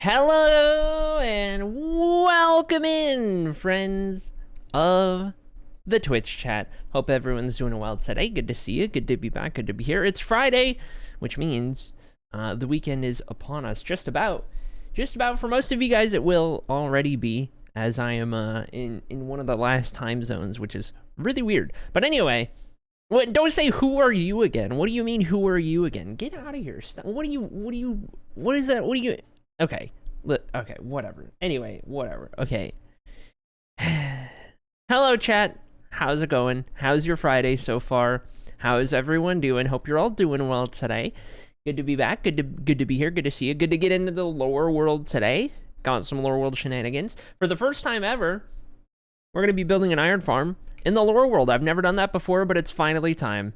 Hello and welcome in, friends of the Twitch chat. Hope everyone's doing well today. Good to see you. Good to be back. Good to be here. It's Friday, which means the weekend is upon us. Just about. For most of you guys, it will already be, as I am in one of the last time zones, which is really weird. But anyway, don't say who are you again. What do you mean who are you again? Get out of here. What is that? What do you... Okay, okay, whatever. Anyway, whatever. Okay. Hello, chat. How's it going? How's your Friday so far? How is everyone doing? Hope you're all doing well today. Good to be back. Good to be here. Good to see you. Good to get into the lower world today. Got some lower world shenanigans. For the first time ever, we're going to be building an iron farm in the lower world. I've never done that before, but it's finally time.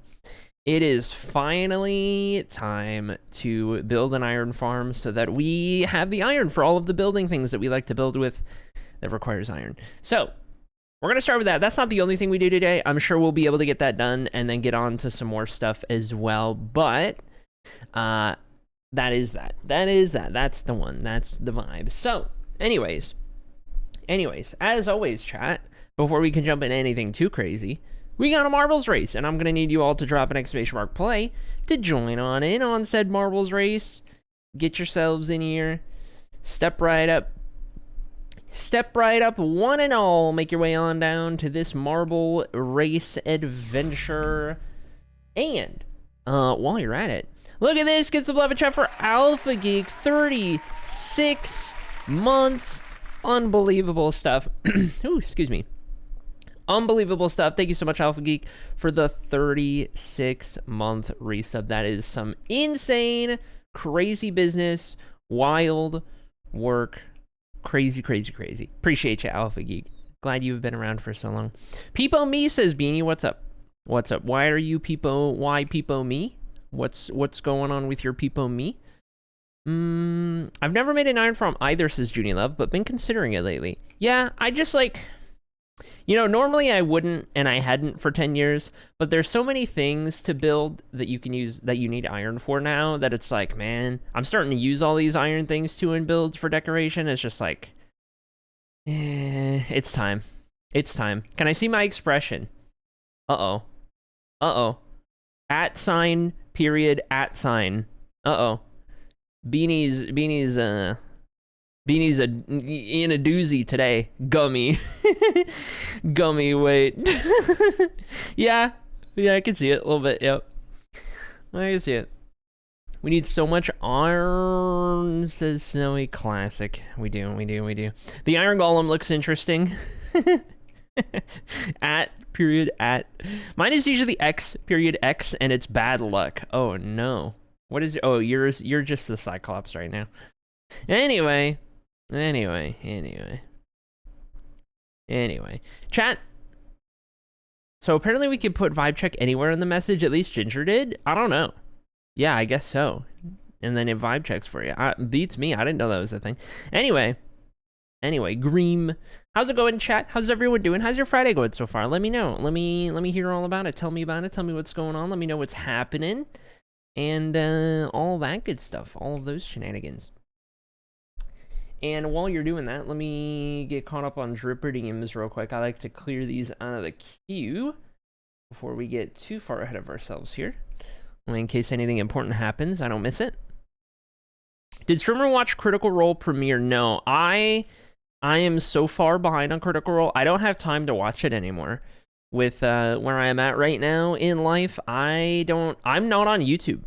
It is finally time to build an iron farm so that we have the iron for all of the building things that we like to build with that requires iron. So we're going to start with that. That's not the only thing we do today. I'm sure we'll be able to get that done and then get on to some more stuff as well. But that is that. That's the one. That's the vibe. So anyways, as always, chat, before we can jump into anything too crazy, we got a marbles race, and I'm going to need you all to drop an exclamation mark play to join on in on said marbles race. Get yourselves in here. Step right up, one and all. Make your way on down to this marble race adventure. And while you're at it, look at this. Get some love and chat for Alpha Geek. 36 months. Unbelievable stuff. Ooh, excuse me. Unbelievable stuff. Thank you so much, Alpha Geek, for the 36-month resub. That is some insane, crazy business, wild work. Crazy. Appreciate you, Alpha Geek. Glad you've been around for so long. Peepo Me says, Beanie, what's up? What's up? Why are you Peepo? Why Peepo Me? What's going on with your Peepo Me? I've never made an iron farm either, says Junie Love, but been considering it lately. Yeah, I just like... You know, normally I wouldn't, and I hadn't for 10 years, but there's so many things to build that you can use, that you need iron for now, that it's like, man, I'm starting to use all these iron things too in builds for decoration. It's just like, it's time. It's time. Can I see my expression? Uh-oh. @ sign, period, @ sign. Uh-oh. Beanie's in a doozy today. Gummy. Gummy, wait. yeah, I can see it a little bit, yep. I can see it. We need so much iron, says Snowy. Classic. We do. The iron golem looks interesting. Period. Mine is usually X, period, X, and it's bad luck. Oh, no. What is... Oh, you're just the Cyclops right now. Anyway. Chat. So apparently we can put vibe check anywhere in the message. At least Ginger did. I don't know. Yeah, I guess so. And then it vibe checks for you. Beats me. I didn't know that was a thing. Anyway, Greem. How's it going, chat? How's everyone doing? How's your Friday going so far? Let me know. Let me hear all about it. Tell me about it. Tell me what's going on. Let me know what's happening. And all that good stuff. All of those shenanigans. And while you're doing that, let me get caught up on Dripperdeems real quick. I like to clear these out of the queue before we get too far ahead of ourselves here. In case anything important happens, I don't miss it. Did Streamer watch Critical Role premiere? No, I am so far behind on Critical Role. I don't have time to watch it anymore. With where I am at right now in life, I'm not on YouTube.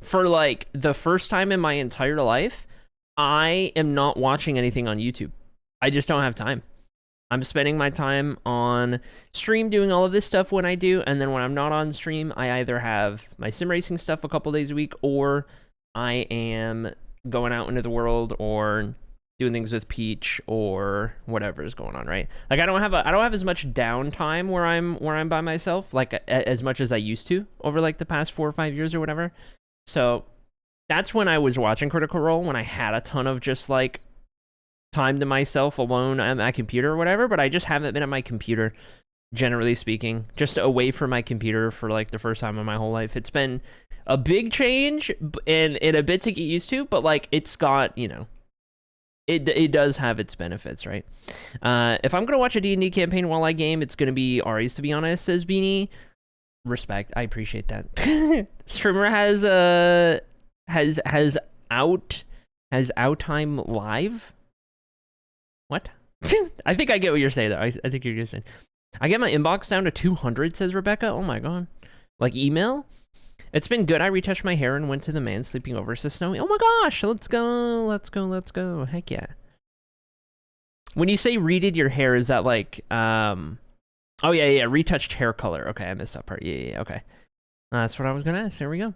For like the first time in my entire life, I am not watching anything on YouTube. I just don't have time. I'm spending my time on stream doing all of this stuff when I do, and then when I'm not on stream, I either have my sim racing stuff a couple days a week, or I am going out into the world or doing things with Peach or whatever is going on, right? Like I don't have as much downtime where I'm by myself, like as much as I used to over like the past 4 or 5 years or whatever. So that's when I was watching Critical Role, when I had a ton of just like time to myself alone at my computer or whatever, but I just haven't been at my computer, generally speaking, just away from my computer for like the first time in my whole life. It's been a big change and a bit to get used to, but like it's got, you know, It does have its benefits, right? If I'm gonna watch a D&D campaign while I game, it's gonna be Ari's, to be honest, says Beanie. Respect, I appreciate that. Streamer has out time live. What? I think I get what you're saying though. I think you're just saying. I get my inbox down to 200, says Rebecca. Oh my god. Like email? It's been good. I retouched my hair and went to the man sleeping over, says Snowy. Oh my gosh, let's go, let's go, let's go. Heck yeah. When you say redid your hair, is that like, oh yeah, retouched hair color. Okay, I missed that part. Yeah, okay. That's what I was gonna ask. There we go.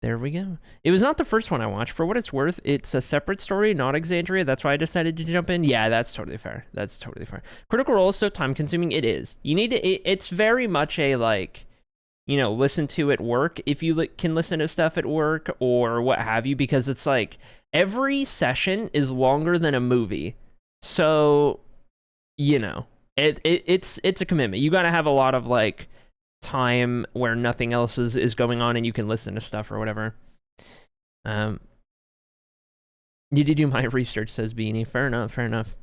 There we go. It was not the first one I watched. For what it's worth, it's a separate story, not Exandria. That's why I decided to jump in. Yeah, that's totally fair. That's totally fair. Critical Role is so time-consuming. It is. You need to... It's very much a, like, you know, listen to at work. If you can listen to stuff at work or what have you, because it's like, every session is longer than a movie. So, you know, it's a commitment. You got to have a lot of, like... time where nothing else is going on and you can listen to stuff or whatever. You did do my research, says Beanie. Fair enough, fair enough.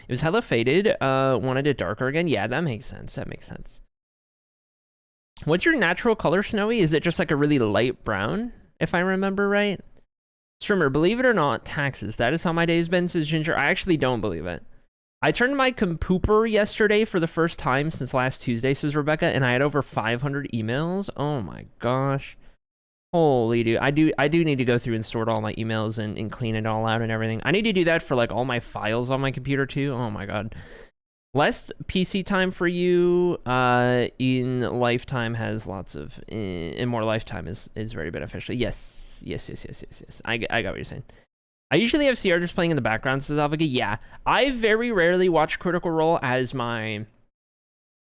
It was hella faded. Wanted it darker again. Yeah, that makes sense. That makes sense. What's your natural color, Snowy? Is it just like a really light brown, if I remember right? Streamer, believe it or not, taxes. That is how my day's been, says Ginger. I actually don't believe it. I turned my computer yesterday for the first time since last Tuesday, says Rebecca, and I had over 500 emails. Oh my gosh. Holy dude. I do need to go through and sort all my emails and clean it all out and everything. I need to do that for like all my files on my computer too. Oh my god. Less PC time for you in lifetime has lots of... and more lifetime is very beneficial. Yes. I got what you're saying. I usually have CR just playing in the background, says Alvaga. Yeah, I very rarely watch Critical Role as my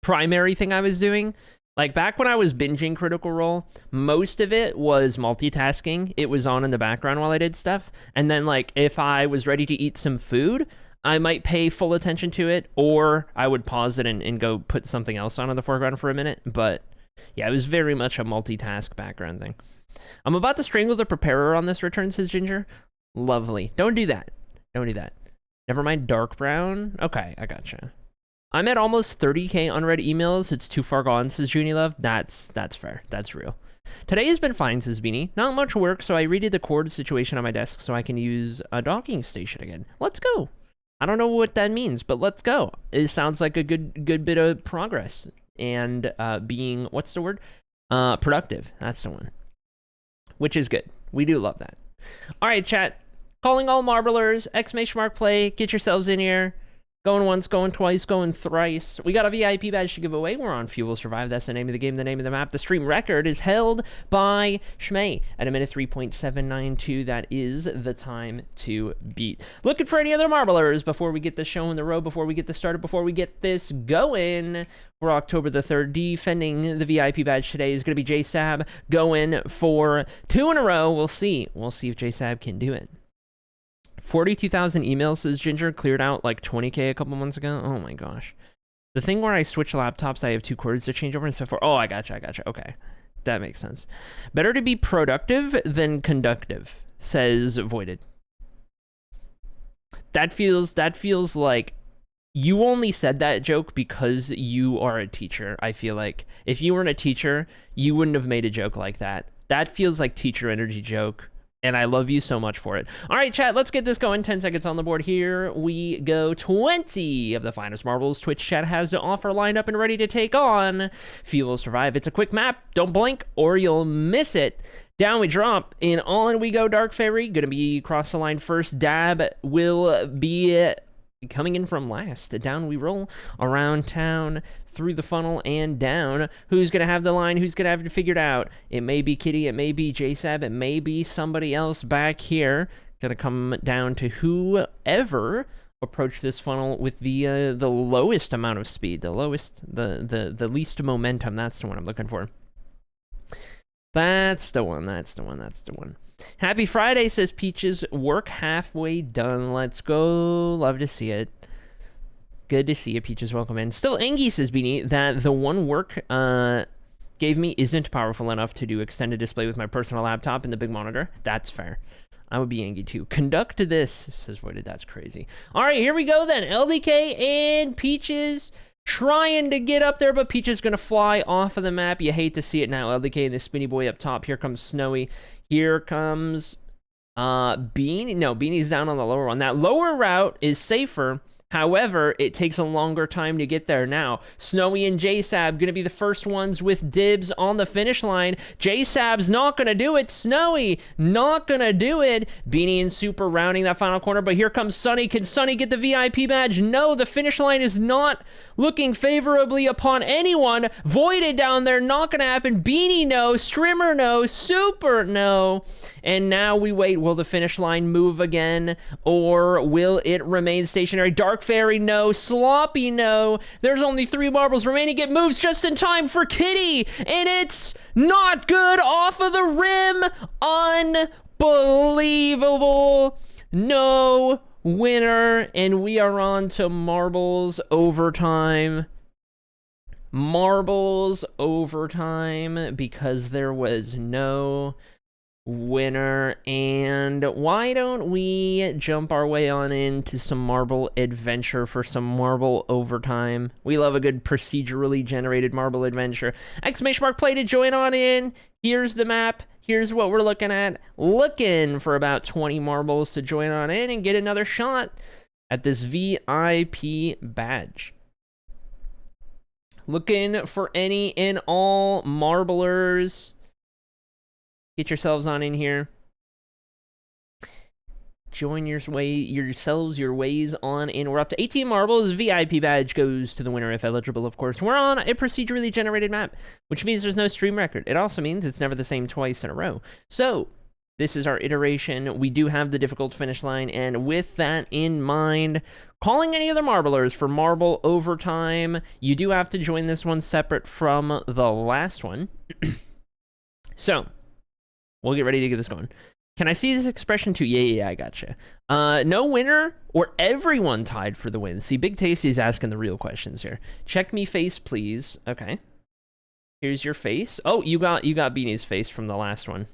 primary thing I was doing. Like, back when I was binging Critical Role, most of it was multitasking. It was on in the background while I did stuff. And then, like, if I was ready to eat some food, I might pay full attention to it, or I would pause it and go put something else on in the foreground for a minute. But, yeah, it was very much a multitask background thing. I'm about to strangle the preparer on this return, says Ginger. Lovely. Don't do that. Don't do that. Never mind dark brown. Okay, I gotcha. I'm at almost 30k unread emails. It's too far gone, says Junie Love. That's fair. That's real. Today has been fine, says Beanie. Not much work, so I redid the cord situation on my desk so I can use a docking station again. Let's go. I don't know what that means, but let's go. It sounds like a good bit of progress and being, what's the word? Productive. That's the one. Which is good. We do love that. All right, chat. Calling all marblers, exclamation mark play, get yourselves in here. Going once, going twice, going thrice. We got a VIP badge to give away. We're on Fuel Survive. That's the name of the game, the name of the map. The stream record is held by Shmei at a minute 3.792. That is the time to beat. Looking for any other marblers before we get the show on the road, before we get this started, before we get this going for October the 3rd. Defending the VIP badge today is going to be JSab, going for 2 in a row. We'll see. We'll see if JSab can do it. 42,000 emails, says Ginger, cleared out like 20k a couple months ago. Oh my gosh. The thing where I switch laptops, I have 2 cords to change over and stuff for. Oh, I gotcha. Okay. That makes sense. Better to be productive than conductive, says Voided. That feels like you only said that joke because you are a teacher. I feel like if you weren't a teacher, you wouldn't have made a joke like that. That feels like teacher energy joke. And I love you so much for it. All right, chat, let's get this going. 10 seconds on the board. Here we go. 20 of the finest marbles Twitch chat has to offer lined up and ready to take on Fuel Survive. It's a quick map. Don't blink or you'll miss it. Down we drop. In on we go, Dark Fairy. Gonna be across the line first. Dab will be coming in from last. Down we roll around town, through the funnel, and down. Who's going to have the line? Who's going to have it figured out? It may be Kitty. It may be JSab. It may be somebody else back here. Going to come down to whoever approached this funnel with the lowest amount of speed. The lowest, the least momentum. That's the one I'm looking for. That's the one. Happy Friday, says Peaches. Work halfway done. Let's go. Love to see it. Good to see you, Peaches. Welcome in. Still Angie, says Beanie, that the one work gave me isn't powerful enough to do extended display with my personal laptop and the big monitor. That's fair. I would be angry too. Conduct this, says Voided. That's crazy. All right, here we go then. LDK and Peaches trying to get up there, but Peach is going to fly off of the map. You hate to see it now. LDK and the Spinny Boy up top. Here comes Snowy. Here comes Beanie. No, Beanie's down on the lower one. That lower route is safer. However, it takes a longer time to get there now. Snowy and JSab going to be the first ones with dibs on the finish line. JSab's not going to do it. Snowy not going to do it. Beanie and Super rounding that final corner, but here comes Sunny. Can Sunny get the VIP badge? No, the finish line is not looking favorably upon anyone. Voided down there, not going to happen. Beanie no, Strimmer no, Super no. And now we wait. Will the finish line move again, or will it remain stationary? Dark Fairy, no. Sloppy, no. There's only 3 marbles remaining. It moves just in time for Kitty, and it's not good off of the rim. Unbelievable. No winner, and we are on to marbles overtime. Marbles overtime, because there was no winner. And why don't we jump our way on into some marble adventure for some marble overtime? We love a good procedurally generated marble adventure. Exclamation mark play to join on in. Here's the map. Here's what we're looking at. Looking for about 20 marbles to join on in and get another shot at this VIP badge. Looking for any and all marblers. Get yourselves on in here. Join your ways on in. We're up to 18 marbles. VIP badge goes to the winner if eligible, of course. We're on a procedurally generated map, which means there's no stream record. It also means it's never the same twice in a row. So this is our iteration. We do have the difficult finish line, and with that in mind, calling any other marblers for marble overtime, you do have to join this one separate from the last one. So we'll get ready to get this going. Can I see this expression too? Yeah, I gotcha. No winner or everyone tied for the win. See, Big Tasty's asking the real questions here. Check me face, please. Okay. Here's your face. Oh, you got Beanie's face from the last one.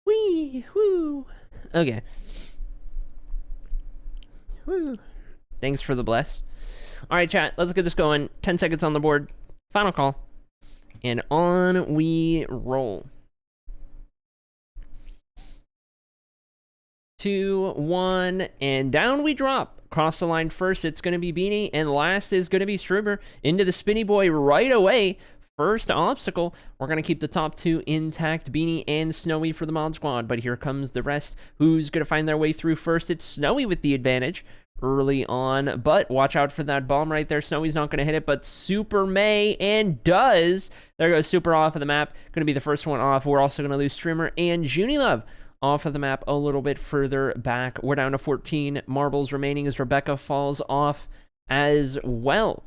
Wee, woo. Okay. Woo. Thanks for the bless. All right, chat, let's get this going. 10 seconds on the board. Final call. And on we roll. 2, 1, and down we drop. Across the line first, it's going to be Beanie, and last is going to be Stribber. Into the Spinny Boy right away. First obstacle. We're going to keep the top 2 intact, Beanie and Snowy for the Mod Squad, but here comes the rest. Who's going to find their way through first? It's Snowy with the advantage early on, but watch out for that bomb right there. Snowy's not going to hit it, but Super may, and does. There goes Super off of the map. Going to be the first one off. We're also going to lose Strimmer and Junilove off of the map a little bit further back. We're down to 14 marbles remaining as Rebecca falls off as well.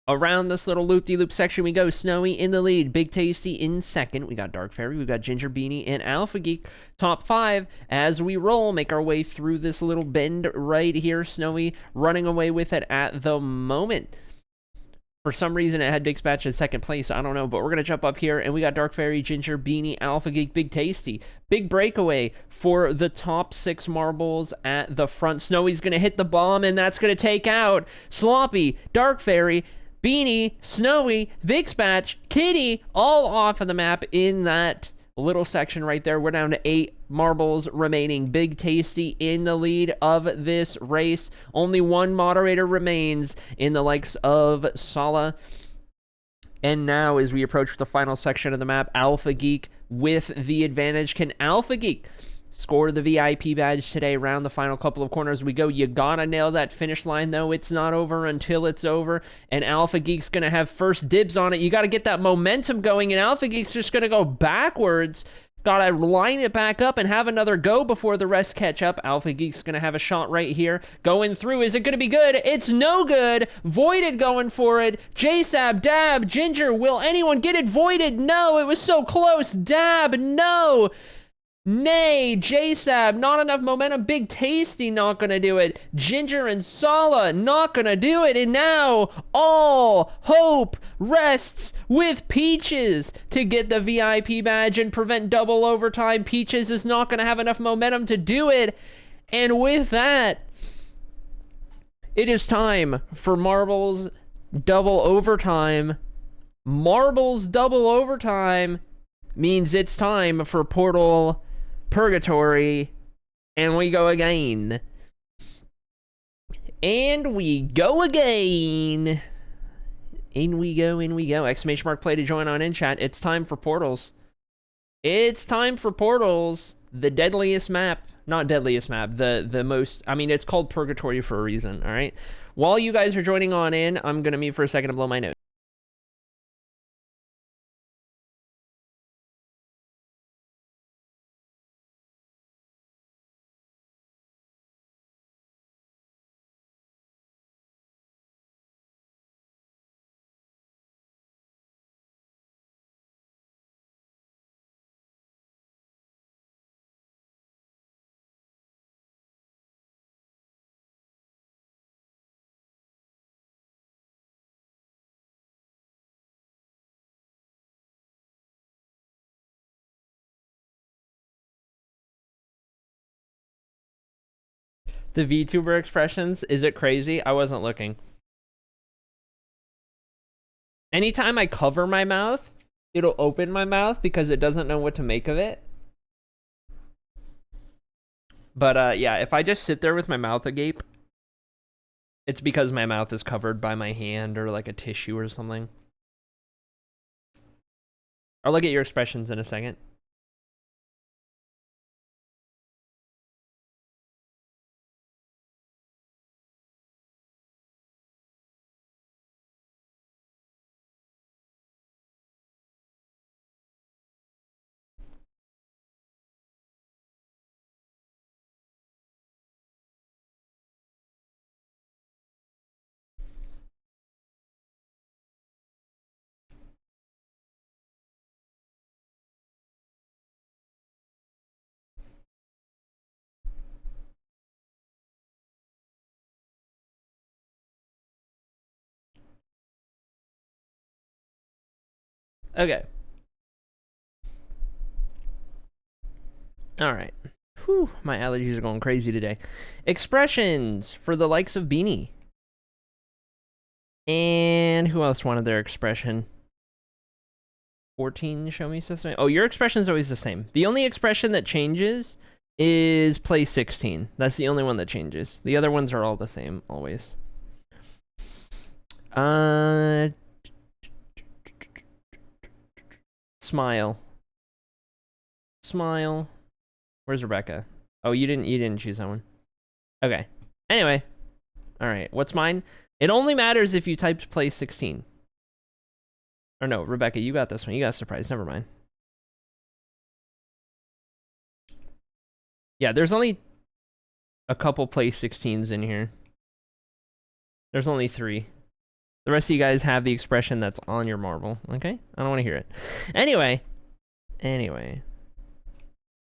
Around this little loop-de-loop section we go. Snowy in the lead. Big Tasty in second. We got Dark Fairy. We got Ginger Beanie and Alpha Geek. Top 5 as we roll. Make our way through this little bend right here. Snowy running away with it at the moment. For some reason, it had Big Spatch in second place. I don't know, but we're going to jump up here, and we got Dark Fairy, Ginger, Beanie, Alpha Geek, Big Tasty. Big breakaway for the top 6 marbles at the front. Snowy's going to hit the bomb, and that's going to take out Sloppy, Dark Fairy, Beanie, Snowy, Big Spatch, Kitty, all off of the map in that little section right there. We're down to 8 marbles remaining. Big Tasty in the lead of this race. Only 1 moderator remains in the likes of Sala. And now as we approach the final section of the map, Alpha Geek with the advantage. Can Alpha Geek score the VIP badge today? Around the final couple of corners we go. You gotta nail that finish line, though. It's not over until it's over, and Alpha Geek's gonna have first dibs on it. You gotta get that momentum going, and Alpha Geek's just gonna go backwards. Gotta line it back up and have another go before the rest catch up. Alpha Geek's gonna have a shot right here. Going through. Is it gonna be good? It's no good. Voided going for it. JSab, Dab, Ginger. Will anyone get it? Voided. No, it was so close. Dab, no. Nay, JSAB, not enough momentum. Big Tasty, not gonna do it. Ginger and Sala, not gonna do it. And now, all hope rests with Peaches to get the VIP badge and prevent double overtime. Peaches is not gonna have enough momentum to do it. And with that, it is time for Marbles double overtime. Marbles double overtime means it's time for Portal Purgatory, and we go again. And we go again. In we go, in we go. Exclamation mark play to join on in chat. It's time for Portals. It's time for Portals. The deadliest map. Not deadliest map. The most... I mean, it's called Purgatory for a reason, all right? While you guys are joining on in, I'm going to mute for a second to blow my nose. The VTuber expressions, is it crazy? I wasn't looking. Anytime I cover my mouth, it'll open my mouth because it doesn't know what to make of it. But yeah, if I just sit there with my mouth agape, it's because my mouth is covered by my hand or like a tissue or something. I'll look at your expressions in a second. Okay. All right. Whew, my allergies are going crazy today. Expressions for the likes of Beanie. And who else wanted their expression? 14, show me something. Oh, your expression is always the same. The only expression that changes is play 16. That's the only one that changes. The other ones are all the same, always. Smile. Smile. Where's Rebecca? Oh, you didn't choose that one. Okay. Anyway. All right. What's mine? It only matters if you typed play 16. Or no, Rebecca, you got this one. You got a surprise. Never mind. Yeah, there's only a couple play 16s in here. There's only 3. The rest of you guys have the expression that's on your marble. Okay? I don't want to hear it. Anyway.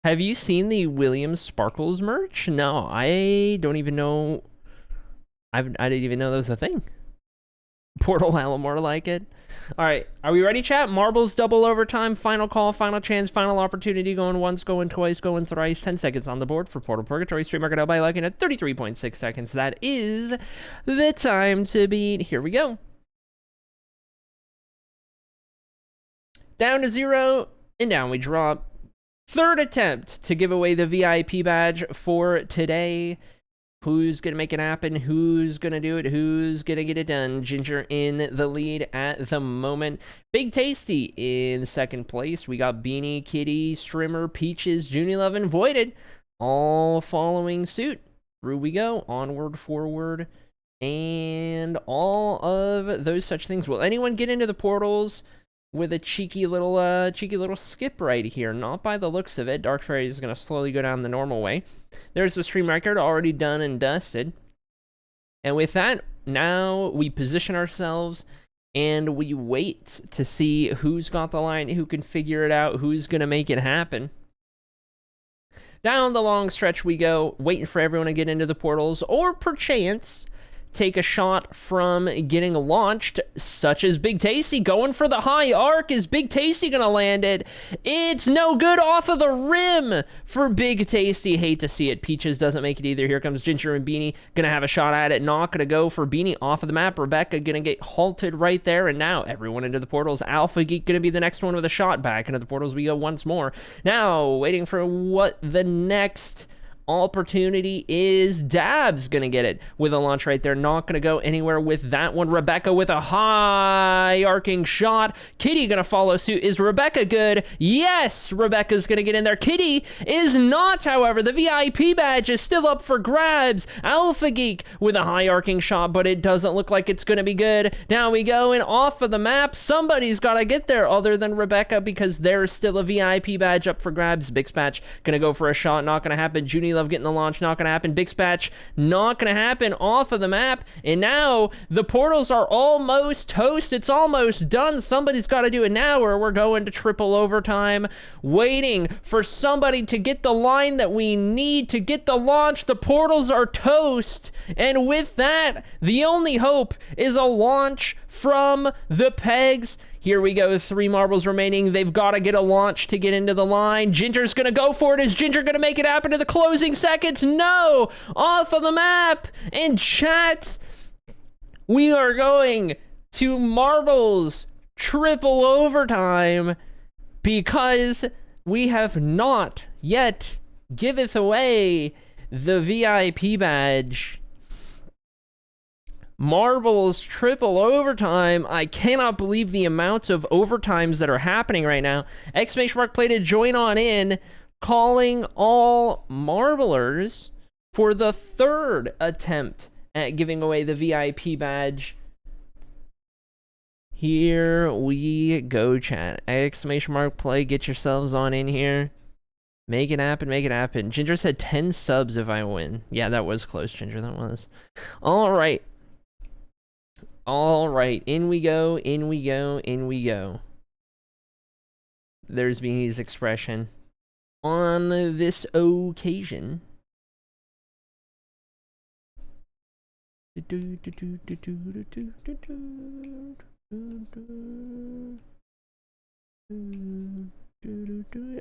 Have you seen the Williams Sparkles merch? No, I don't even know. I didn't even know that was a thing. Portal Alamore like it. All right, are we ready, chat? Marbles double overtime, final call, final chance, final opportunity. Going once, going twice, going thrice. 10 seconds on the board for Portal Purgatory. Stream market out by looking at 33.6 seconds. That is the time to beat. Here we go. Down to 0, and down we drop. Third attempt to give away the VIP badge for today. Who's going to make it happen? Who's going to do it? Who's going to get it done? Ginger in the lead at the moment. Big Tasty in second place. We got Beanie, Kitty, Strimmer, Peaches, Junie and Voided all following suit. Through we go. Onward, forward, and all of those such things. Will anyone get into the portals with a cheeky little skip right here? Not by the looks of it. Dark Fairy is going to slowly go down the normal way. There's the stream record already done and dusted. And with that, now we position ourselves and we wait to see who's got the line, who can figure it out, who's going to make it happen. Down the long stretch we go, waiting for everyone to get into the portals, or perchance take a shot from getting launched, such as Big Tasty going for the high arc. Is Big Tasty gonna land it? It's no good, off of the rim for Big Tasty. Hate to see it. Peaches doesn't make it either. Here comes Ginger and Beanie, gonna have a shot at it. Not gonna go for Beanie, off of the map. Rebecca gonna get halted right there, and now everyone into the portals. Alpha Geek gonna be the next one with a shot. Back into the portals we go once more. Now waiting for what the next opportunity is. Dab's gonna get it with a launch right there. Not gonna go anywhere with that one. Rebecca with a high arcing shot. Kitty gonna follow suit. Is Rebecca good? Yes, Rebecca's gonna get in there. Kitty is not, however. The VIP badge is still up for grabs. Alpha Geek with a high arcing shot, but it doesn't look like it's gonna be good. Now we go, and off of the map, somebody's gotta get there other than Rebecca, because there's still a VIP badge up for grabs. Big Spatch gonna go for a shot. Not gonna happen. Junie Love getting the launch. Not gonna happen. Big Spatch not gonna happen, off of the map. And now the portals are almost toast. It's almost done. Somebody's got to do it now, or we're going to triple overtime. Waiting for somebody to get the line that we need to get the launch. The portals are toast, and with that, the only hope is a launch from the pegs. Here we go, 3 marbles remaining. They've got to get a launch to get into the line. Ginger's gonna go for it. Is Ginger gonna make it happen to the closing seconds? No! Off of the map! And chat, we are going to marbles triple overtime, because we have not yet giveth away the VIP badge. Marbles triple overtime. I cannot believe the amounts of overtimes that are happening right now. Exclamation mark play to join on in, calling all marblers for the 3rd attempt at giving away the VIP badge. Here we go, chat. Exclamation mark play, get yourselves on in here. Make it happen, make it happen. Ginger said 10 subs if I win. Yeah, that was close, Ginger, that was. All right. All right, in we go, in we go, in we go. There's Beanie's expression. On this occasion.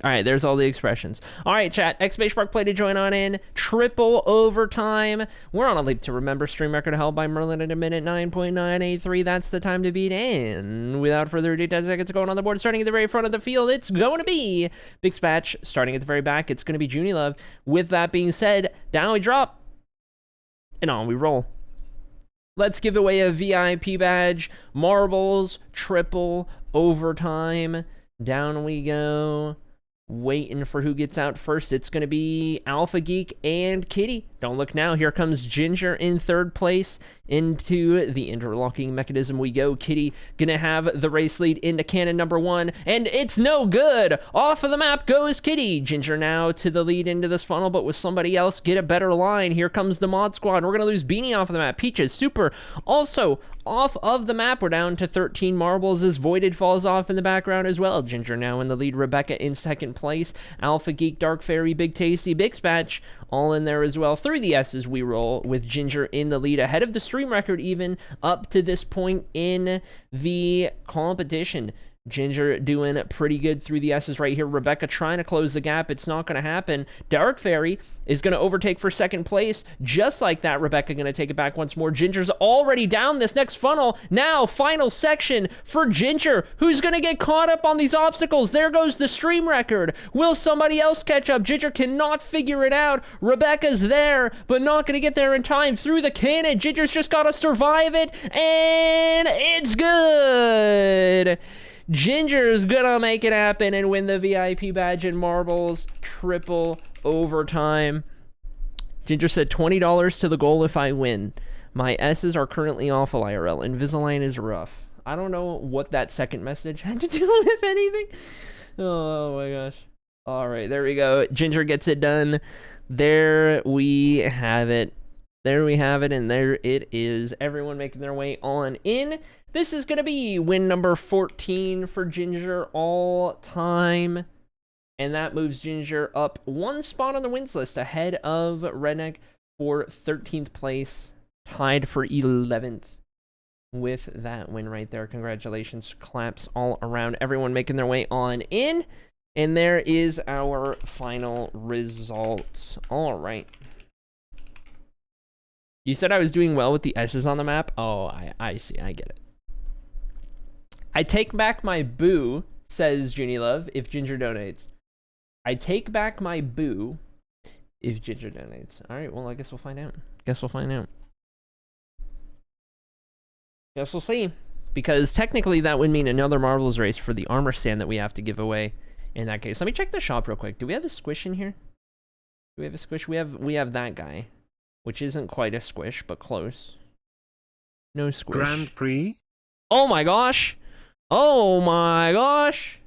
All right, there's all the expressions. All right, chat. Exclamation mark play to join on in. Triple overtime. We're on a leap to remember. Stream record held by Merlin at a minute 9.983. That's the time to beat. And without further ado, 10 seconds going on the board. Starting at the very front of the field, it's going to be Big Spatch. Starting at the very back, it's going to be Junie Love. With that being said, down we drop. And on we roll. Let's give away a VIP badge. Marbles, triple overtime. Down we go. Waiting for who gets out first. It's going to be Alpha Geek and Kitty. Don't look now. Here comes Ginger in 3rd place. Into the interlocking mechanism we go. Kitty gonna have the race lead into cannon number 1, and it's no good. Off of the map goes Kitty. Ginger now to the lead into this funnel, but with somebody else, get a better line. Here comes the mod squad. We're gonna lose Beanie off of the map. Peaches, Super, also off of the map. We're down to 13 marbles as Voided falls off in the background as well. Ginger now in the lead. Rebecca in 2nd place. Alpha Geek, Dark Fairy, Big Tasty, Big Spatch all in there as well. Through the S's we roll, with Ginger in the lead, ahead of the stream record even up to this point in the competition. Ginger doing pretty good through the S's right here. Rebecca trying to close the gap. It's not going to happen. Dark Fairy is going to overtake for 2nd place. Just like that, Rebecca going to take it back once more. Ginger's already down this next funnel. Now, final section for Ginger, who's going to get caught up on these obstacles. There goes the stream record. Will somebody else catch up? Ginger cannot figure it out. Rebecca's there, but not going to get there in time. Through the cannon, Ginger's just got to survive it, and it's good. Ginger's gonna make it happen and win the VIP badge in marbles triple overtime. Ginger said $20 to the goal if I win. My S's are currently awful IRL. Invisalign is rough. I don't know what that second message had to do with anything. Oh my gosh. All right, there we go. Ginger gets it done. There we have it. There we have it, and there it is. Everyone making their way on in. This is going to be win number 14 for Ginger all time. And that moves Ginger up one spot on the wins list ahead of Redneck for 13th place, tied for 11th with that win right there. Congratulations. Claps all around. Everyone making their way on in. And there is our final results. All right. You said I was doing well with the S's on the map? Oh, I see. I get it. I take back my boo, says Junie Love, if Ginger donates. I take back my boo if Ginger donates. All right, well, I guess we'll find out. Guess we'll see. Because technically that would mean another Marbles race for the armor stand that we have to give away in that case. Let me check the shop real quick. Do we have a squish in here? Do we have a squish? We have that guy, which isn't quite a squish, but close. No squish. Grand Prix? Oh my gosh! Oh my gosh!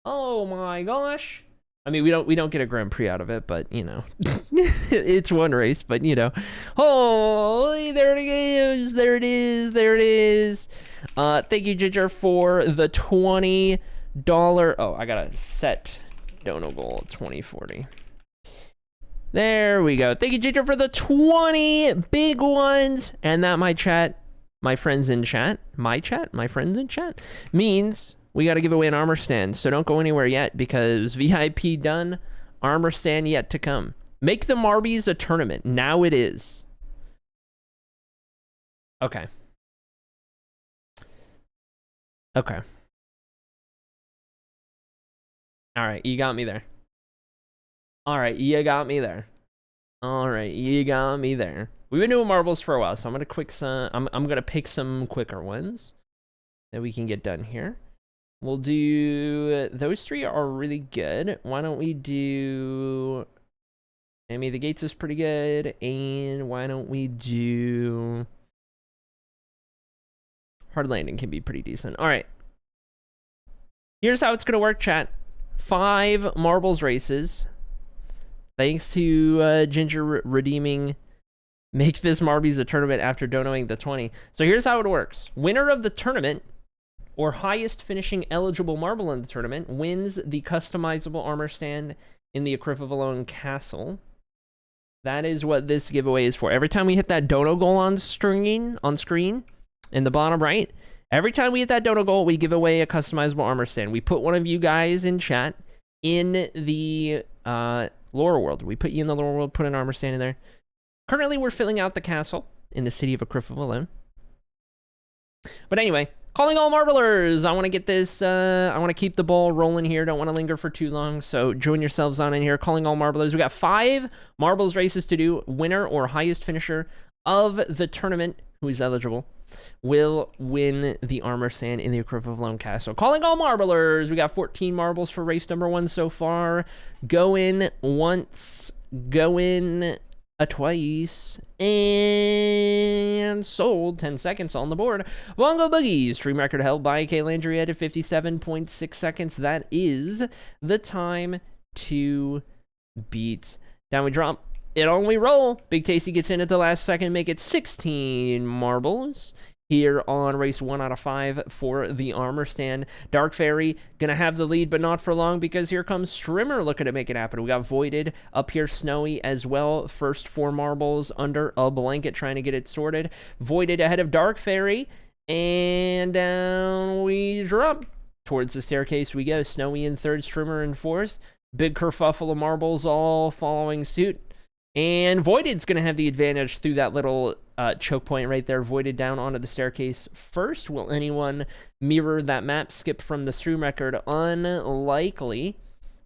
Oh my gosh! I mean, we don't get a Grand Prix out of it, but you know, it's one race. But you know, holy, there it is, there it is, there it is. Thank you, Ginger, for the $20. Oh, I gotta set dono goal 2040. There we go. Thank you, Ginger, for the 20 big ones. And that, my chat, my friends in chat, my friends in chat, means we got to give away an armor stand. So don't go anywhere yet, because VIP done, armor stand yet to come. Make the Marbies a tournament. Now it is. Okay. Okay. All right, you got me there. All right, you got me there. All right, you got me there. We've been doing marbles for a while, so I'm gonna pick some quicker ones that we can get done here. We'll do those three are really good. Why don't we do Enemy of the Gates is pretty good, and why don't we do Hard Landing can be pretty decent. All right. Here's how it's gonna work, chat. 5 marbles races. Thanks to Ginger redeeming Make This Marbies a Tournament after donating the 20. So here's how it works. Winner of the tournament, or highest finishing eligible marble in the tournament, wins the customizable armor stand in the Acrifavalone Castle. That is what this giveaway is for. Every time we hit that dono goal on screen, in the bottom right, every time we hit that dono goal, we give away a customizable armor stand. We put one of you guys in chat in the lore world. We put you in the lore world, put an armor stand in there. Currently, we're filling out the castle in the city of Acrifavalone. But anyway, calling all marblers. I want to get this, I want to keep the ball rolling here. Don't want to linger for too long. So join yourselves on in here. Calling all marblers. We got 5 marbles races to do. Winner or highest finisher of the tournament, who is eligible, will win the armor stand in the Acrifavalone Castle. Calling all marblers. We got 14 marbles for race number 1 so far. Go in once. Go in twice, and sold. 10 seconds on the board. Bongo Boogies, stream record held by K. Landry at 57.6 seconds. That is the time to beat. Down we drop. It on we roll. Big Tasty gets in at the last second, make it 16 marbles here on race 1 out of 5 for the armor stand. Dark Fairy gonna have the lead, but not for long, because here comes Strimmer looking to make it happen. We got Voided up here, Snowy as well. First 4 marbles under a blanket, trying to get it sorted. Voided ahead of Dark Fairy, and down we drop. Towards the staircase we go. Snowy in 3rd, Strimmer in 4th. Big kerfuffle of marbles all following suit. And Voided's going to have the advantage through that little choke point right there. Voided down onto the staircase first. Will anyone mirror that map? Skip from the stream record? Unlikely.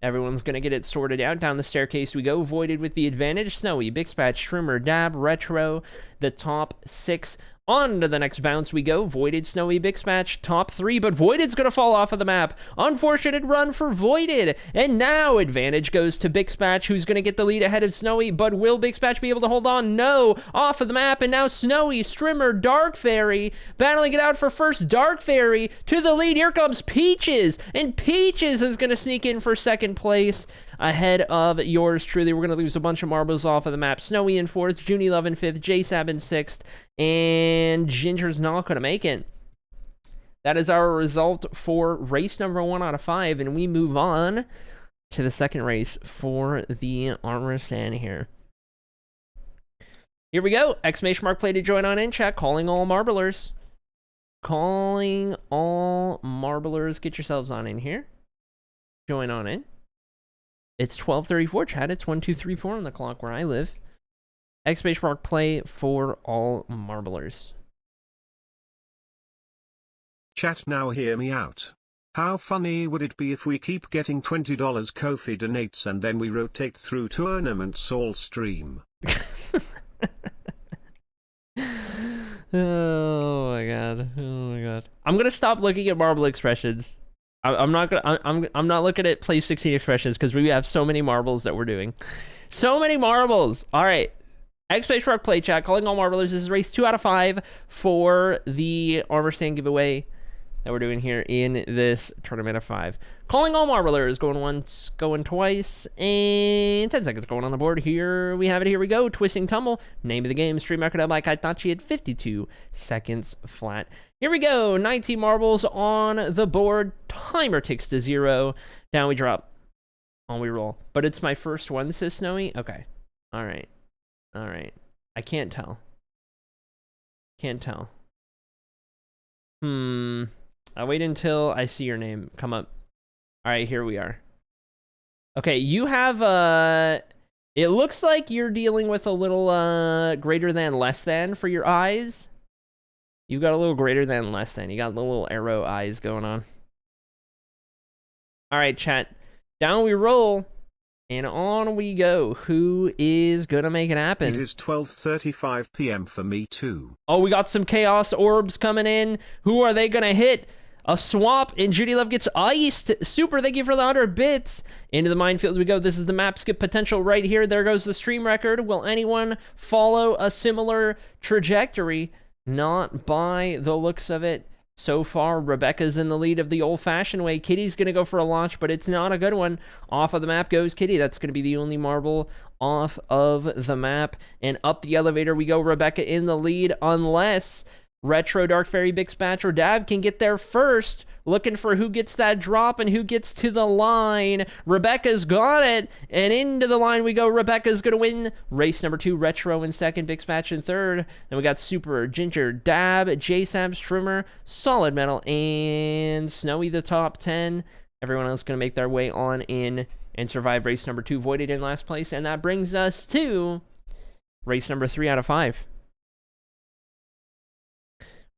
Everyone's going to get it sorted out. Down the staircase we go. Voided with the advantage. Snowy, Big Spatch, Trimmer, Dab, Retro, the top 6. On to the next bounce we go. Voided, Snowy, Big Spatch, top 3, but Voided's going to fall off of the map. Unfortunate run for Voided. And now advantage goes to Big Spatch, who's going to get the lead ahead of Snowy, but will Big Spatch be able to hold on? No. Off of the map, and now Snowy, Strimmer, Dark Fairy, battling it out for first. Dark Fairy to the lead. Here comes Peaches, and Peaches is going to sneak in for 2nd place ahead of yours truly. We're going to lose a bunch of marbles off of the map. Snowy in 4th, Junie Love in 5th, J-Sab in 6th, and Ginger's not going to make it. That is our result for race number 1 out of 5, and we move on to the second race for the armor stand here. Here we go. Exclamation mark play to join on in chat. Calling all marblers. Calling all marblers. Get yourselves on in here. Join on in. It's 12:34, chat. It's 1234 on the clock where I live. Exclamation mark play for all marblers. Chat, now hear me out. How funny would it be if we keep getting $20 Ko-fi donates and then we rotate through tournaments all stream? Oh my god. Oh my god. I'm gonna stop looking at marble expressions. I'm not looking at play 16 expressions because we have so many marbles that we're doing. So many marbles. All right. Exclamation mark play chat. Calling all marblers. This is race 2 out of 5 for the armor stand giveaway that we're doing here in this tournament of 5. Calling all marblers. Going once, going twice, and 10 seconds going on the board. Here we have it. Here we go. Twisting Tumble. Name of the game. Stream record by Kaitachi at 52 seconds flat. Here we go. 19 marbles on the board. Timer ticks to 0. Down we drop. On we roll. But it's my first one, says Snowy. Okay. All right. All right. I can't tell. Can't tell. I'll wait until I see your name come up. All right, here we are. Okay, you have it looks like you're dealing with a little greater than less than for your eyes. You've got a little greater than less than. You got little arrow eyes going on. All right, chat. Down we roll. And on we go. Who is gonna make it happen? It is 12:35 p.m. for me too. Oh, we got some chaos orbs coming in. Who are they gonna hit? A swamp, and Judy Love gets iced. Super, thank you for the 100 bits. Into the minefield we go. This is the map skip potential right here. There goes the stream record. Will anyone follow a similar trajectory? Not by the looks of it. So far, Rebecca's in the lead of the old-fashioned way. Kitty's going to go for a launch, but it's not a good one. Off of the map goes Kitty. That's going to be the only marble off of the map. And up the elevator we go. Rebecca in the lead, unless Retro, Dark Fairy, Big Spatch, or Dab can get there first. Looking for who gets that drop and who gets to the line. Rebecca's got it, and into the line we go. Rebecca's going to win race number 2. Retro in second, Big Spatch in third. Then we got Super, Ginger, Dab, JSAB, Strimmer, Solid Metal, and Snowy the top 10. Everyone else going to make their way on in and survive race number 2. Voided in last place, and that brings us to race number 3 out of 5.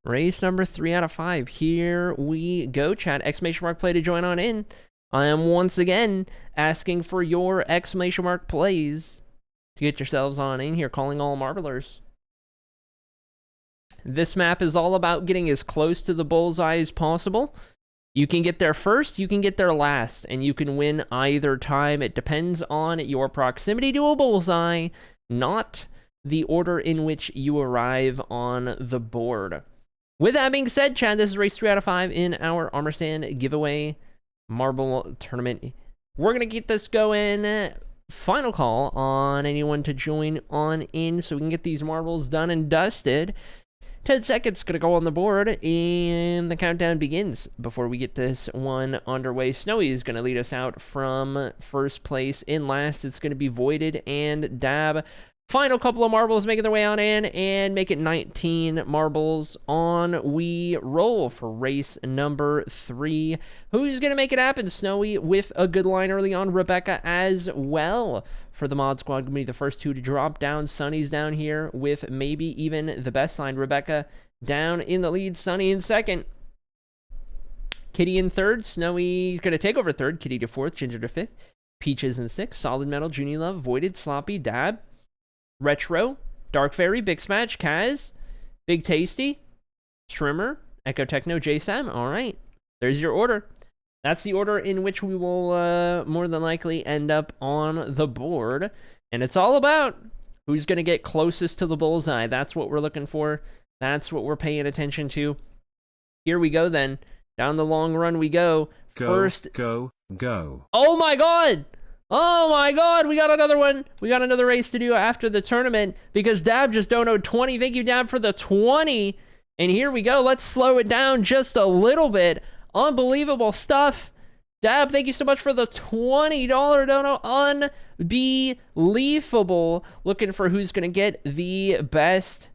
Race number 3 out of 5. Here we go, chat. Exclamation mark play to join on in. I am once again asking for your exclamation mark plays to get yourselves on in here. Calling all marblers. This map is all about getting as close to the bullseye as possible. You can get there first, you can get there last, and you can win either time. It depends on your proximity to a bullseye, not the order in which you arrive on the board. With that being said, chat, this is race 3 out of 5 in our Armor Stand giveaway marble tournament. We're going to get this going. Final call on anyone to join on in so we can get these marbles done and dusted. 10 seconds going to go on the board, and the countdown begins before we get this one underway. Snowy is going to lead us out from first place. In last, it's going to be Voided and Dab. Final couple of marbles making their way on in, and make it 19 marbles on we roll for race number 3. Who's going to make it happen? Snowy with a good line early on. Rebecca as well for the mod squad. Going to be the first 2 to drop down. Sunny's down here with maybe even the best line. Rebecca down in the lead. Sunny in second. Kitty in third. Snowy's going to take over third. Kitty to fourth. Ginger to fifth. Peaches in sixth. Solid Metal, Junie Love, Voided, Sloppy, Dab, Retro, Dark Fairy, Big Smash, Kaz, Big Tasty, Strimmer, Echo Techno, JSAM. All right, there's your order. That's the order in which we will more than likely end up on the board. And it's all about who's going to get closest to the bullseye. That's what we're looking for. That's what we're paying attention to. Here we go then. Down the long run we go. First, go. Oh my god! Oh my god, we got another one. We got another race to do after the tournament because Dab just donoed 20. Thank you, Dab, for the 20. And here we go. Let's slow it down just a little bit. Unbelievable stuff. Dab, thank you so much for the $20 dono. Unbelievable. Looking for who's going to get the best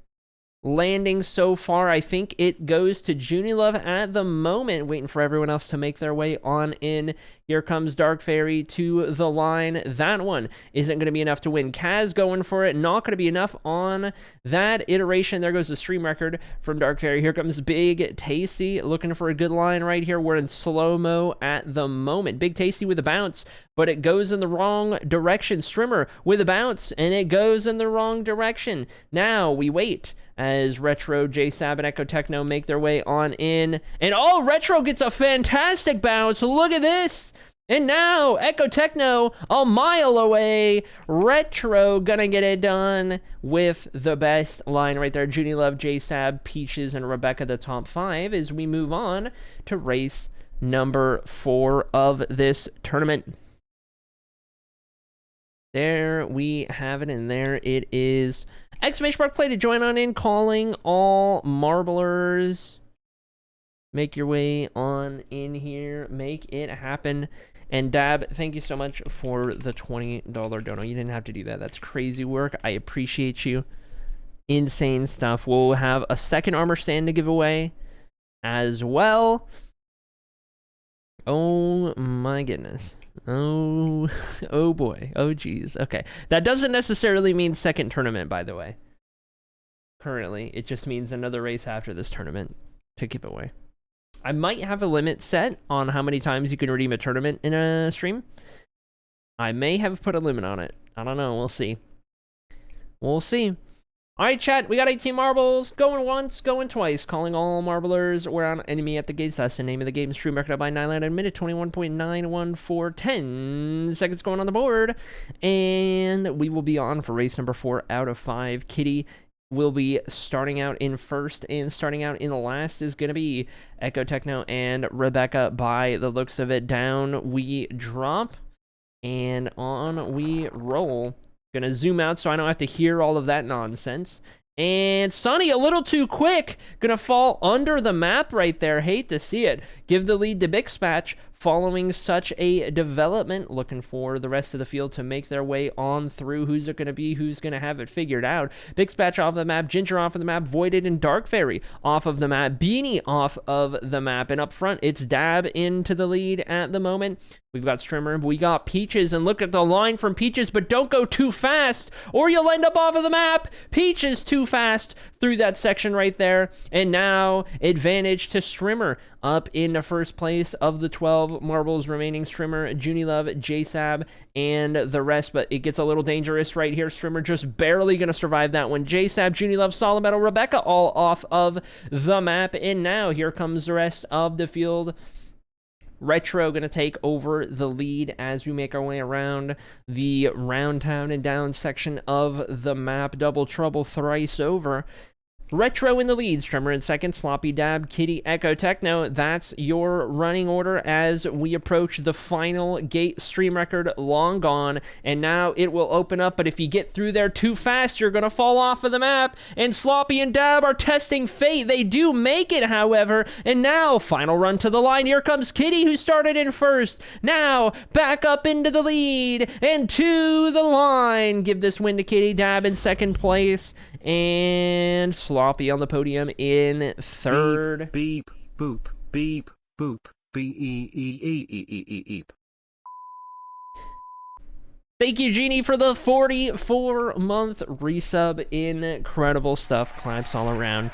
landing so far. I think it goes to Junie Love at the moment, waiting for everyone else to make their way on in. Here comes Dark Fairy to the line. That one isn't going to be enough to win. Kaz going for it. Not going to be enough on that iteration. There goes the stream record from Dark Fairy. Here comes Big Tasty looking for a good line right here. We're in slow-mo at the moment. Big Tasty with a bounce, but it goes in the wrong direction. Strimmer with a bounce, and it goes in the wrong direction. Now we wait as Retro, J-Sab, and Echo Techno make their way on in. And oh, Retro gets a fantastic bounce. Look at this. And now, Echo Techno a mile away. Retro gonna get it done with the best line right there. Junie Love, J-Sab, Peaches, and Rebecca, the top 5, as we move on to race number 4 of this tournament. There we have it, and there it is. Exclamation mark play to join on in, calling all marblers. Make your way on in here. Make it happen. And Dab, thank you so much for the $20 dono. You didn't have to do that. That's crazy work. I appreciate you. Insane stuff. We'll have a second armor stand to give away as well. Oh my goodness. Oh boy. Oh geez. Okay. That doesn't necessarily mean second tournament, by the way. Currently, it just means another race after this tournament to give away. I might have a limit set on how many times you can redeem a tournament in a stream. I may have put a limit on it. I don't know. We'll see. We'll see. All right, chat. We got 18 marbles. Going once, going twice. Calling all marblers. We're on enemy at the gates. That's the name of the game. Stream record up by 9 land admitted. 21.914. 10 seconds going on the board. And we will be on for race number 4 out of 5. Kitty will be starting out in first, and starting out in the last is going to be Echo Techno and Rebecca. By the looks of it, down we drop, and on we roll. Gonna zoom out so I don't have to hear all of that nonsense. And Sonny, a little too quick. Gonna fall under the map right there. Hate to see it. Give the lead to Big Spatch. Following such a development, looking for the rest of the field to make their way on through. Who's it going to be? Who's going to have it figured out? Big Spatch off the map, Ginger off of the map, Voided and Dark Fairy off of the map, Beanie off of the map, and up front, it's Dab into the lead at the moment. We've got Strimmer, we got Peaches, and look at the line from Peaches, but don't go too fast, or you'll end up off of the map. Peaches too fast through that section right there, and now advantage to Strimmer. Up in the first place of the 12 marbles remaining, Strimmer, Junie Love, J-Sab, and the rest, but it gets a little dangerous right here. Strimmer just barely going to survive that one. J-Sab, Junie Love, Solid Metal, Rebecca all off of the map, and now here comes the rest of the field. Retro going to take over the lead as we make our way around the round town and down section of the map. Double trouble thrice over. Retro in the lead, Strimmer in second, Sloppy Dab, Kitty, Echo Techno. That's your running order as we approach the final gate. Stream record long gone, and now it will open up, but if you get through there too fast, you're gonna fall off of the map, and Sloppy and Dab are testing fate. They do make it, however, and now final run to the line. Here comes Kitty, who started in first. Now back up into the lead and to the line. Give this win to Kitty. Dab in second place, and Sloppy on the podium in third. Beep, boop, beep, boop, beep. Thank you, Genie, for the 44-month resub. Incredible stuff. Claps all around.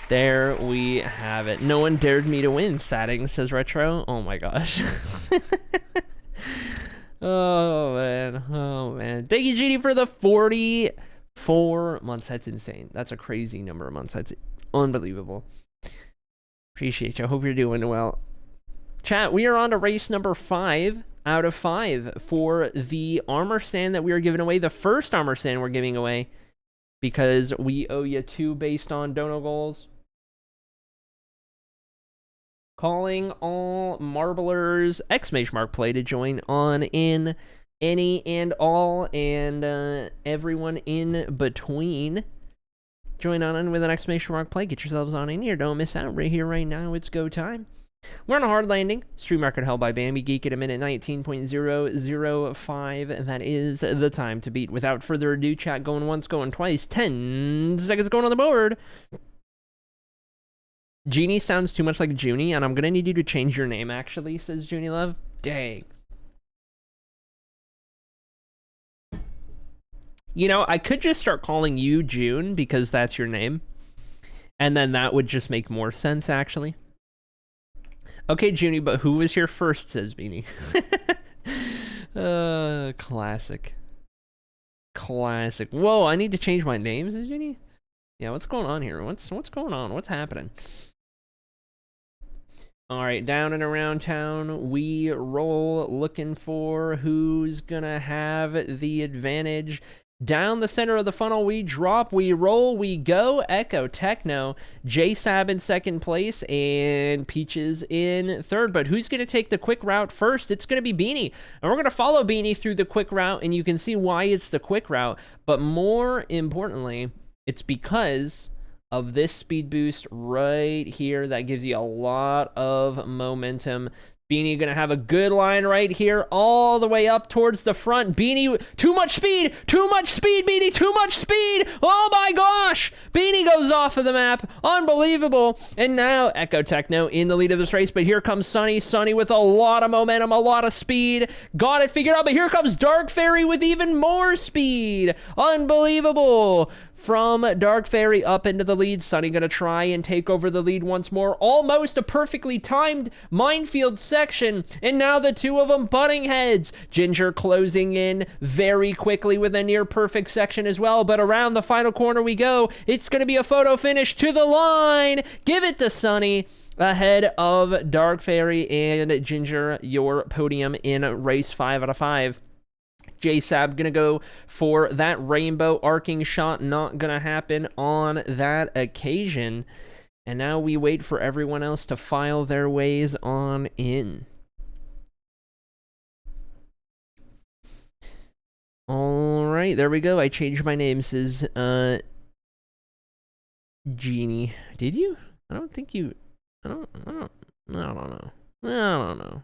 There we have it. No one dared me to win, Sadding, says Retro. Oh my gosh. Oh man. Oh man. Thank you, Genie, for the 44 months. That's insane. That's a crazy number of months. That's unbelievable. Appreciate you. I hope you're doing well. Chat, we are on to race number 5 out of 5 for the armor stand that we are giving away. The first armor stand we're giving away because we owe you 2 based on dono goals. Calling all marblers, exclamation mark play to join on in. Any and all and everyone in between. Join on in with an exclamation mark play. Get yourselves on in here. Don't miss out right here, right now. It's go time. We're on a hard landing. Stream record held by Bambi Geek at a minute 19.005. That is the time to beat. Without further ado, chat going once, going twice. 10 seconds going on the board. Genie sounds too much like Junie, and I'm going to need you to change your name, actually, says Junie Love. Dang. You know, I could just start calling you June because that's your name. And then that would just make more sense, actually. Okay, Junie, but who was here first, says Beanie. Classic. Classic. Whoa, I need to change my name, says Junie? Yeah, what's going on here? What's going on? What's happening? All right, down and around town, we roll looking for who's gonna have the advantage. Down the center of the funnel, we drop, we roll, we go. Echo Techno, J-Sab in second place, and Peaches in third. But who's going to take the quick route first? It's going to be Beanie. And we're going to follow Beanie through the quick route, and you can see why it's the quick route. But more importantly, it's because of this speed boost right here that gives you a lot of momentum. Beanie gonna have a good line right here, all the way up towards the front. Beanie, too much speed, Beanie, too much speed. Oh my gosh, Beanie goes off of the map, unbelievable. And now Echo Techno in the lead of this race, but here comes Sunny with a lot of momentum, a lot of speed. Got it figured out, but here comes Dark Fairy with even more speed. Unbelievable. From Dark Fairy up into the lead, Sunny gonna try and take over the lead once more. Almost a perfectly timed minefield section, and now the two of them butting heads. Ginger closing in very quickly with a near perfect section as well, but around the final corner we go. It's gonna be a photo finish to the line. Give it to Sunny. Ahead of Dark Fairy and Ginger, your podium in race 5 out of 5. J-Sab gonna go for that rainbow arcing shot. Not gonna happen on that occasion. And now we wait for everyone else to file their ways on in. All right, there we go. I changed my name, says Genie. Did you? I don't think you. I don't know. I don't know.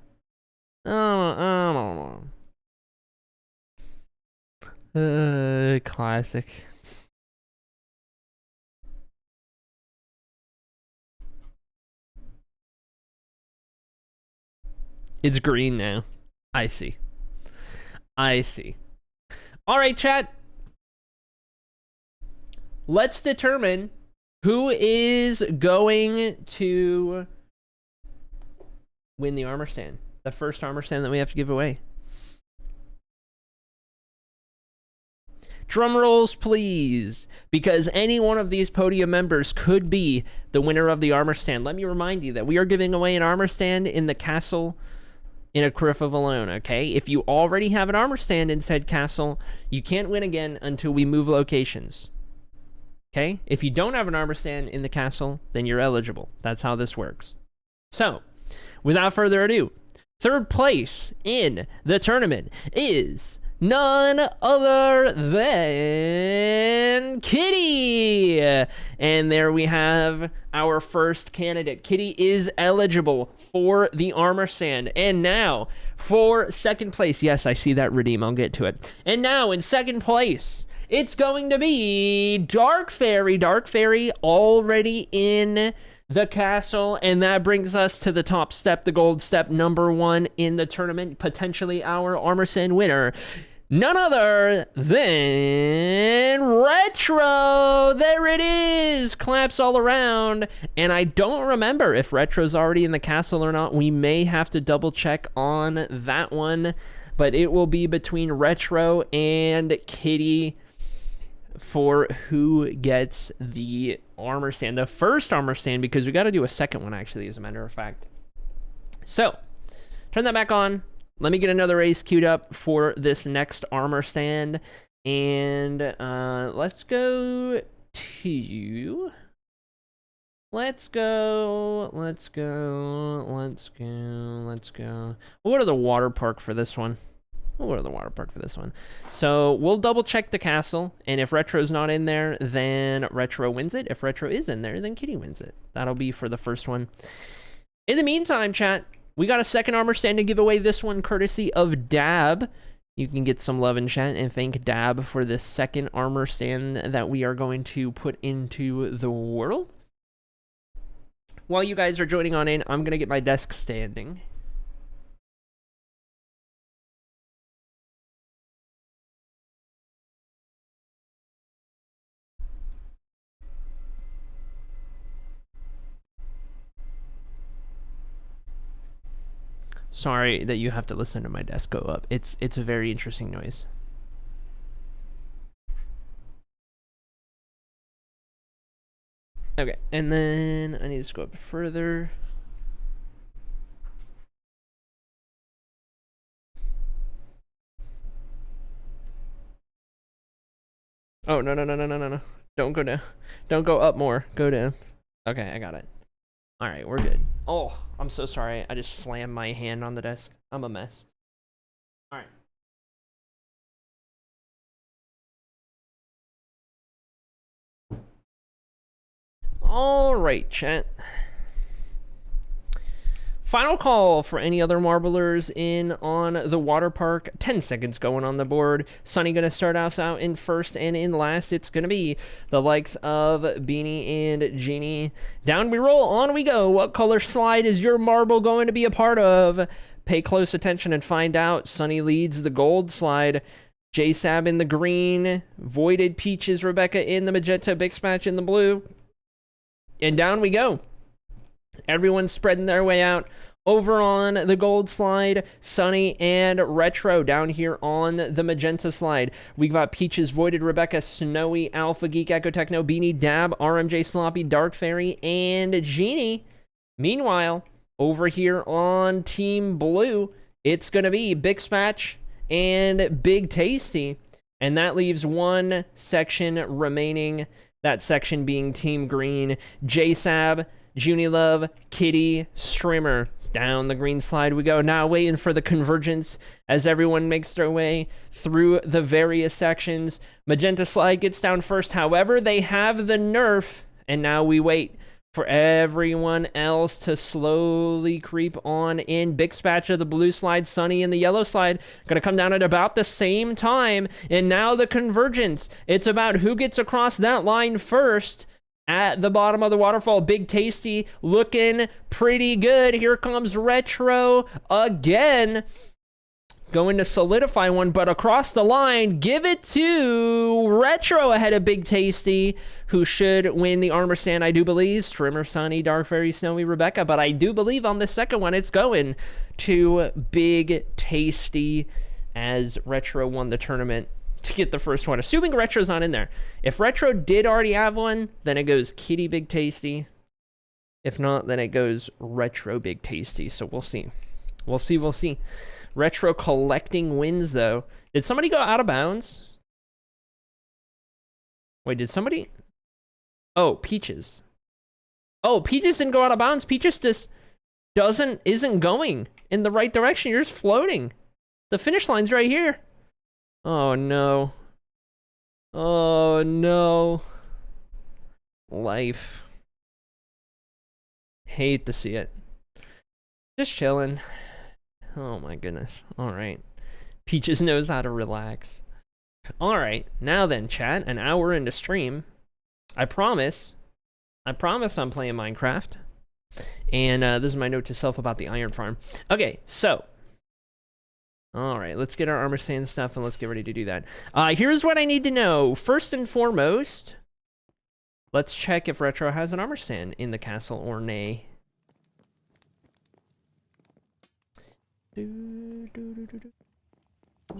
Classic. It's green now. I see. All right, chat. Let's determine who is going to win the armor stand. The first armor stand that we have to give away. Drum rolls, please, because any one of these podium members could be the winner of the armor stand. Let me remind you that we are giving away an armor stand in the castle in a Criff of Alone, okay? If you already have an armor stand in said castle, you can't win again until we move locations, okay? If you don't have an armor stand in the castle, then you're eligible. That's how this works. So, without further ado, third place in the tournament is none other than Kitty. And there we have our first candidate. Kitty is eligible for the armor stand. And now for second place. Yes, I see that redeem. I'll get to it. And now in second place, it's going to be Dark Fairy. Dark Fairy already in the castle, and that brings us to the top step, the gold step, number 1 in the tournament, potentially our armor stand winner. None other than Retro. There it is. Claps all around. And I don't remember if Retro's already in the castle or not. We may have to double check on that one, but it will be between Retro and Kitty for who gets the armor stand, the first armor stand, because we got to do a second one, actually, as a matter of fact. So turn that back on. Let me get another race queued up for this next armor stand, and let's go. We'll go to the water park for this one. So we'll double check the castle, and if Retro's not in there, then Retro wins it. If Retro is in there, then Kitty wins it. That'll be for the first one. In the meantime, chat, we got a second armor stand to give away, this one courtesy of Dab. You can get some love in chat and thank Dab for this second armor stand that we are going to put into the world. While you guys are joining on in, I'm going to get my desk standing. Sorry that you have to listen to my desk go up. It's a very interesting noise. Okay, and then I need to go up further. Oh, no. Don't go down. Don't go up more. Go down. Okay, I got it. All right, we're good. Oh, I'm so sorry. I just slammed my hand on the desk. I'm a mess. All right. All right, chat. Final call for any other marblers in on the water park. 10 seconds going on the board. Sunny gonna start us out in first, and in last it's gonna be the likes of Beanie and Genie. Down we roll, on we go. What color slide is your marble going to be a part of? Pay close attention and find out. Sunny leads the gold slide. J-Sab in the green. Voided Peaches, Rebecca in the magenta. Big Splash in the blue. And down we go. Everyone's spreading their way out. Over on the gold slide, Sunny and Retro down here on the magenta slide. We got Peaches, Voided, Rebecca, Snowy, Alpha, Geek, Echo Techno, Beanie, Dab, RMJ, Sloppy, Dark Fairy, and Genie. Meanwhile, over here on Team Blue, it's going to be Big Spatch and Big Tasty. And that leaves one section remaining. That section being Team Green. J-Sab, Junie Love, Kitty, Strimmer. Down the green slide we go. Now waiting for the convergence as everyone makes their way through the various sections. Magenta slide gets down first. However, they have the nerf. And now we wait for everyone else to slowly creep on in. Big Spatch of the blue slide, Sunny in the yellow slide, gonna come down at about the same time. And now the convergence. It's about who gets across that line first. At the bottom of the waterfall, Big Tasty looking pretty good. Here comes Retro again. Going to solidify one, but across the line, give it to Retro ahead of Big Tasty, who should win the armor stand, I do believe. Strimmer, Sunny, Dark Fairy, Snowy, Rebecca, but I do believe on the second one, it's going to Big Tasty as Retro won the tournament to get the first one, assuming Retro's not in there. If Retro did already have one, then it goes Kitty, Big Tasty. If not, then it goes Retro, Big Tasty. So we'll see. We'll see. Retro collecting wins, though. Did somebody go out of bounds? Wait, did somebody? Oh, Peaches. Oh, Peaches didn't go out of bounds. Peaches just isn't going in the right direction. You're just floating. The finish line's right here. Oh, no. Oh, no. Life. Hate to see it. Just chilling. Oh, my goodness. All right. Peaches knows how to relax. All right. Now then, chat. An hour into stream. I promise I'm playing Minecraft. And this is my note to self about the iron farm. Okay, so. All right, let's get our armor stand stuff and let's get ready to do that. Here's what I need to know. First and foremost, let's check if Retro has an armor stand in the castle or nay.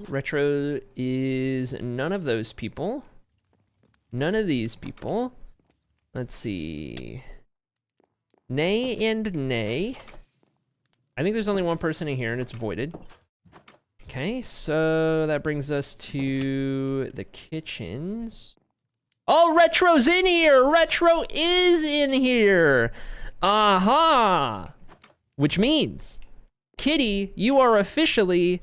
Retro is none of those people. None of these people. Let's see. Nay and nay. I think there's only one person in here and it's Voided. Okay, so that brings us to the kitchens. Oh, Retro's in here! Retro is in here! Aha! Which means, Kitty, you are officially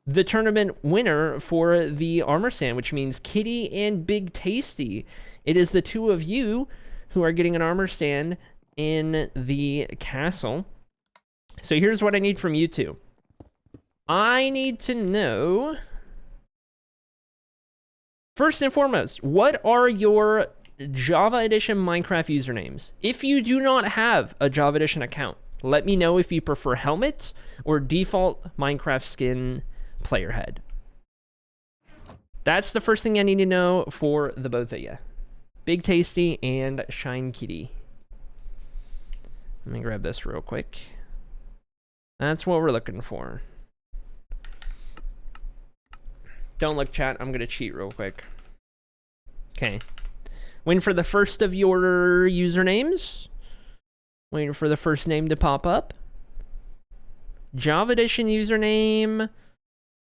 the tournament winner for the armor stand, which means Kitty and Big Tasty. It is the two of you who are getting an armor stand in the castle. So here's what I need from you two. I need to know, first and foremost, what are your Java Edition Minecraft usernames? If you do not have a Java Edition account, let me know if you prefer helmet or default Minecraft skin player head. That's the first thing I need to know for the both of you. Big Tasty and Shine Kitty. Let me grab this real quick. That's what we're looking for. Don't look, chat. I'm going to cheat real quick. Okay. Waiting for the first of your usernames. Waiting for the first name to pop up. Java Edition username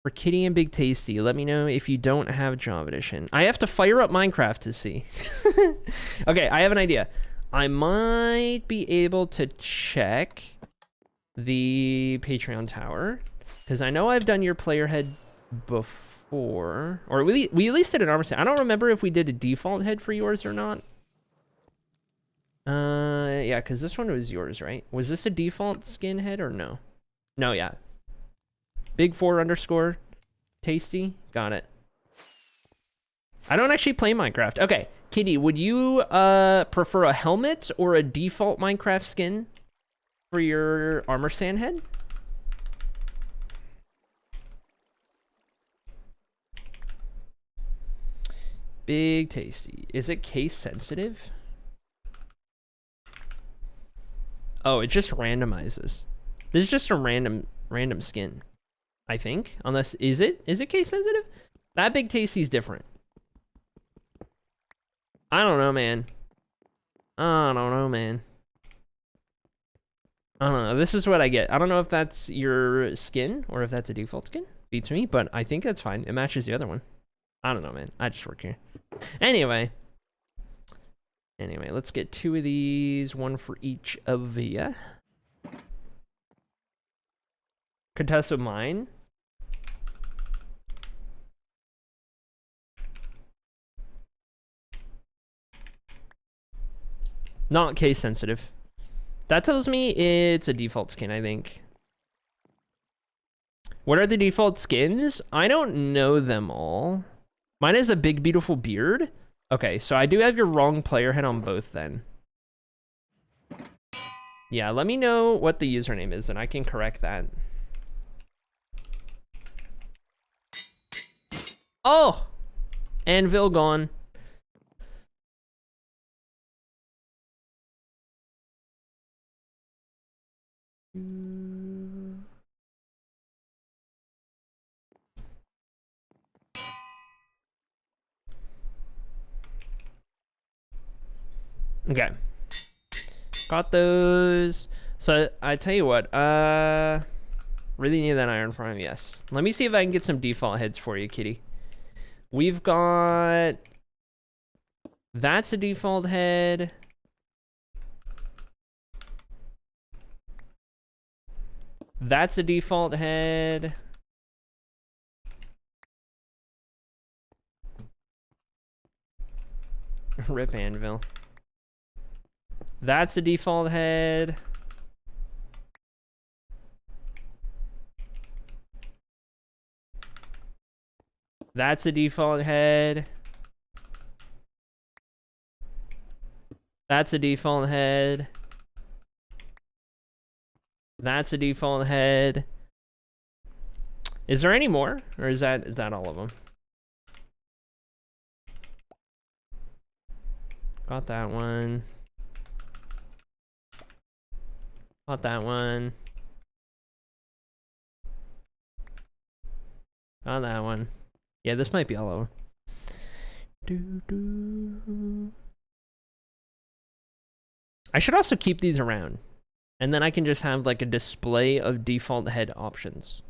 for Kitty and Big Tasty. Let me know if you don't have Java Edition. I have to fire up Minecraft to see. Okay, I have an idea. I might be able to check the Patreon tower, because I know I've done your player head before, or we at least did an armor set. I don't remember if we did a default head for yours or not. Yeah, because this one was yours, right? Was this a default skin head or no? No, yeah. Big4_ Tasty. Got it. I don't actually play Minecraft. Okay, Kitty, would you prefer a helmet or a default Minecraft skin for your armor sand head? Big Tasty. Is it case sensitive? Oh, it just randomizes. This is just a random skin, I think. Unless, is it case sensitive? That Big Tasty's different. I don't know, man. I don't know. This is what I get. I don't know if that's your skin or if that's a default skin. Beats me, but I think that's fine. It matches the other one. I don't know, man. I just work here. Anyway, let's get 2 of these. 1 for each of you. Contessa mine. Not case sensitive. That tells me it's a default skin, I think. What are the default skins? I don't know them all. Mine is a big, beautiful beard. Okay, so I do have your wrong player head on both then. Yeah, let me know what the username is and I can correct that. Oh! Anvil gone. Okay. Got those. So I tell you what, really need that iron farm, yes. Let me see if I can get some default heads for you, Kitty. We've got, that's a default head. That's a default head. Rip Anvil. That's a default head. That's a default head. That's a default head. That's a default head. Is there any more? Or is that all of them? Got that one. Got that one. Got that one. Yeah, this might be all of them. I should also keep these around. And then I can just have like a display of default head options.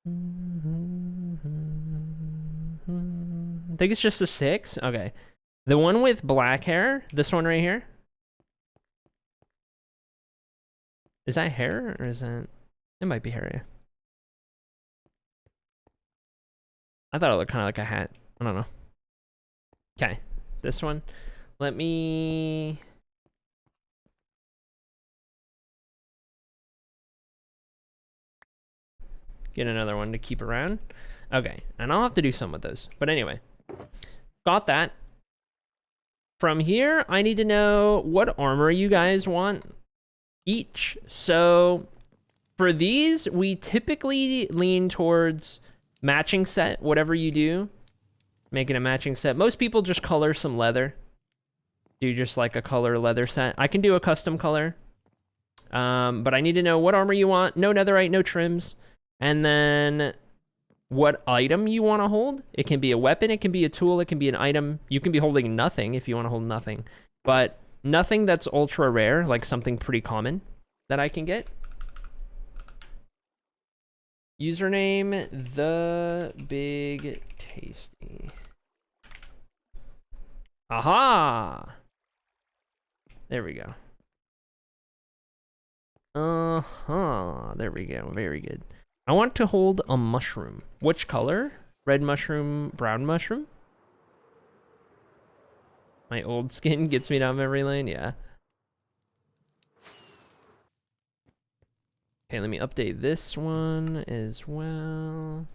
I think it's just a 6. Okay. The one with black hair, this one right here. Is that hair or is that? It might be hair, yeah. I thought it looked kind of like a hat. I don't know. Okay. This one. Let me Get another one to keep around. Okay, and I'll have to do some with those. But anyway, got that. From here, I need to know what armor you guys want each. So for these, we typically lean towards matching set, whatever you do. Making a matching set. Most people just color some leather. Do just like a color leather set. I can do a custom color. But I need to know what armor you want. No netherite, no trims. And then what item you want to hold. It can be a weapon, it can be a tool, it can be an item. You can be holding nothing if you want to hold nothing. But nothing that's ultra rare, like something pretty common that I can get. Username, the big tasty. Aha! There we go. There we go. Very good. I want to hold a mushroom. Which color? Red mushroom, brown mushroom? My old skin gets me down memory lane, yeah. Okay, let me update this one as well.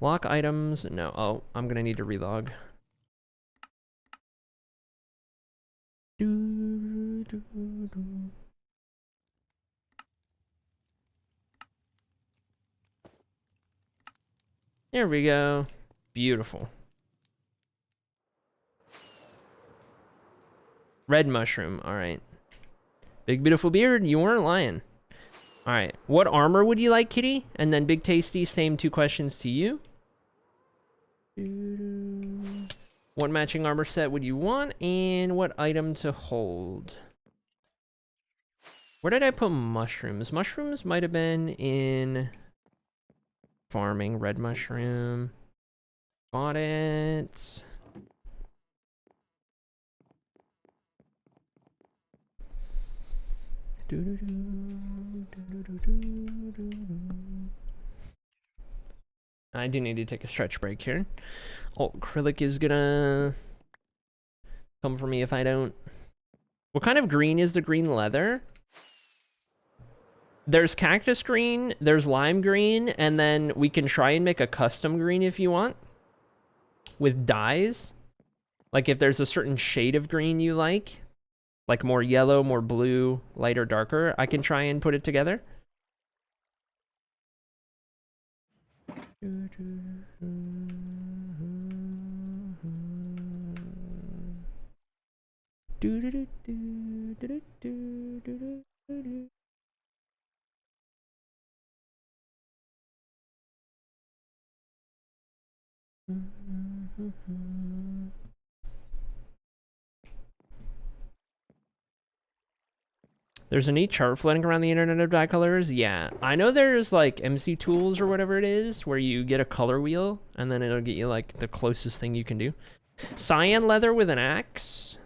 Lock items, no. Oh, I'm gonna need to relog. There we go. Beautiful. Red mushroom, all right. Big beautiful beard, you weren't lying. All right, what armor would you like, kitty? And then Big Tasty, same 2 questions to you. What matching armor set would you want? And what item to hold? Where did I put mushrooms? Mushrooms might have been in farming. Red mushroom. Got it. I do need to take a stretch break here. Oh, acrylic is gonna come for me if I don't. What kind of green is the green leather? There's cactus green, there's lime green, and then we can try and make a custom green if you want. With dyes. Like if there's a certain shade of green you like more yellow, more blue, lighter, darker, I can try and put it together. There's a neat chart floating around the internet of dye colors. Yeah, I know there's like MC tools or whatever it is where you get a color wheel and then it'll get you like the closest thing you can do. Cyan leather with an axe.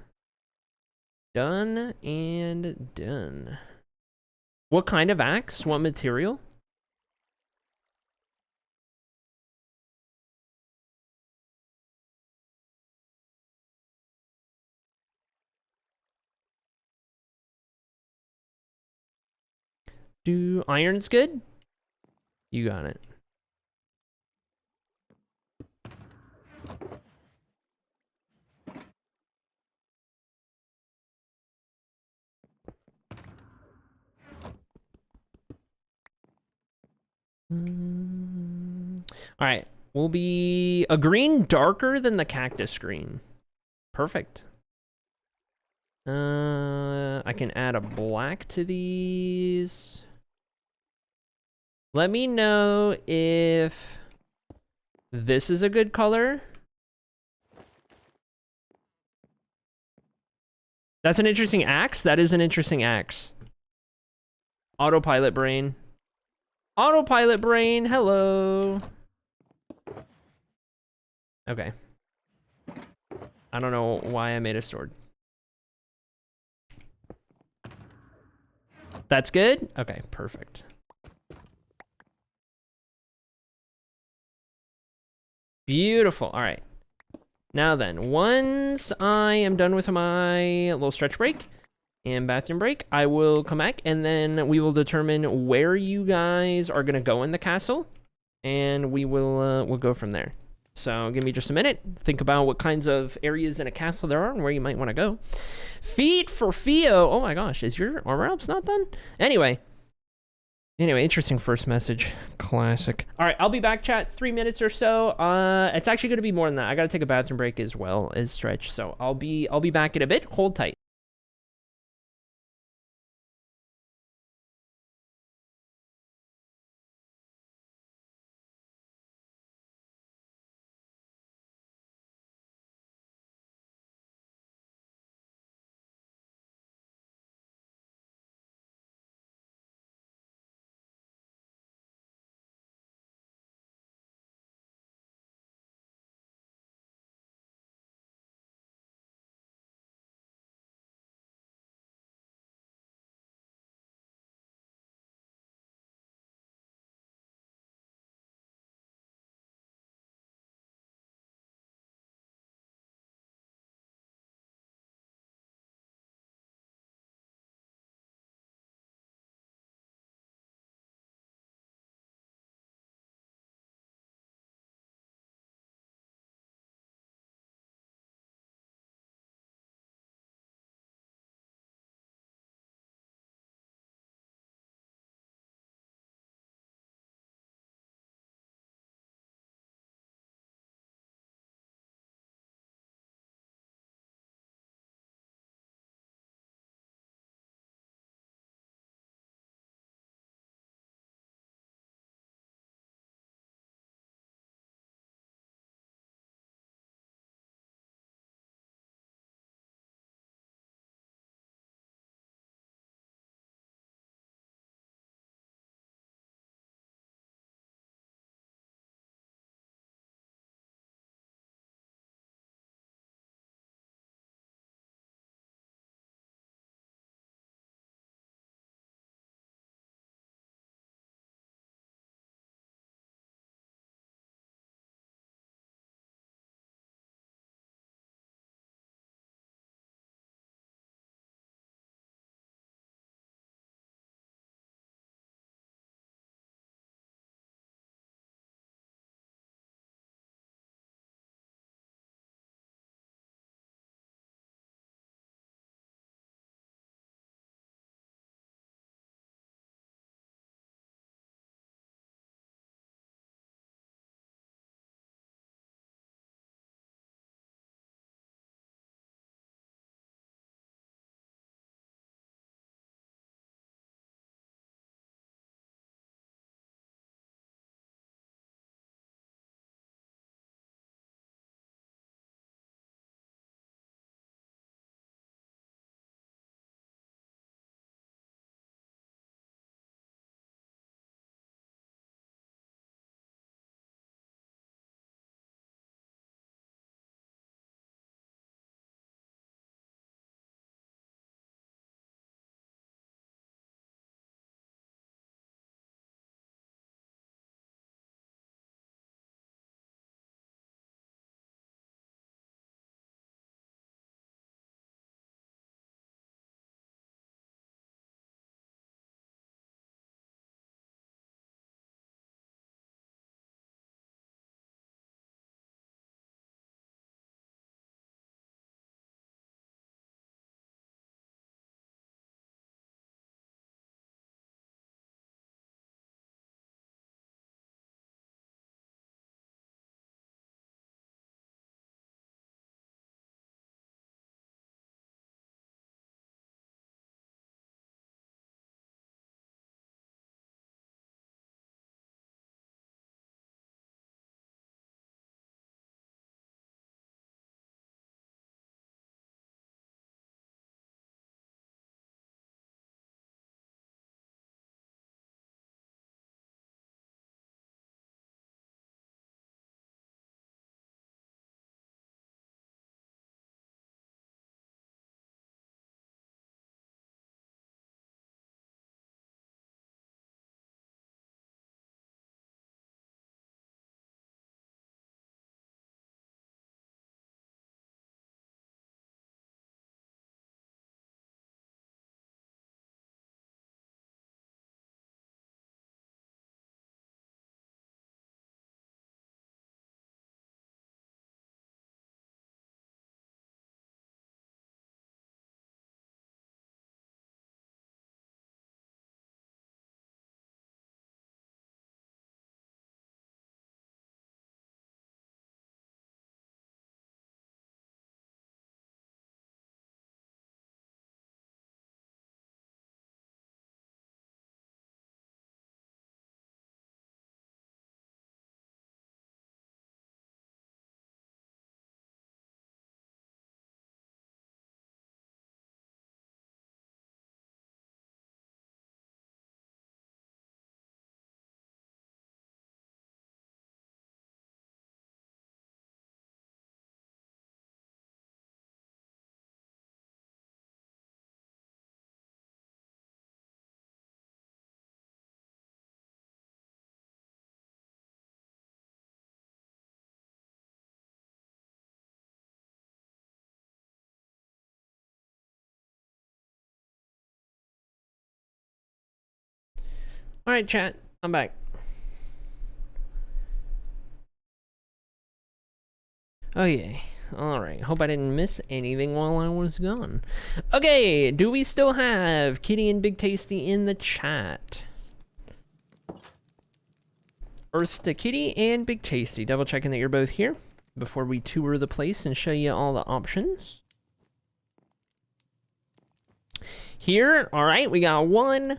Done and done. What kind of axe? What material? Do iron's good? You got it. All right, will be a green darker than the cactus green. Perfect. I can add a black to these. Let me know if this is a good color. That's an interesting axe. That is an interesting axe. Autopilot brain. Autopilot brain, hello. Okay. I don't know why I made a sword. That's good? Okay, perfect. Beautiful. All right. Now then, once I am done with my little stretch break, and bathroom break. I will come back, and then we will determine where you guys are gonna go in the castle, and we'll go from there. So give me just a minute. Think about what kinds of areas in a castle there are and where you might want to go. Feet for Theo. Oh my gosh, is your armor ups not done? Anyway, interesting first message. Classic. All right, I'll be back, chat. 3 minutes or so. It's actually going to be more than that. I got to take a bathroom break as well as stretch. So I'll be back in a bit. Hold tight. Alright, chat. I'm back. Okay. Alright. Hope I didn't miss anything while I was gone. Okay. Do we still have Kitty and Big Tasty in the chat? Earth to Kitty and Big Tasty. Double checking that you're both here before we tour the place and show you all the options. Here. Alright. We got one.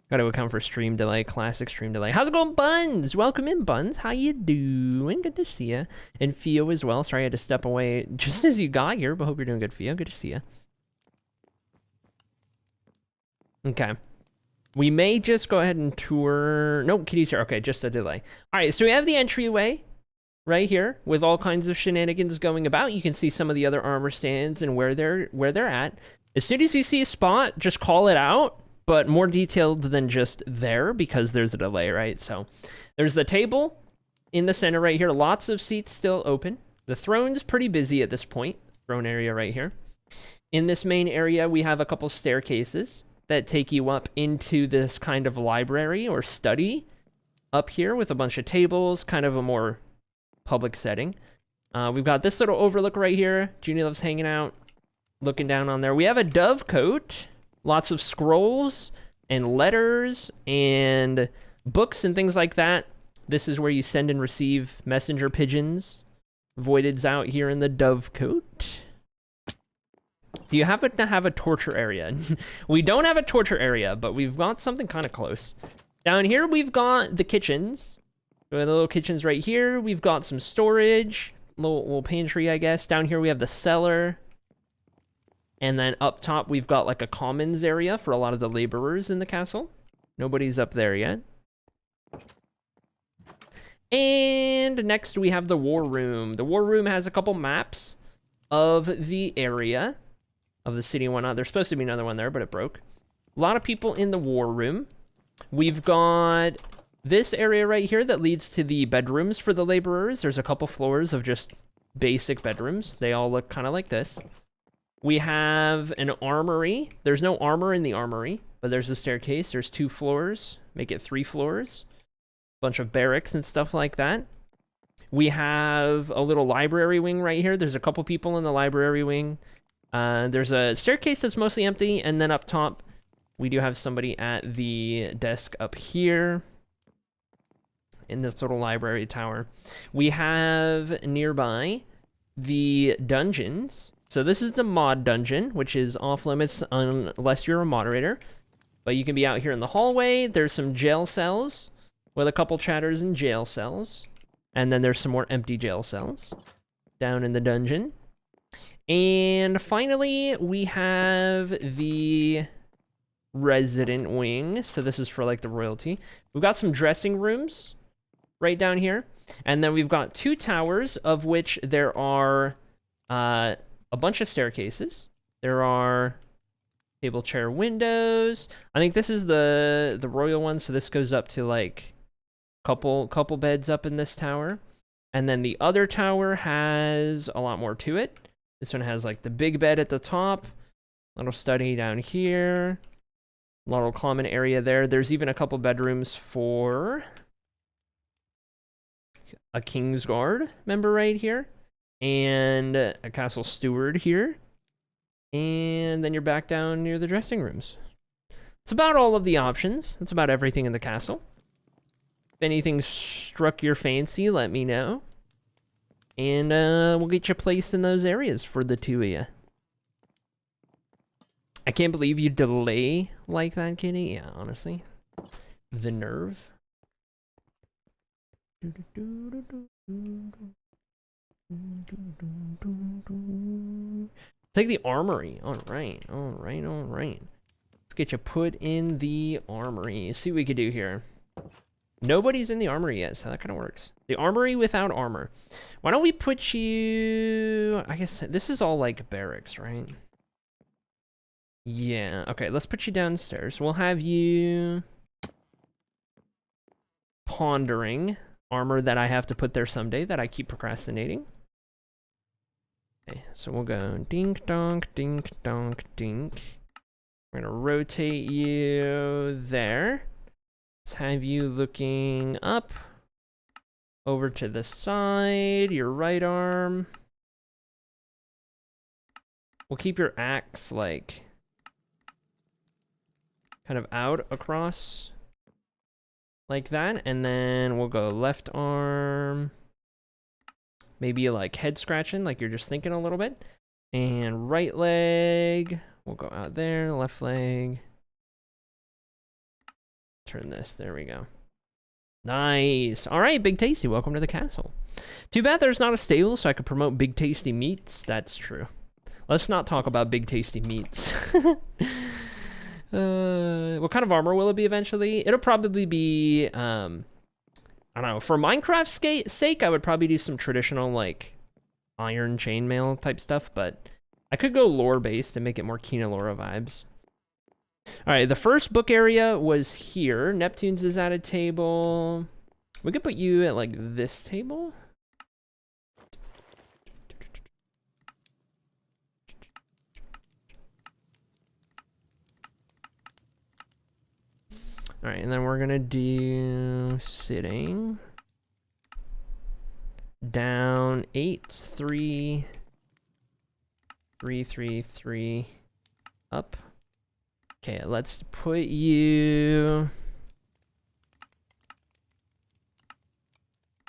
Gotta account for stream delay, classic stream delay. How's it going, Buns? Welcome in, Buns. How you doing? Good to see you. And Fio as well. Sorry I had to step away just as you got here, but hope you're doing good, Fio. Good to see you. Okay. We may just go ahead and tour... Nope, Kitty's here. Okay, just a delay. All right, so we have the entryway right here with all kinds of shenanigans going about. You can see some of the other armor stands and where they're at. As soon as you see a spot, just call it out. But more detailed than just there because there's a delay, right? So there's the table in the center right here. Lots of seats still open. The throne's pretty busy at this point. Throne area right here. In this main area, we have a couple staircases that take you up into this kind of library or study up here with a bunch of tables, kind of a more public setting. We've got this little overlook right here. Junie loves hanging out, looking down on there. We have a dove coat. Lots of scrolls and letters and books and things like that. This is where you send and receive messenger pigeons. Voided's out here in the dovecote. Do you happen to have a torture area? We don't have a torture area, but we've got something kind of close. Down here, we've got the kitchens. We have the little kitchens right here. We've got some storage, little pantry, I guess. Down here, we have the cellar. And then up top, we've got like a commons area for a lot of the laborers in the castle. Nobody's up there yet. And next we have the war room. The war room has a couple maps of the area of the city and whatnot. There's supposed to be another one there, but it broke. A lot of people in the war room. We've got this area right here that leads to the bedrooms for the laborers. There's a couple floors of just basic bedrooms. They all look kind of like this. We have an armory. There's no armor in the armory, but there's a staircase. There's 2 floors. Make it 3 floors. Bunch of barracks and stuff like that. We have a little library wing right here. There's a couple people in the library wing. There's a staircase that's mostly empty, and then up top, we do have somebody at the desk up here in this little library tower. We have nearby the dungeons. So this is the mod dungeon, which is off limits unless you're a moderator. But you can be out here in the hallway. There's some jail cells with a couple chatters in jail cells. And then there's some more empty jail cells down in the dungeon. And finally, we have the resident wing. So this is for like the royalty. We've got some dressing rooms right down here. And then we've got 2 towers, of which there are a bunch of staircases. There are table, chair, windows. I think this is the royal one, so this goes up to like couple beds up in this tower. And then the other tower has a lot more to it. This one has like the big bed at the top, little study down here, little common area there. There's even a couple bedrooms for a King's Guard member right here. And a castle steward here. And then you're back down near the dressing rooms. It's about all of the options. That's about everything in the castle. If anything struck your fancy, let me know. And we'll get you placed in those areas for the 2 of you. I can't believe you delay like that, Kitty. Yeah, honestly. The nerve. Take the armory. All right. Let's get you put in the armory. See what we can do here. Nobody's in the armory yet, so that kind of works. The armory without armor. Why don't we put you... I guess this is all like barracks, right? Yeah. Okay, let's put you downstairs. We'll have you... pondering armor that I have to put there someday that I keep procrastinating. Okay, so we'll go dink donk, dink donk, dink. We're gonna rotate you there. Let's have you looking up, over to the side, your right arm. We'll keep your axe like kind of out across like that, and then we'll go left arm, maybe like head scratching, like you're just thinking a little bit, and right leg, we'll go out there, left leg, turn this, there we go. Nice. All right, Big Tasty, welcome to the castle. Too bad there's not a stable so I could promote Big Tasty meats. That's true. Let's not talk about Big Tasty meats. What kind of armor will it be eventually? It'll probably be, I don't know. For Minecraft's sake, I would probably do some traditional, like, iron chainmail type stuff, but I could go lore-based and make it more Kina Lora vibes. All right, the first book area was here. Neptune's is at a table. We could put you at, like, this table. All right, and then we're gonna do sitting. Down 8, 3, 3, 3, 3, up. Okay, let's put you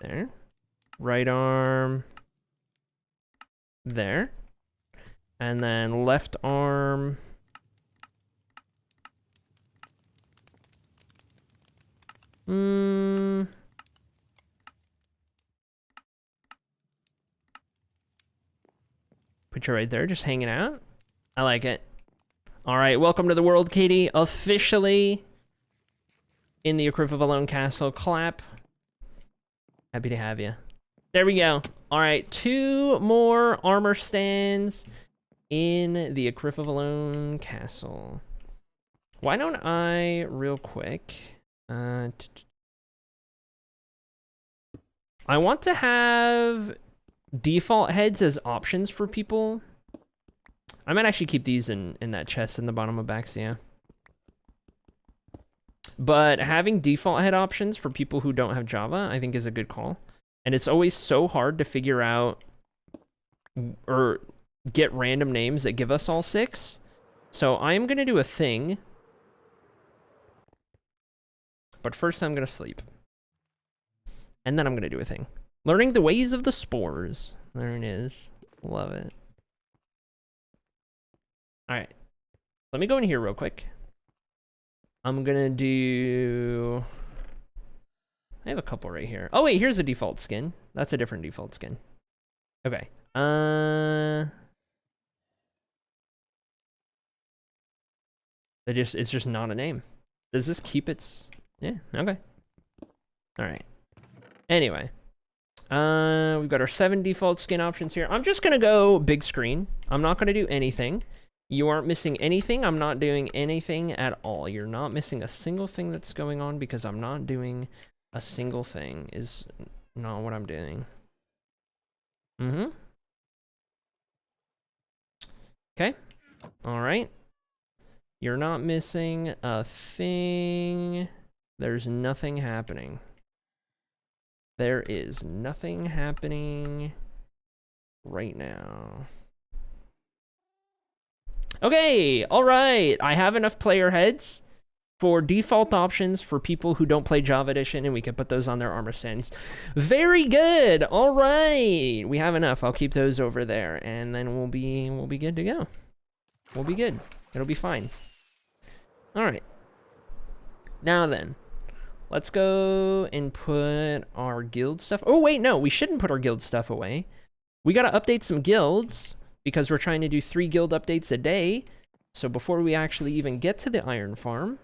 there. Right arm there. And then left arm. Put you right there, just hanging out. I like it. All right, welcome to the world, Katie. Officially in the Acrifa Alone Castle. Clap. Happy to have you. There we go. All right, 2 more armor stands in the Acrifa Alone Castle. Why don't I, real quick, I want to have default heads as options for people. I might actually keep these in that chest in the bottom of Baxia. But having default head options for people who don't have Java, I think is a good call. And it's always so hard to figure out or get random names that give us all 6. So I'm going to do a thing. But first I'm going to sleep. And then I'm going to do a thing. Learning the ways of the spores. There it is. Love it. All right. Let me go in here real quick. I'm going to do... I have a couple right here. Oh, wait, here's a default skin. That's a different default skin. Okay. It's just not a name. Does this keep its... Yeah, okay. All right. Anyway. We've got our 7 default skin options here. I'm just going to go big screen. I'm not going to do anything. You aren't missing anything. I'm not doing anything at all. You're not missing a single thing that's going on because I'm not doing a single thing is not what I'm doing. Okay. All right. You're not missing a thing. There's nothing happening. There is nothing happening right now. Okay, all right. I have enough player heads for default options for people who don't play Java Edition, and we can put those on their armor stands. Very good. All right, we have enough. I'll keep those over there, and then we'll be good to go. We'll be good. It'll be fine. All right. Now then, let's go and put our guild stuff. Oh wait, no, we shouldn't put our guild stuff away. We got to update some guilds, because we're trying to do 3 guild updates a day. So before we actually even get to the iron farm,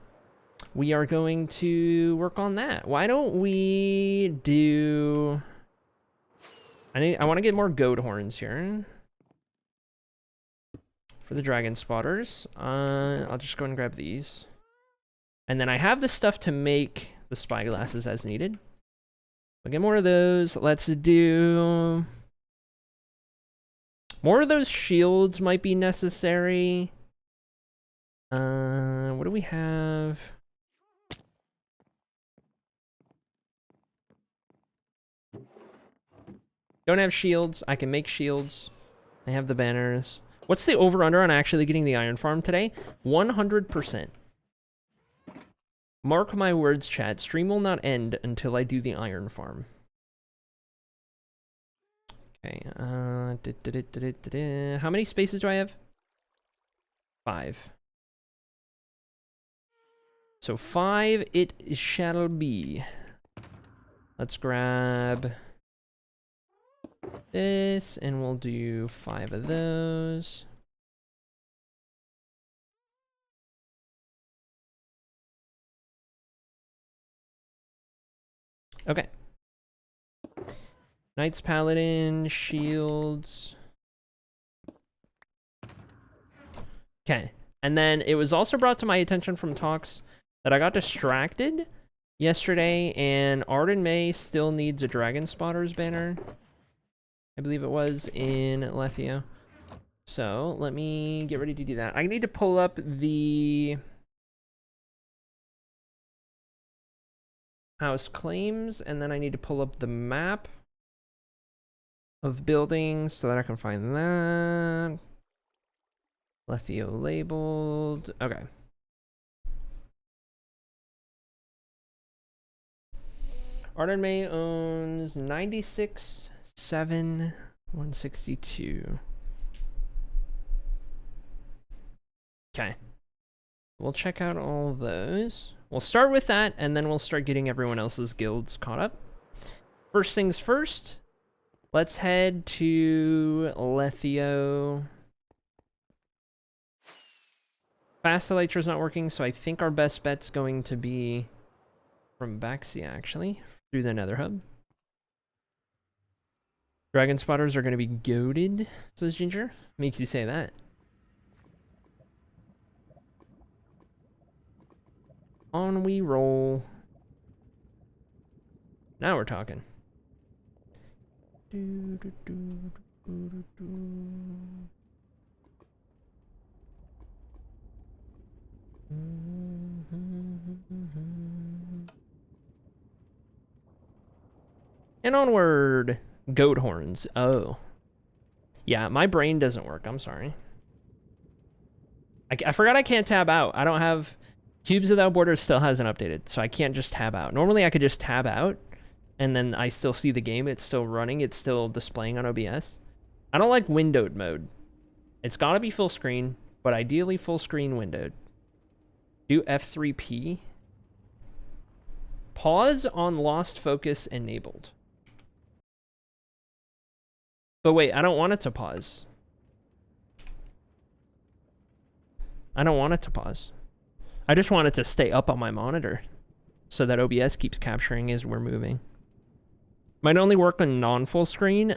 we are going to work on that. Why don't we do... I want to get more goat horns here. For the dragon spotters. I'll just go and grab these. And then I have the stuff to make the spyglasses as needed. We'll get more of those. Let's do... More of those shields might be necessary. What do we have? Don't have shields. I can make shields. I have the banners. What's the over-under on actually getting the iron farm today? 100%. Mark my words, chat. Stream will not end until I do the iron farm. Okay. How many spaces do I have? 5. So 5 it shall be. Let's grab this, and we'll do 5 of those. Okay. Knights Paladin, shields. Okay. And then it was also brought to my attention from talks that I got distracted yesterday, and Arden May still needs a Dragon Spotters banner. I believe it was in Lethio. So let me get ready to do that. I need to pull up the house claims, and then I need to pull up the map of buildings so that I can find that. Lethio labeled. Okay. Arden May owns 96,762. Okay. We'll check out all of those. We'll start with that, and then we'll start getting everyone else's guilds caught up. First things first, let's head to Lethio. Fast Elytra's not working, so I think our best bet's going to be from Baxia, actually, through the Nether Hub. Dragon Spotters are going to be goated, says Ginger. Makes you say that. On we roll. Now we're talking. And onward. Goat horns. Oh. Yeah, my brain doesn't work. I'm sorry. I forgot I can't tab out. I don't have... Cubes Without Borders still hasn't updated, so I can't just tab out. Normally I could just tab out, and then I still see the game. It's still running. It's still displaying on OBS. I don't like windowed mode. It's got to be full screen, but ideally full screen windowed. Do F3P. Pause on lost focus enabled. But wait, I don't want it to pause. I don't want it to pause. I just want it to stay up on my monitor so that OBS keeps capturing as we're moving. Might only work on non-full screen.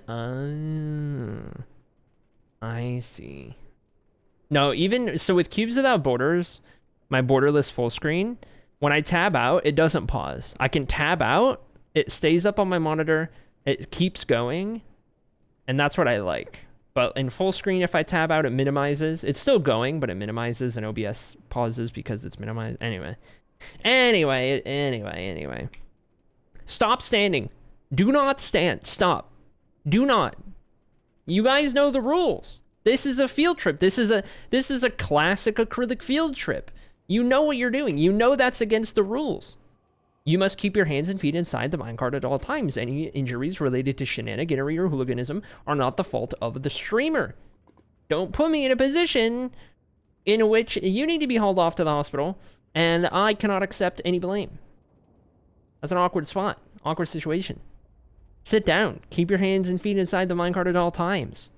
I see. No, even so with Cubes Without Borders, my borderless full screen, when I tab out, it doesn't pause. I can tab out, it stays up on my monitor, it keeps going, and that's what I like. But in full screen, if I tab out, it minimizes. It's still going, but it minimizes, and OBS pauses because it's minimized. Anyway. Stop standing. Do not stand. Stop. Do not. You guys know the rules. This is a field trip. This is a classic acrylic field trip. You know what you're doing. You know that's against the rules. You must keep your hands and feet inside the minecart at all times. Any injuries related to shenaniganery or hooliganism are not the fault of the streamer. Don't put me in a position in which you need to be hauled off to the hospital, and I cannot accept any blame. That's an awkward spot. Awkward situation. Sit down. Keep your hands and feet inside the minecart at all times.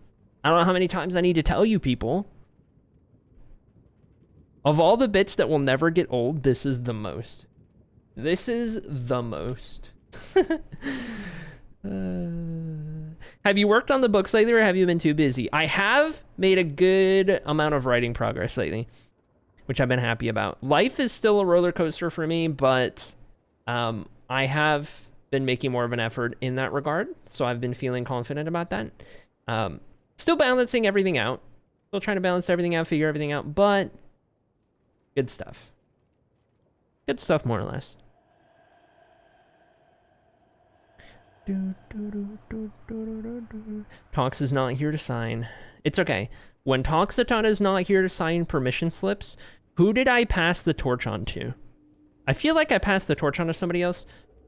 I don't know how many times I need to tell you people. Of all the bits that will never get old, this is the most. This is the most. Have you worked on the books lately, or have you been too busy? I have made a good amount of writing progress lately, which I've been happy about. Life is still a roller coaster for me, but I have been making more of an effort in that regard, so I've been feeling confident about that. Still balancing everything out. Still trying to balance everything out, figure everything out, but good stuff. Good stuff, more or less. Tox is not here to sign. It's okay. When Toxitana is not here to sign permission slips, who did I pass the torch on to? I feel like I passed the torch on to somebody else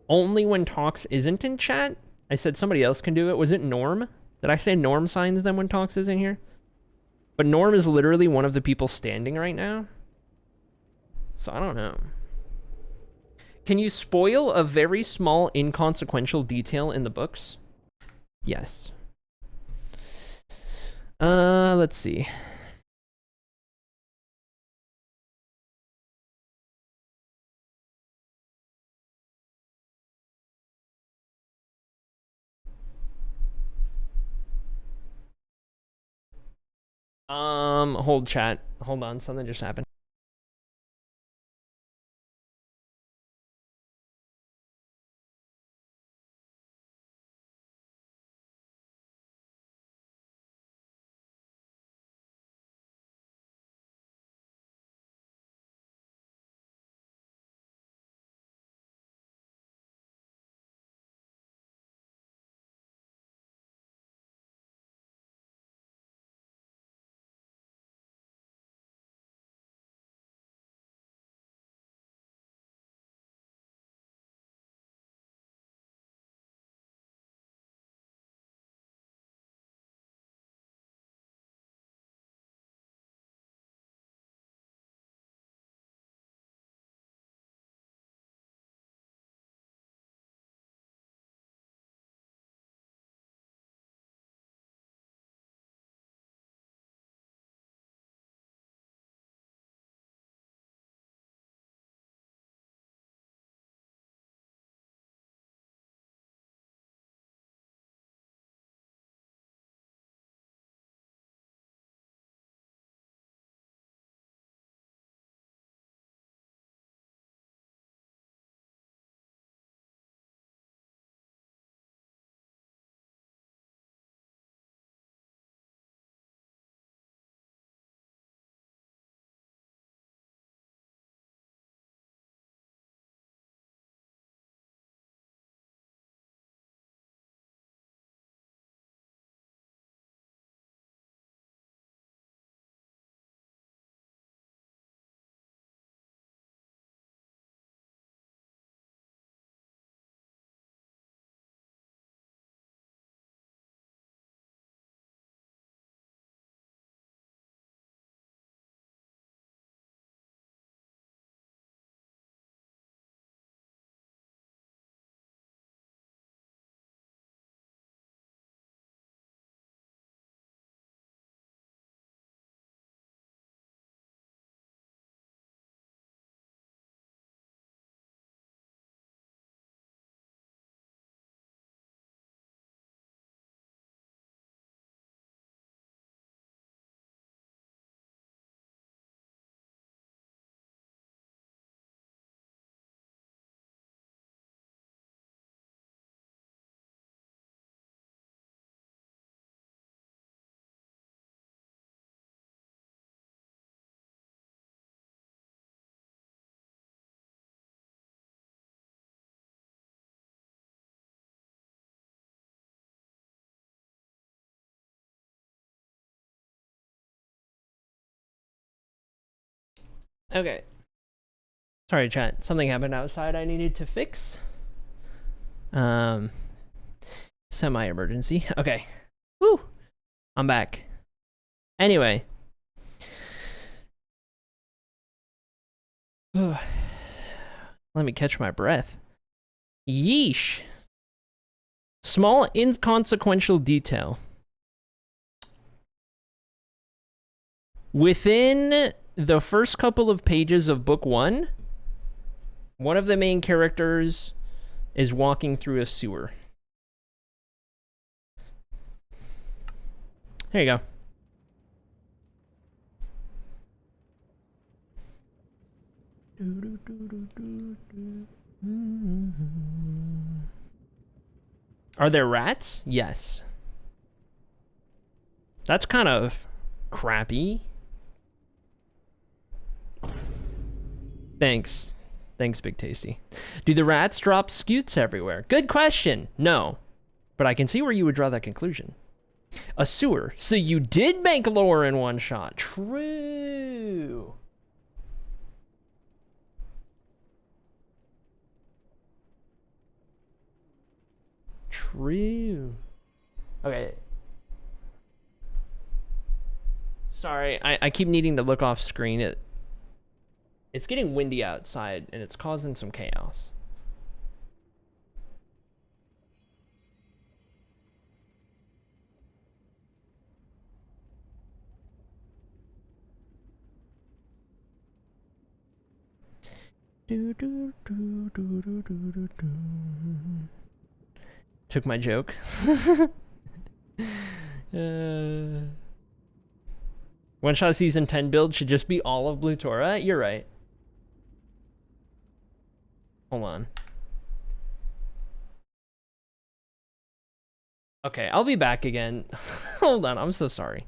only when Tox isn't in chat. I said somebody else can do it. Was it Norm? Did I say Norm signs them when Tox isn't here? But Norm is literally one of the people standing right now. So I don't know. Can you spoil a very small inconsequential detail in the books? Yes. Let's see. Hold chat. Hold on, something just happened. Okay. Sorry, chat. Something happened outside I needed to fix. Semi-emergency. Okay. Woo! I'm back. Anyway. Let me catch my breath. Yeesh. Small inconsequential detail. Within the first couple of pages of book one of the main characters is walking through a sewer. There you go. Are there rats? Yes. That's kind of crappy. Thanks. Thanks, Big Tasty. Do the rats drop scutes everywhere? Good question. No. But I can see where you would draw that conclusion. A sewer. So you did make lore in one shot. True. True. Okay. Sorry, I keep needing to look off screen. It's getting windy outside, and it's causing some chaos. Took my joke. One shot season 10 build should just be all of Blue Tora. You're right. Hold on. Okay, I'll be back again. Hold on, I'm so sorry.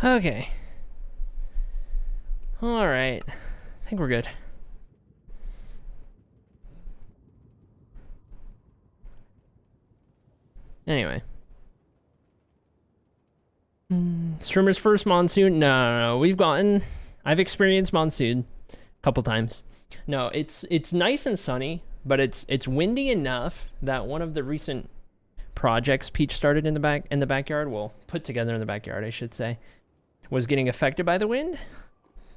Okay. All right. I think we're good. Anyway. Streamer's first monsoon? No. I've experienced monsoon a couple times. No, it's nice and sunny, but it's windy enough that one of the recent projects Peach started in the backyard, well, put together in the backyard, I should say, was getting affected by the wind,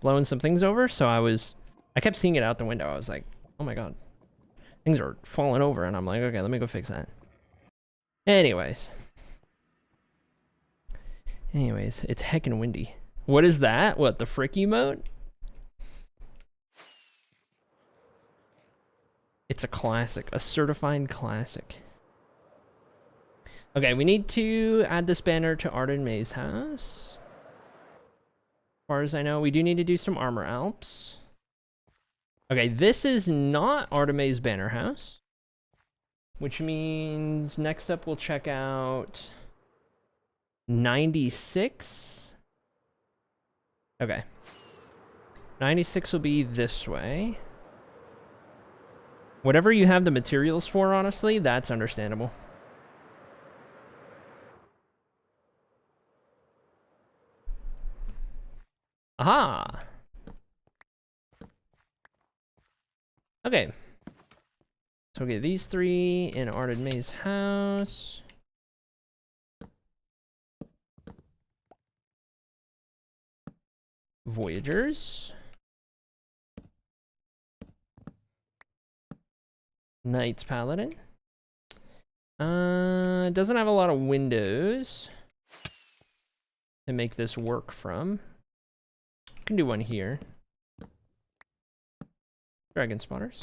blowing some things over. So I kept seeing it out the window. I was like, oh my god, things are falling over, and I'm like, okay, let me go fix that. Anyways, it's heckin' windy. What is that? What, the frick emote? It's a classic, a certified classic. Okay, we need to add this banner to Arden May's house. As far as I know, we do need to do some armor alps. Okay, this is not Artemay's banner house, which means next up we'll check out 96. Okay. 96 will be this way. Whatever you have the materials for, honestly, that's understandable. Aha! Okay. So we'll get these three in Arden May's house. Voyagers. Knights Paladin. Doesn't have a lot of windows to make this work from. Can do one here. Dragon spotters.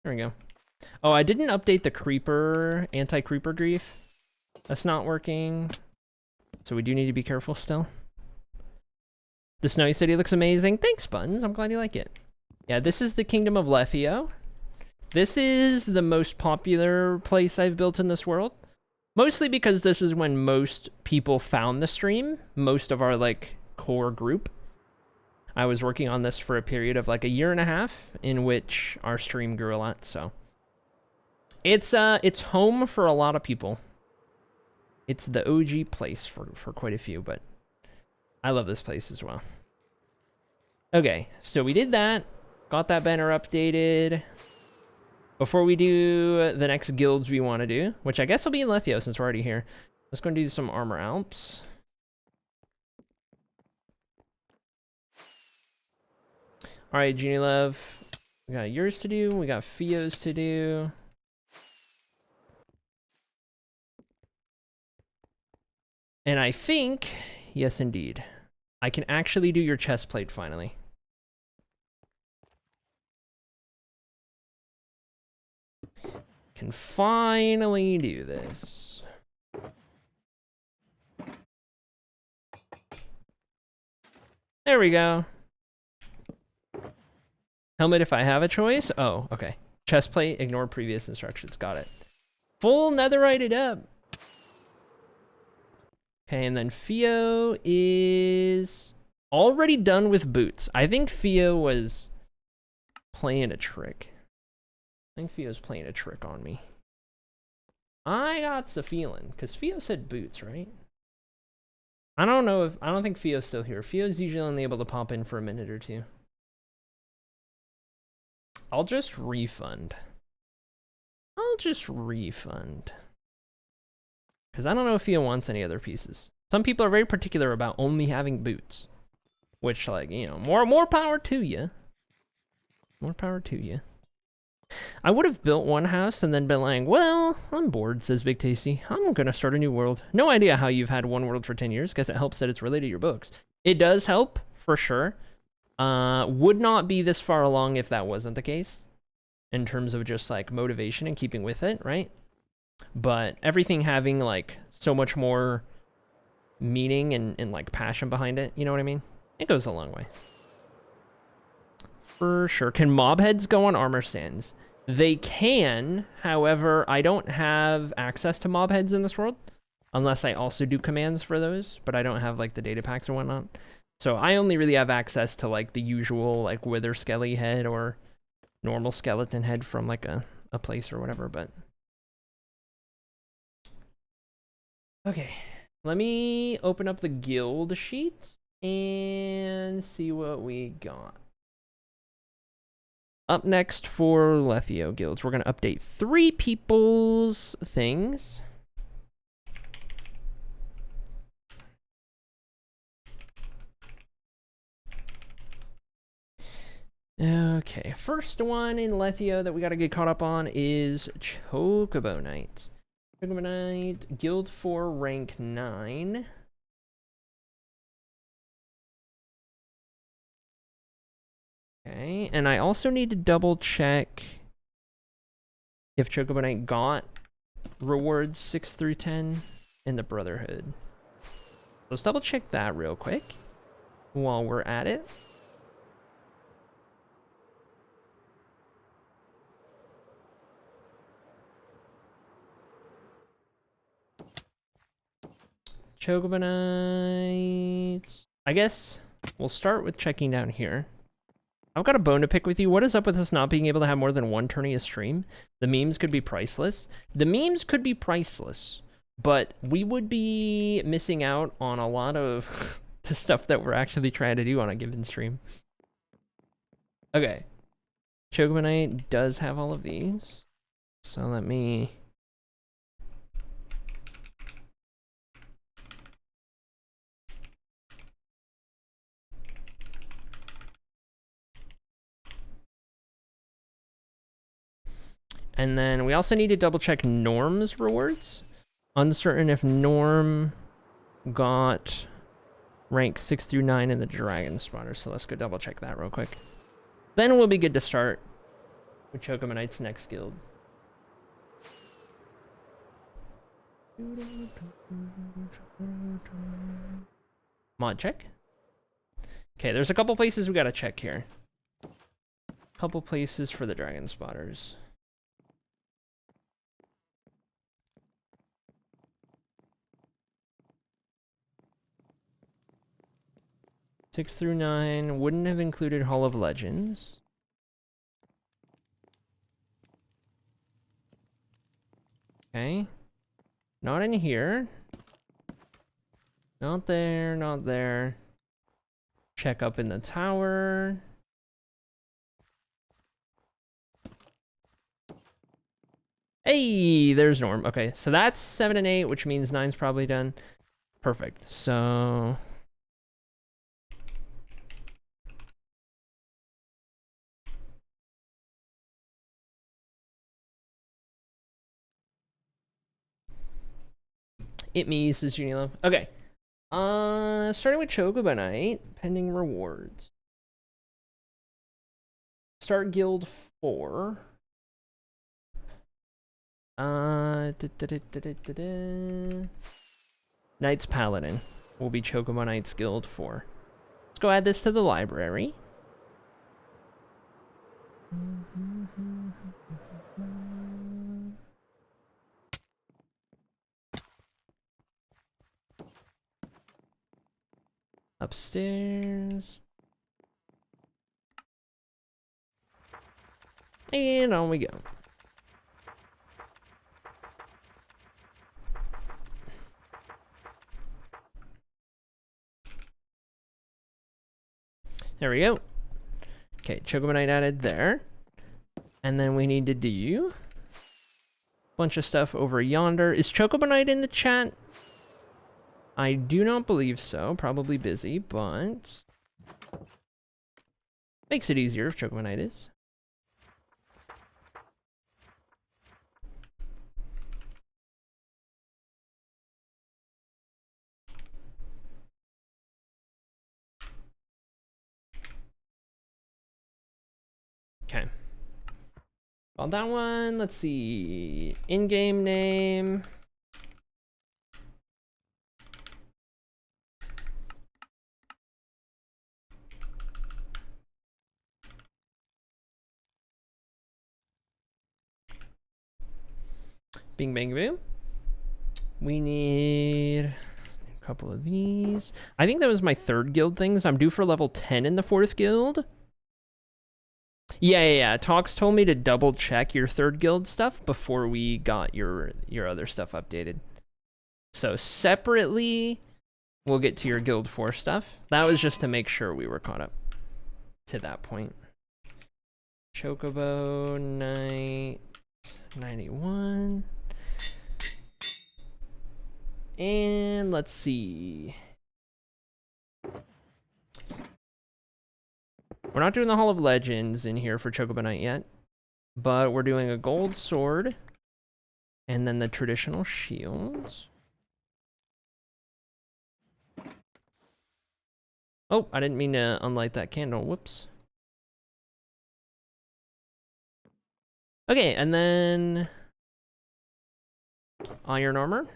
There we go. Oh, I didn't update the creeper, anti-creeper grief. That's not working. So we do need to be careful still. The snowy city looks amazing. Thanks, Buttons. I'm glad you like it. Yeah, this is the Kingdom of Lethio. This is the most popular place I've built in this world. Mostly because this is when most people found the stream. Most of our, like, core group. I was working on this for a period of, like, a year and a half, in which our stream grew a lot, so. It's home for a lot of people. It's the OG place for quite a few, but I love this place as well. Okay, so we did that. Got that banner updated. Before we do the next guilds we want to do, which I guess will be in Lethio since we're already here, let's go and do some Armor Alps. All right, Genie Love, we got yours to do. We got Fio's to do. And I think, yes, indeed, I can actually do your chest plate finally. Can finally do this. There we go. Helmet if I have a choice. Oh, okay. Chest plate, ignore previous instructions. Got it. Full netherite it up. Okay, and then Fio is already done with boots. I think Fio was playing a trick. I think Fio's playing a trick on me. I got the feeling, because Fio said boots, right? I don't think Fio's still here. Fio's usually only able to pop in for a minute or two. I'll just refund. Because I don't know if Fio wants any other pieces. Some people are very particular about only having boots. Which, like, you know, more power to you. More power to you. I would have built one house and then been like, well, I'm bored, says Big Tasty. I'm gonna start a new world. No idea how you've had one world for 10 years. Guess it helps that it's related to your books. It does help, for sure. Would not be this far along if that wasn't the case. In terms of just, like, motivation and keeping with it, right? But everything having, like, so much more meaning and like, passion behind it, you know what I mean? It goes a long way. For sure. Can mob heads go on armor stands? They can, however, I don't have access to mob heads in this world. Unless I also do commands for those, but I don't have, like, the data packs and whatnot. So I only really have access to, like, the usual, like, wither skelly head or normal skeleton head from, like, a place or whatever, but... Okay, let me open up the guild sheets and see what we got. Up next for Lethio guilds, we're going to update 3 people's things. Okay, first one in Lethio that we got to get caught up on is Chocobo Knight. Chocobo Knight, Guild 4, rank 9. Okay, and I also need to double check if Chocobo Knight got rewards 6 through 10 in the Brotherhood. Let's double check that real quick while we're at it. Chocobo Knights. I guess we'll start with checking down here. I've got a bone to pick with you. What is up with us not being able to have more than one tourney a stream? The memes could be priceless. The memes could be priceless, but we would be missing out on a lot of the stuff that we're actually trying to do on a given stream. Okay. Chocobo Knight does have all of these. So let me... And then we also need to double check Norm's rewards. Uncertain if Norm got rank 6 through 9 in the Dragon Spotter. So let's go double check that real quick. Then we'll be good to start. with Chocomonite's next guild. Mod check. Okay, there's a couple places we gotta check here. Couple places for the dragon spotters. Six through 9 wouldn't have included Hall of Legends. Okay. Not in here. Not there, not there. Check up in the tower. Hey, there's Norm. Okay, so that's 7 and 8, which means 9's probably done. Perfect. So it me, says Junilove. Okay. Starting with Chocobonite, pending rewards. Start guild 4. Knight's Paladin will be Chocobonite's guild 4. Let's go add this to the library. Upstairs. And on we go. There we go. Okay, Chocobonite added there. And then we need to do a bunch of stuff over yonder. Is Chocobonite in the chat? I do not believe so. Probably busy, but makes it easier if Chocobonite is. Okay. On that one, let's see. In-game name. Bing bang boom. We need a couple of these. I think that was my 3rd guild things. I'm due for level 10 in the 4th guild. Yeah. Talks told me to double check your 3rd guild stuff before we got your other stuff updated. So separately, we'll get to your guild 4 stuff. That was just to make sure we were caught up to that point. Chocobo Knight 91. And let's see. We're not doing the Hall of Legends in here for Chocobonite yet, but we're doing a gold sword and then the traditional shields. Oh, I didn't mean to unlight that candle. Whoops. Okay, and then iron armor.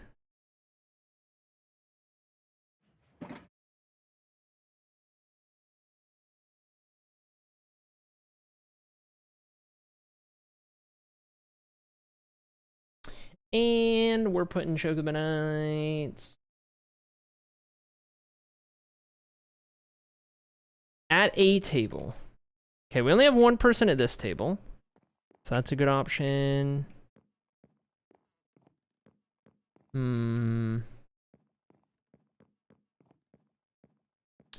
And we're putting Chocobonites at a table. Okay, we only have one person at this table, so that's a good option.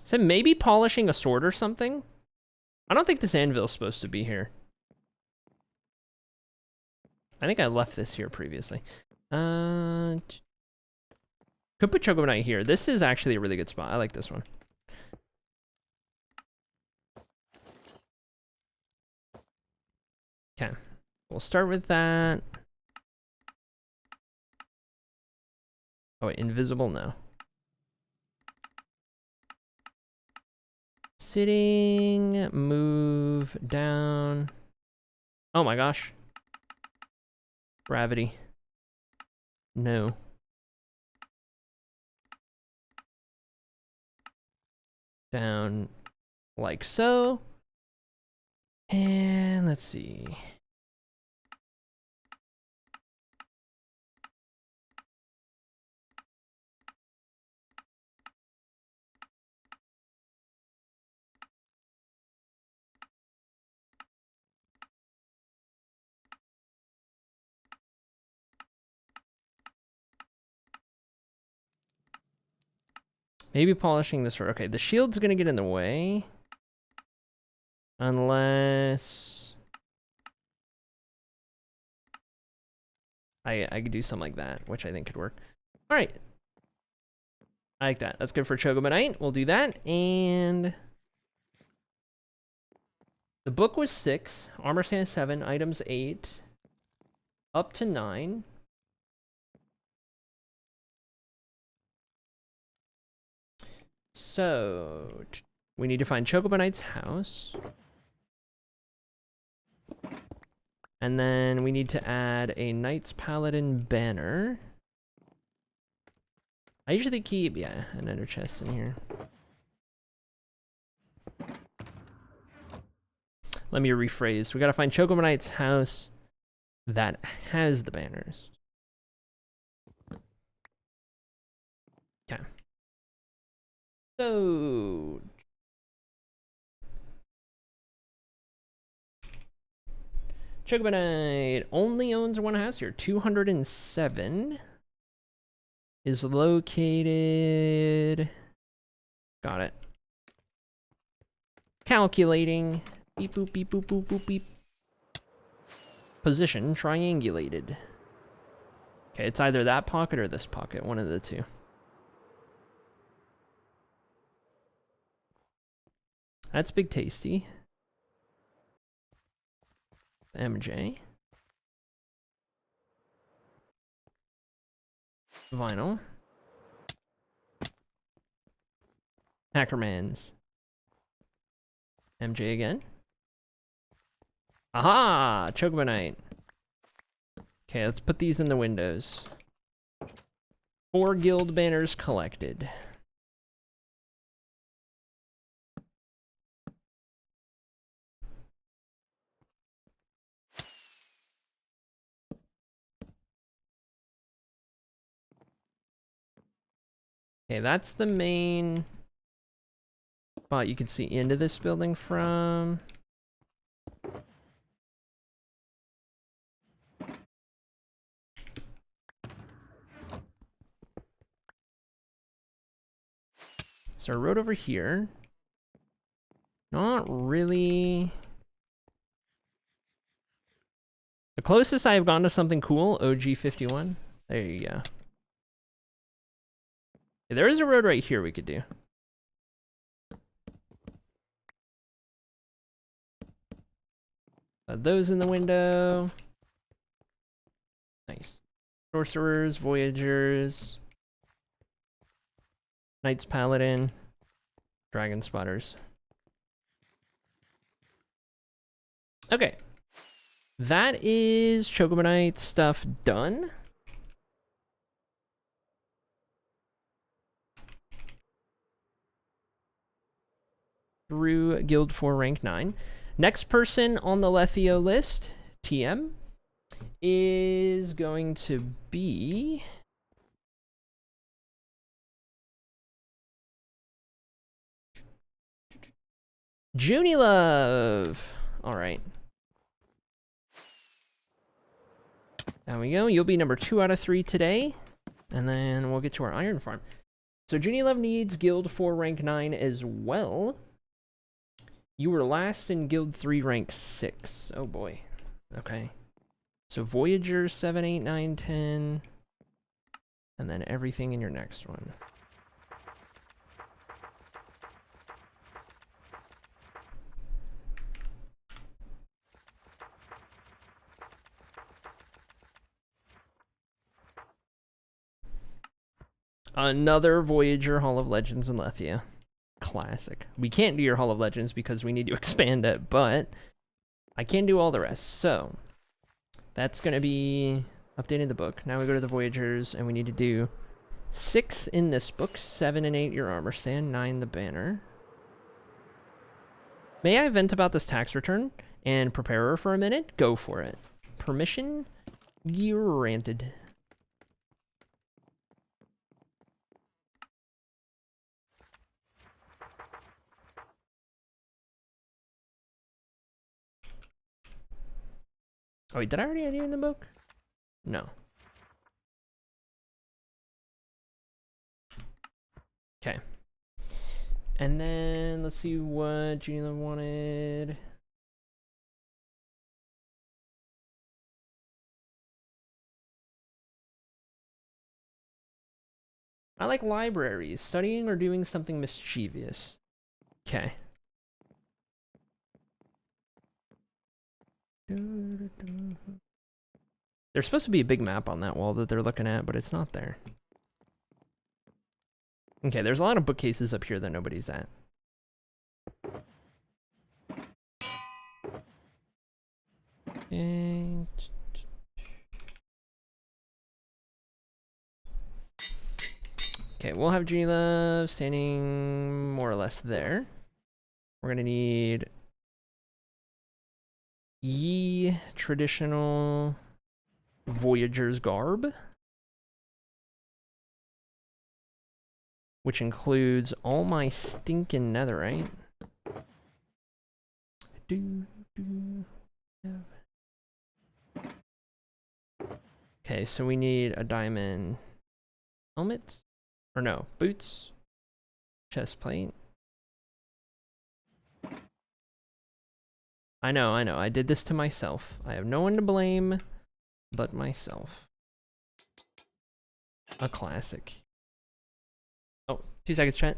So maybe polishing a sword or something? I don't think this anvil's supposed to be here. I think I left this here previously. Could put Chocobonite here. This is actually a really good spot. I like this one. Okay, we'll start with that. Oh, wait, invisible? No. Sitting, move down. Oh my gosh. Gravity. No. Down like so. And let's see. Maybe polishing this sword. Okay, the shield's gonna get in the way. Unless I could do something like that, which I think could work. All right. I like that. That's good for Chogomanite. We'll do that. And the book was 6. Armor stand 7. Items 8. Up to 9. So we need to find Chogomanite's house. And then we need to add a Knights Paladin banner. I usually keep, yeah, an ender chest in here. Let me rephrase. We gotta find Chogomanite's house that has the banners. Okay. So Chogomanite only owns one house here. 207 is located. Got it. Calculating. Beep boop beep boop boop boop beep. Position triangulated. Okay, it's either that pocket or this pocket, one of the two. That's Big Tasty. MJ. Vinyl. Hackerman's. MJ again. Aha! Chogomanite. Okay, let's put these in the windows. 4 guild banners collected. Okay, that's the main spot you can see into this building from. So a road over here. Not really. The closest I've gone to something cool, OG51. There you go. Yeah, there is a road right here we could do. Those in the window. Nice. Sorcerers, Voyagers. Knights Paladin. Dragon Spotters. Okay. That is Chogomanite stuff done. Through Guild 4 rank 9. Next person on the Lethio list, TM, is going to be Junie Love. All right. There we go. You'll be number 2 out of 3 today. And then we'll get to our iron farm. So Junie Love needs Guild 4 rank 9 as well. You were last in Guild 3 rank 6. Oh boy. Okay. So Voyager 7, 8, 9, 10. And then everything in your next one. Another Voyager Hall of Legends in Lethia. Classic. We can't do your Hall of Legends because we need to expand it, but I can do all the rest. So that's gonna be updating the book. Now we go to the Voyagers, and we need to do 6 in this book, 7 and 8 your armor stand, 9 the banner. May I vent about this tax return and preparer for a minute? Go for it. Permission granted. Oh wait, did I already add you in the book? No. Okay. And then let's see what Gina wanted. I like libraries, studying or doing something mischievous. Okay. There's supposed to be a big map on that wall that they're looking at, but it's not there. Okay, there's a lot of bookcases up here that nobody's at. And okay, we'll have Gila standing more or less there. We're gonna need Yi traditional Voyager's garb, which includes all my stinking netherite. Okay, so we need a diamond helmet, or no, boots, chest plate. I know, I did this to myself. I have no one to blame but myself. A classic. Oh, 2 seconds, chat.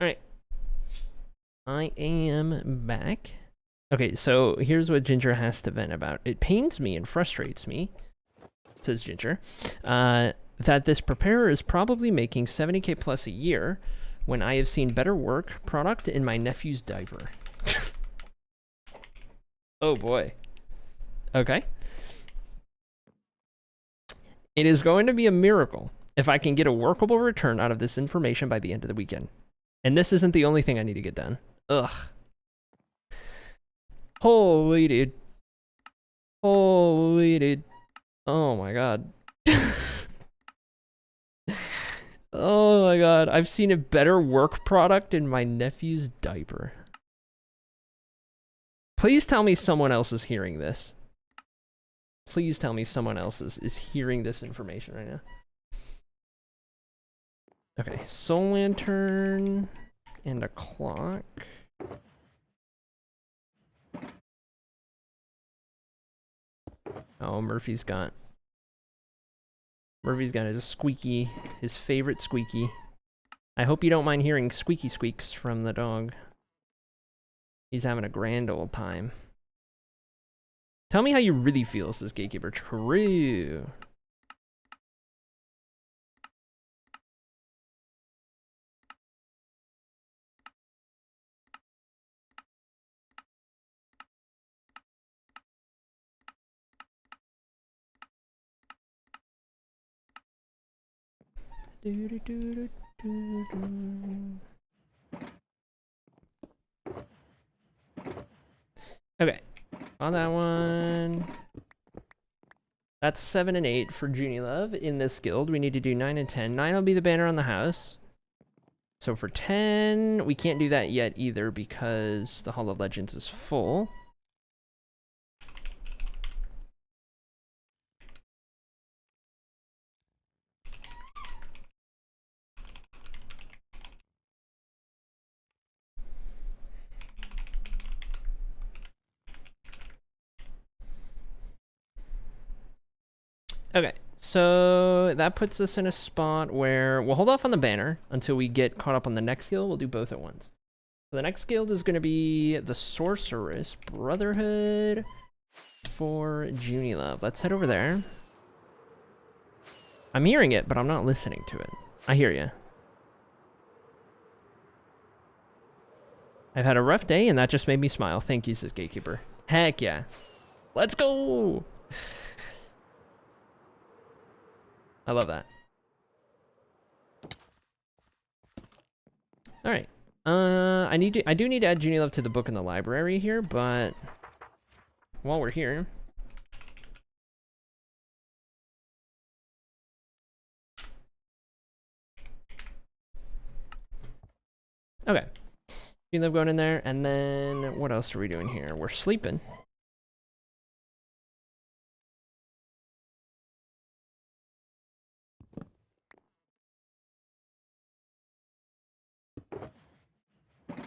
All right. I am back. Okay, so here's what Ginger has to vent about. It pains me and frustrates me, says Ginger, that this preparer is probably making 70k plus a year when I have seen better work product in my nephew's diaper. Oh boy. Okay. It is going to be a miracle if I can get a workable return out of this information by the end of the weekend. And this isn't the only thing I need to get done. Ugh. Holy dude. Holy dude. Oh my god. Oh my god. I've seen a better work product in my nephew's diaper. Please tell me someone else is hearing this. Please tell me someone else is hearing this information right now. Okay, soul lantern and a clock. Oh, Murphy's got his squeaky, his favorite squeaky. I hope you don't mind hearing squeaky squeaks from the dog. He's having a grand old time. Tell me how you really feel, says Gatekeeper. True. Okay, on that one. That's 7 and 8 for Junie Love in this guild. We need to do 9 and 10. 9 will be the banner on the house. So for 10, we can't do that yet either because the Hall of Legends is full. Okay, so that puts us in a spot where we'll hold off on the banner until we get caught up on the next guild. We'll do both at once. So the next guild is going to be the Sorceress Brotherhood for Junie Love. Let's head over there. I'm hearing it, but I'm not listening to it. I hear you. I've had a rough day, and that just made me smile. Thank you, says Gatekeeper. Heck yeah. Let's go! I love that. All right. I do need to add Junie Love to the book in the library here, but while we're here, okay. Junie Love going in there, and then what else are we doing here? We're sleeping.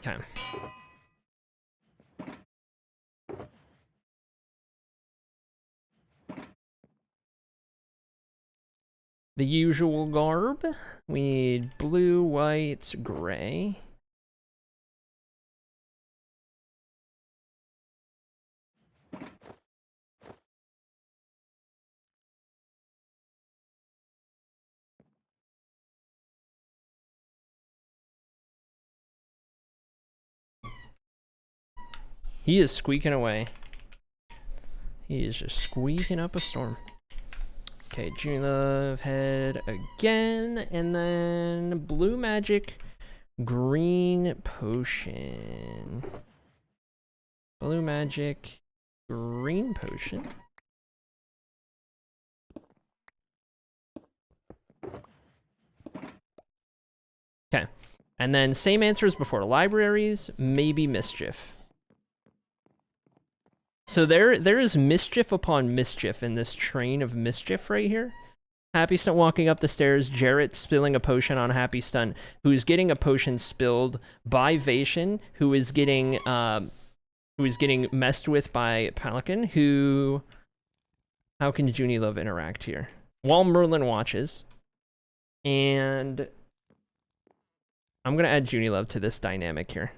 Okay. The usual garb. We need blue, white, gray. He is squeaking away. He is just squeaking up a storm. Okay, Junie Love head again, and then blue magic, green potion. Blue magic, green potion. Okay, and then same answer as before. Libraries, maybe mischief. So there is mischief upon mischief in this train of mischief right here. Happy Stunt walking up the stairs, Jarrett spilling a potion on Happy Stunt, who's getting a potion spilled by Vation, who is getting messed with by Pelican, who... How can Junie Love interact here? While Merlin watches. And I'm gonna add Junie Love to this dynamic here.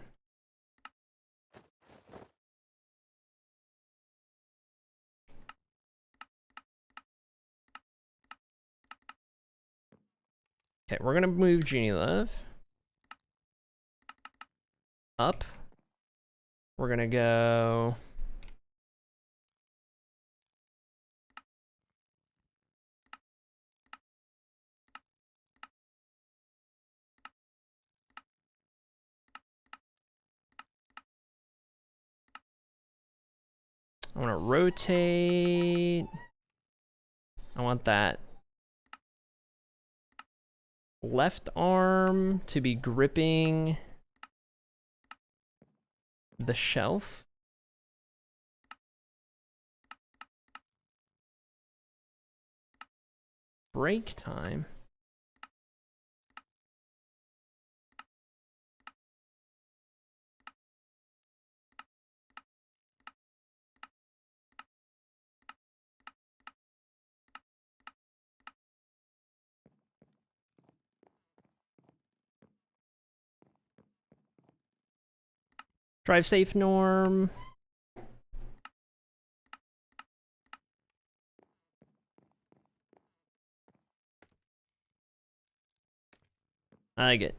Okay, we're gonna move Junie Love up. We're gonna go... I want to rotate. I want that left arm to be gripping the shelf. Break time. Drive safe, Norm. I like it.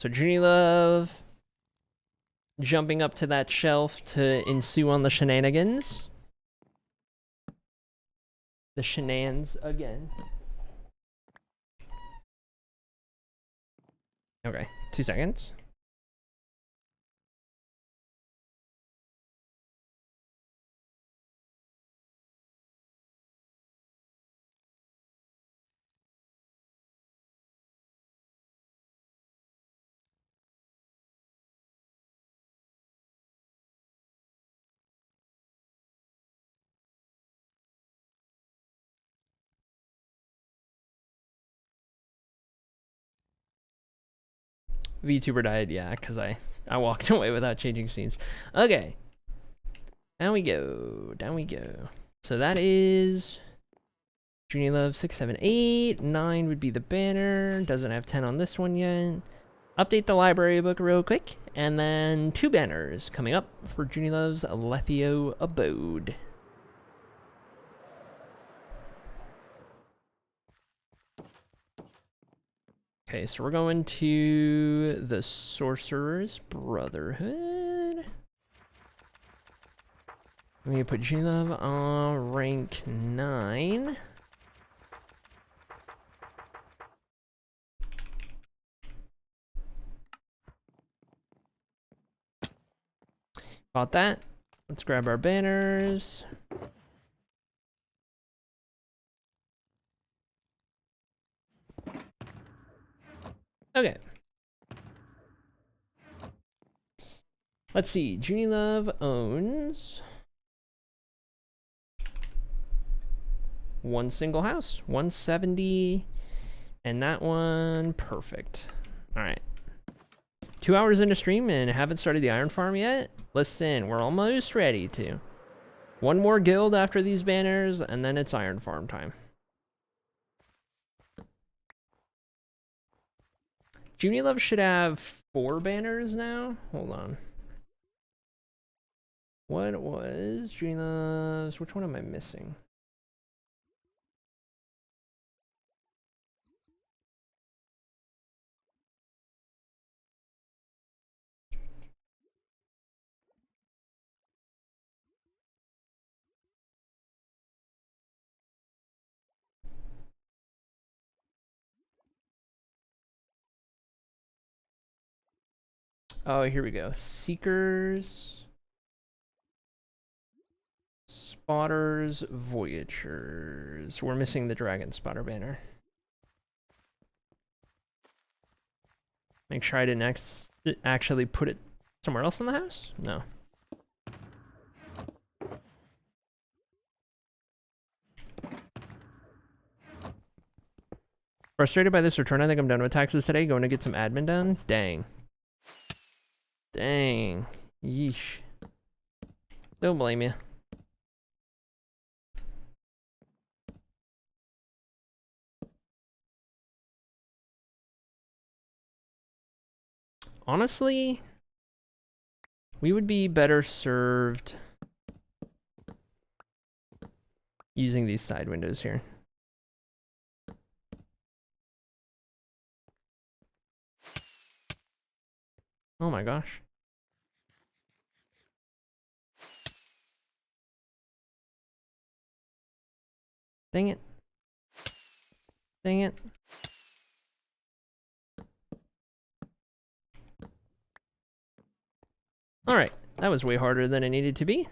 So Junie Love jumping up to that shelf to ensue on the shenanigans. The shenanigans again. Okay, 2 seconds. VTuber died, yeah, because I walked away without changing scenes. Okay. Down we go. Down we go. So that is Junie Love 6, 7, 8. 9 would be the banner. Doesn't have 10 on this one yet. Update the library book real quick. And then 2 banners coming up for Junie Love's Lethio Abode. Okay, so we're going to the Sorcerer's Brotherhood. I'm going to put Junie Love on rank 9. Bought that. Let's grab our banners. Okay. Let's see. Junie Love owns 1 single house, 170, and that one perfect. All right. 2 hours into stream and haven't started the iron farm yet. Listen, we're almost ready to. 1 more guild after these banners, and then it's iron farm time. Junie Love should have 4 banners now. Hold on. What was Junie Love's? Which one am I missing? Oh, here we go. Seekers, Spotters, Voyagers. We're missing the Dragon Spotter banner. Make sure I didn't actually put it somewhere else in the house? No. Frustrated by this return. I think I'm done with taxes today. Going to get some admin done. Dang. Dang. Yeesh. Don't blame you. Honestly, we would be better served using these side windows here. Oh my gosh. Dang it. Dang it. Alright, that was way harder than it needed to be.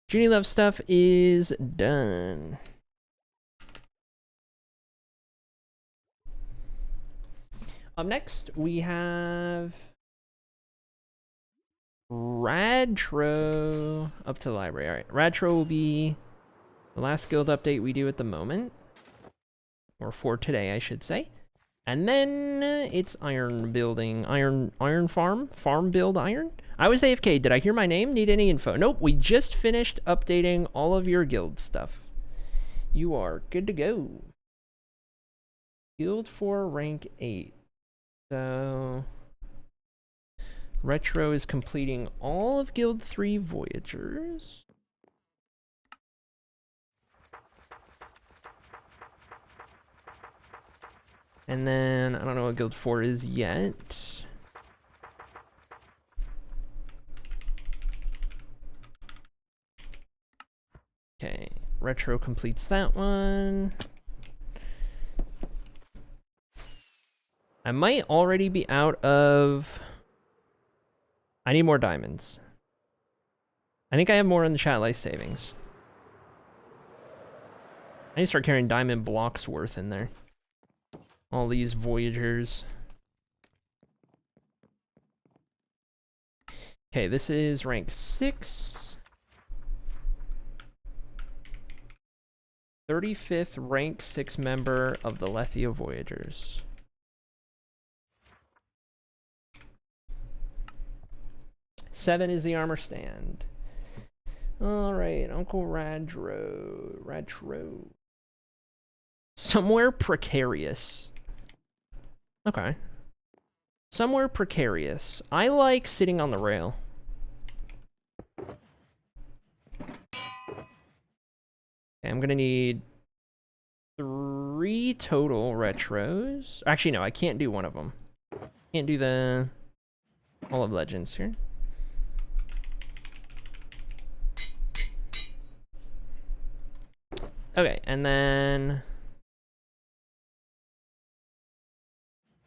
Junie Love stuff is done. Up next, we have Radtro up to the library. All right, Radtro will be the last guild update we do at the moment, or for today, I should say. And then it's iron building, iron farm build iron. I was AFK. Did I hear my name? Need any info? Nope. We just finished updating all of your guild stuff. You are good to go. Guild 4, rank 8. So Retro is completing all of Guild 3 Voyagers. And then, I don't know what Guild 4 is yet. Okay, Retro completes that one. I might already be out of... I need more diamonds. I think I have more in the chat life savings. I need to start carrying diamond blocks worth in there. All these Voyagers. Okay, this is rank 6. 35th rank 6 member of the Lethia Voyagers. Seven is the armor stand. All right, Uncle Radro. Somewhere precarious. Okay. Somewhere precarious. I like sitting on the rail. Okay, I'm gonna need 3 total retros. Actually, no, I can't do one of them. Can't do the Hall of Legends here. Okay, and then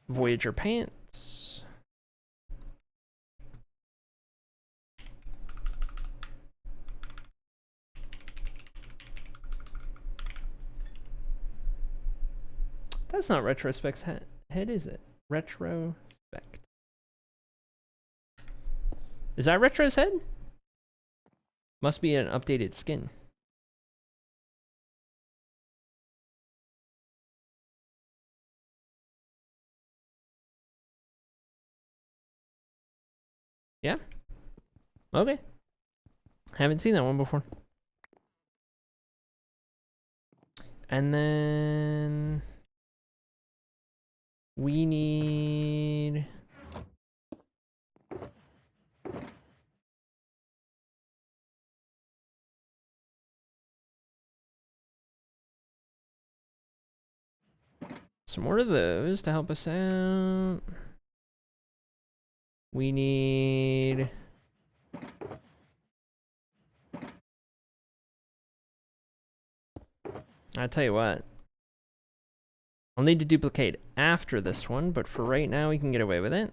Voyager pants. That's not Retrospect's head, is it? Retrospect. Is that Retro's head? Must be an updated skin. Yeah? Okay. Haven't seen that one before. And then we need some more of those to help us out. We need I'll tell you what. I'll need to duplicate after this one, but for right now we can get away with it.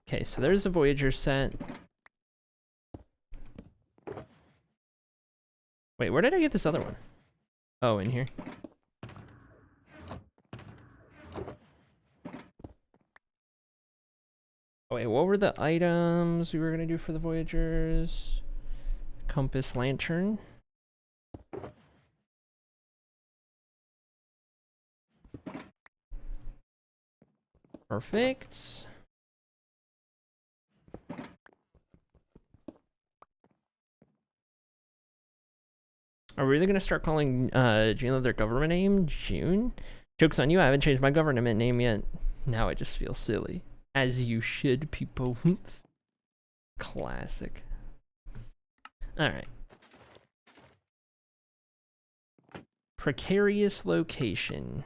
Okay, so there's the Voyager set. Wait, where did I get this other one? Oh, in here. Oh, wait, what were the items we were gonna do for the Voyagers? Compass lantern. Perfect. Are we really gonna start calling June their government name? June? Joke's on you, I haven't changed my government name yet. Now I just feel silly. As you should, people. Classic. Alright. Precarious location.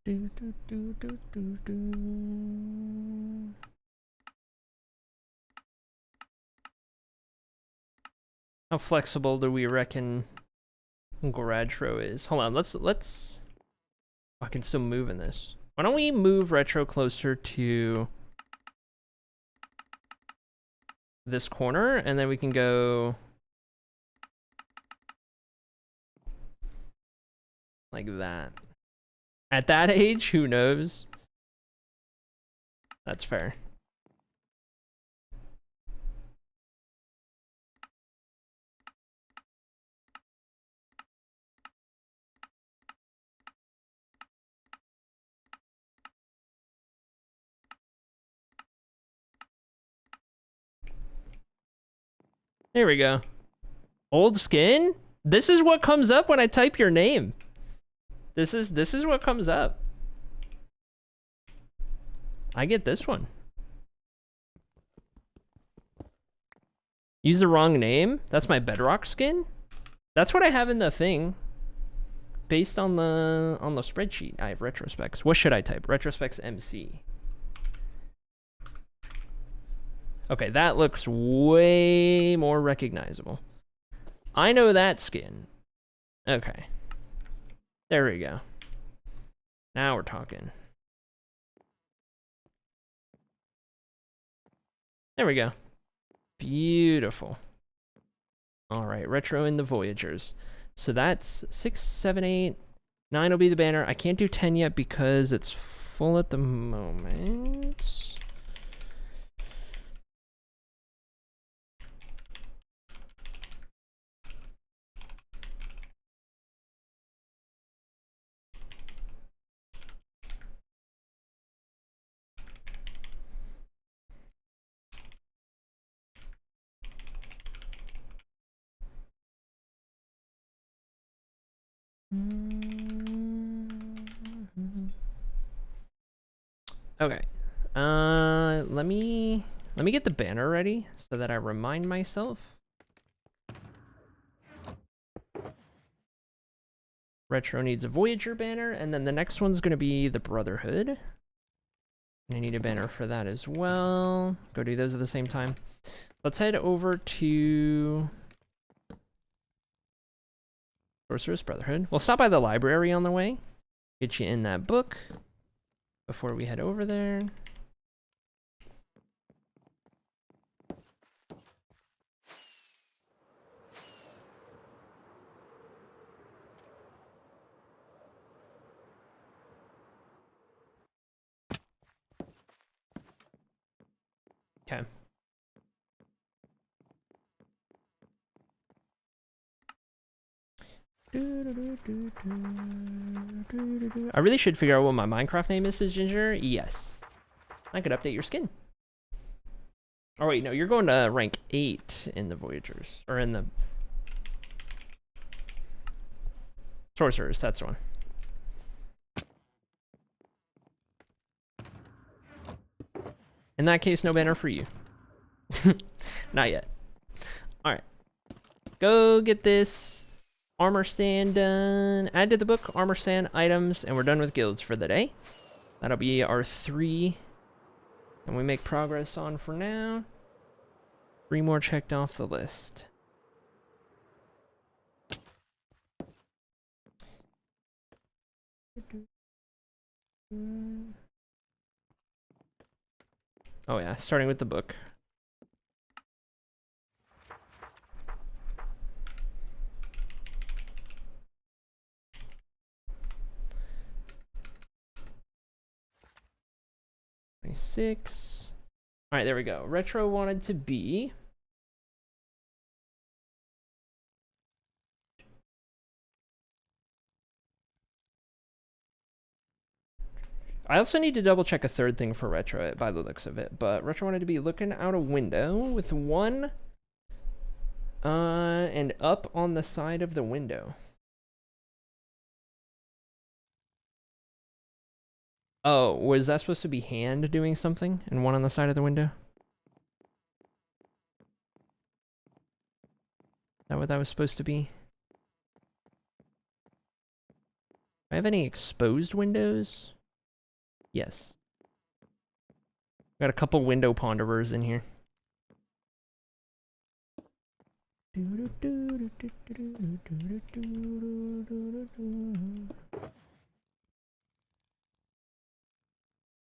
Do, do, do, do, do, do. How flexible do we reckon Retro is? Hold on, let's I can still move in this. Why don't we move Retro closer to this corner, and then we can go like that. At that age, who knows? That's fair. There we go. Old skin? This is what comes up when I type your name. This is what comes up. I get this one. Use the wrong name? That's my bedrock skin? That's what I have in the thing. Based on the spreadsheet, I have retrospects. What should I type? Retrospects MC. Okay, that looks way more recognizable. I know that skin. Okay. There we go. Now we're talking. There we go. Beautiful. All right, retro in the Voyagers. So that's 6, 7, 8, 9 will be the banner. I can't do 10 yet because it's full at the moment. Okay. Let me get the banner ready so that I remind myself. Retro needs a Voyager banner, and then the next one's gonna be the Brotherhood. And I need a banner for that as well. Go do those at the same time. Let's head over to Sorcerer's Brotherhood. We'll stop by the library on the way. Get you in that book before we head over there. Okay. I really should figure out what my Minecraft name is, Ginger. Yes. I could update your skin. Oh wait, no, you're going to rank 8 in the Voyagers. Or in the Sorcerers, that's the one. In that case, no banner for you. Not yet. Alright. Go get this armor stand done. Add to the book, armor stand, items, and we're done with guilds for the day. That'll be our 3. And we make progress on for now. 3 more checked off the list. Oh yeah, starting with the book. Six. All right, there we go. Retro wanted to be. I also need to double check a third thing for Retro by the looks of it, but Retro wanted to be looking out a window with 1 and up on the side of the window. Oh, was that supposed to be hand doing something and 1 on the side of the window? Is that what that was supposed to be? Do I have any exposed windows? Yes. Got a couple window ponderers in here.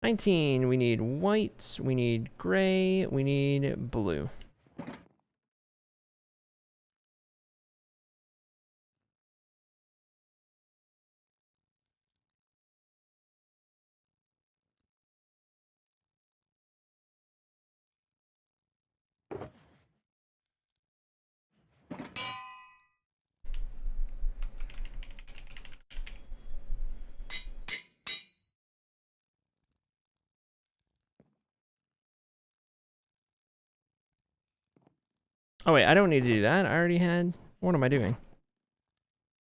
19, we need white, we need gray, we need blue. Oh wait, I don't need to do that. I already had... What am I doing?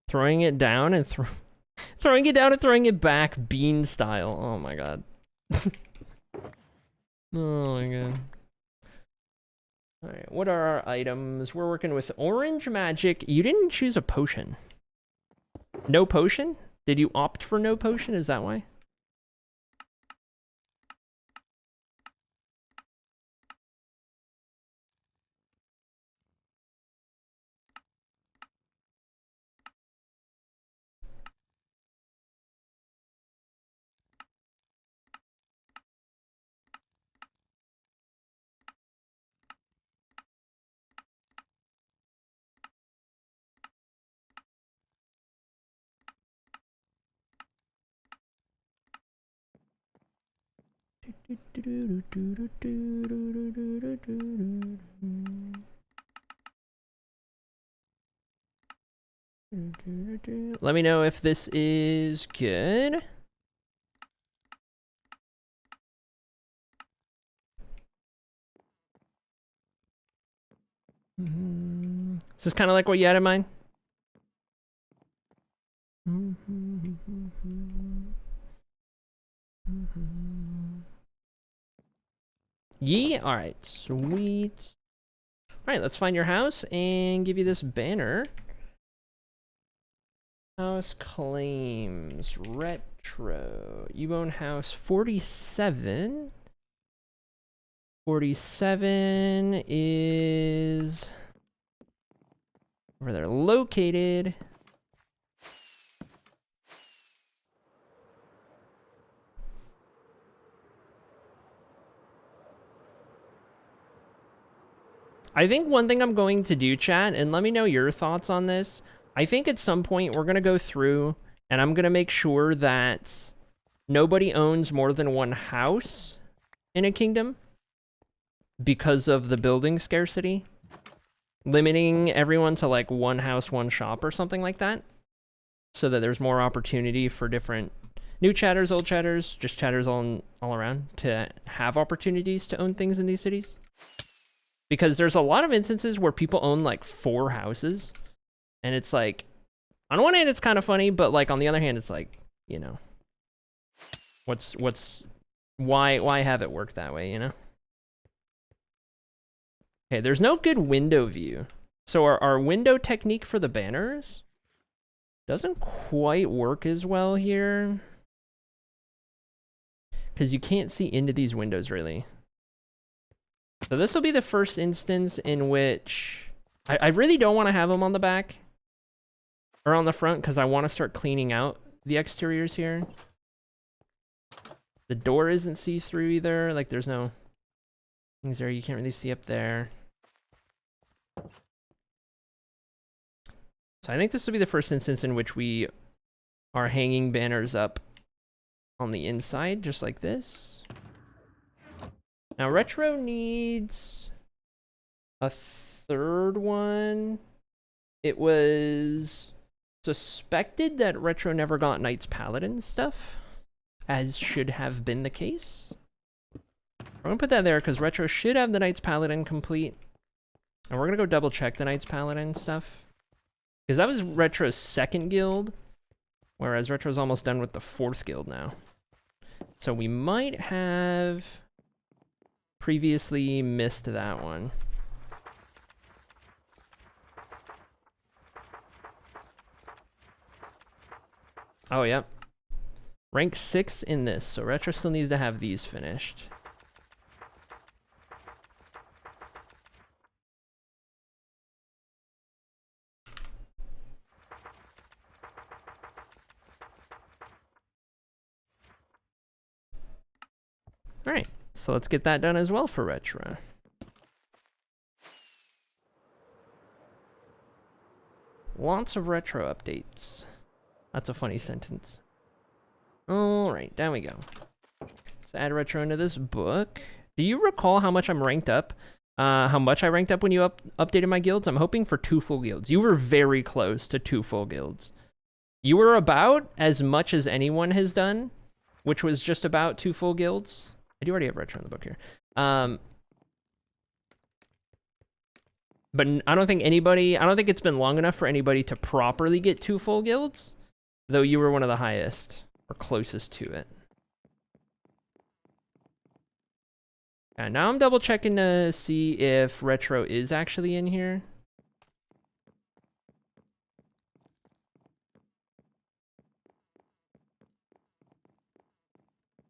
Throwing it down and throwing it down and throwing it back, bean style. Oh my god. Oh my god. Alright, what are our items? We're working with orange magic. You didn't choose a potion. No potion? Did you opt for no potion? Is that why? Let me know if this is good. Is this kind of like what you had in mind? Yeah, alright, sweet. Alright, let's find your house and give you this banner. House claims, retro. You own house 47. 47 is where they're located. I think one thing I'm going to do, chat, and let me know your thoughts on this. I think at some point we're going to go through and I'm going to make sure that nobody owns more than one house in a kingdom because of the building scarcity. Limiting everyone to like one house, one shop or something like that. So that there's more opportunity for different new chatters, old chatters, just chatters all around to have opportunities to own things in these cities. Because there's a lot of instances where people own like 4 houses. And it's like, on one hand, it's kind of funny, but like on the other hand, it's like, you know, why have it work that way, you know? Okay, there's no good window view. So our window technique for the banners doesn't quite work as well here. Because you can't see into these windows, really. So this will be the first instance in which... I really don't want to have them on the back. Or on the front, because I want to start cleaning out the exteriors here. The door isn't see-through either. Like, there's no things there you can't really see up there. So I think this will be the first instance in which we are hanging banners up on the inside, just like this. Now, Retro needs a third one. It was suspected that Retro never got Knights Paladin stuff, as should have been the case. I'm gonna put that there because Retro should have the Knights Paladin complete. And we're gonna go double check the Knights Paladin stuff. Because that was Retro's 2nd guild, whereas Retro's almost done with the 4th guild now. So we might have previously missed that one. Oh, yep. Rank 6 in this, so Retro still needs to have these finished. Alright, so let's get that done as well for Retro. Lots of Retro updates. That's a funny sentence. Alright, down we go. Let's add Retro into this book. Do you recall how much I'm ranked up? How much I ranked up when you updated my guilds? I'm hoping for 2 full guilds. You were very close to 2 full guilds. You were about as much as anyone has done, which was just about 2 full guilds. I do already have Retro in the book here. But I don't think it's been long enough for anybody to properly get 2 full guilds, though you were one of the highest, or closest to it. And now I'm double checking to see if Retro is actually in here.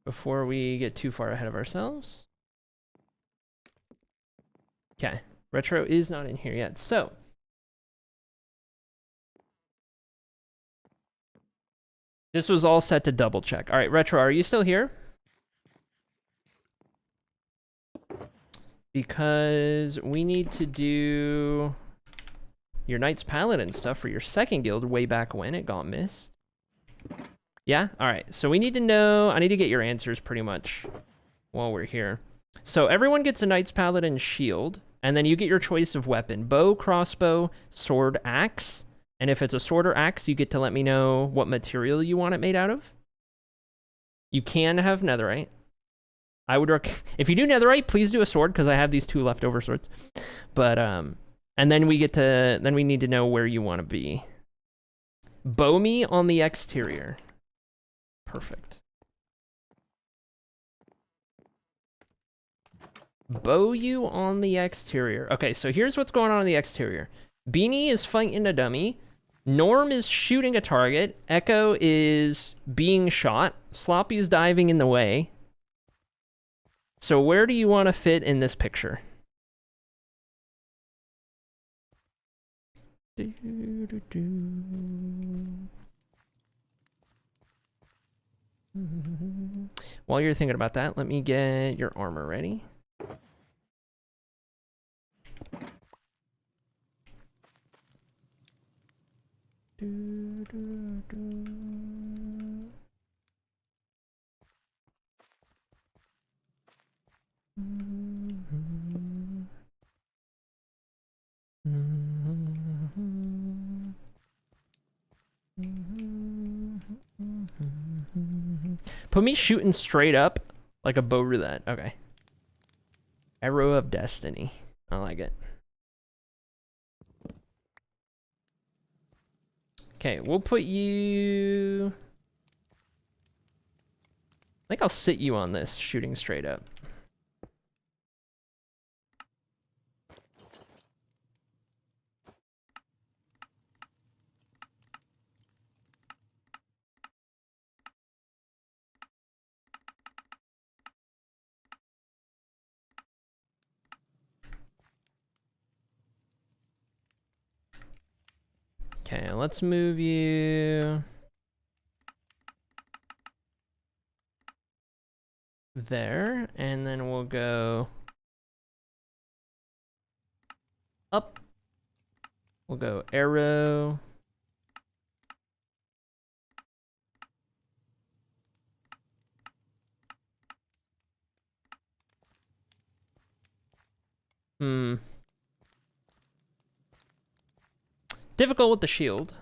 Before we get too far ahead of ourselves. Okay, Retro is not in here yet, so. This was all set to double check. All right, Retro, are you still here? Because we need to do your Knights Paladin stuff for your second guild way back when it got missed. Yeah? All right. So we need to know, I need to get your answers pretty much while we're here. So everyone gets a Knights Paladin shield, and then you get your choice of weapon: bow, crossbow, sword, axe. And if it's a sword or axe, you get to let me know what material you want it made out of. You can have netherite. I would if you do netherite, please do a sword, because I have these 2 leftover swords. But and then we need to know where you want to be. Bow me on the exterior. Perfect. Bow you on the exterior. Okay, so here's what's going on the exterior. Beanie is fighting a dummy. Norm is shooting a target. Echo is being shot. Sloppy's diving in the way. So where do you want to fit in this picture? While you're thinking about that, let me get your armor ready. Put me shooting straight up like a bow roulette. Okay. Arrow of Destiny. I like it. Okay, we'll put you... I think I'll sit you on this, shooting straight up. Okay, let's move you there, and then we'll go up. We'll go arrow. Difficult with the shield.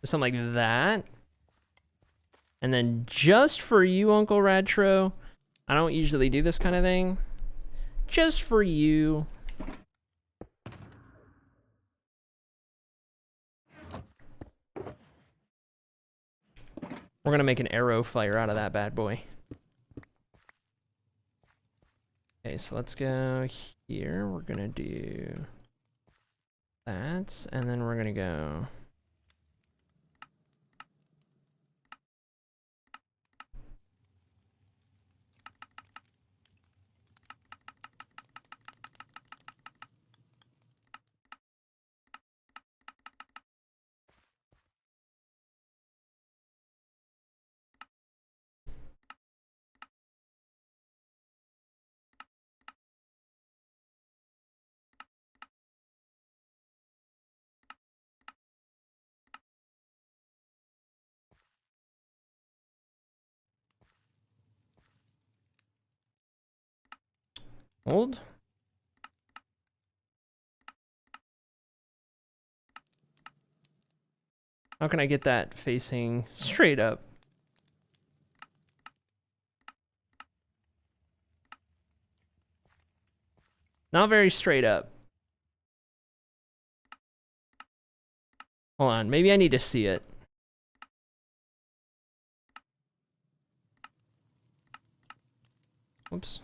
Something like that. And then just for you, Uncle Radtro, I don't usually do this kind of thing. Just for you. We're gonna make an arrow fire out of that bad boy. Okay, so let's go here. We're gonna do that, and then we're gonna go... Hold. How can I get that facing straight up? Not very straight up. Hold on, maybe I need to see it. Whoops.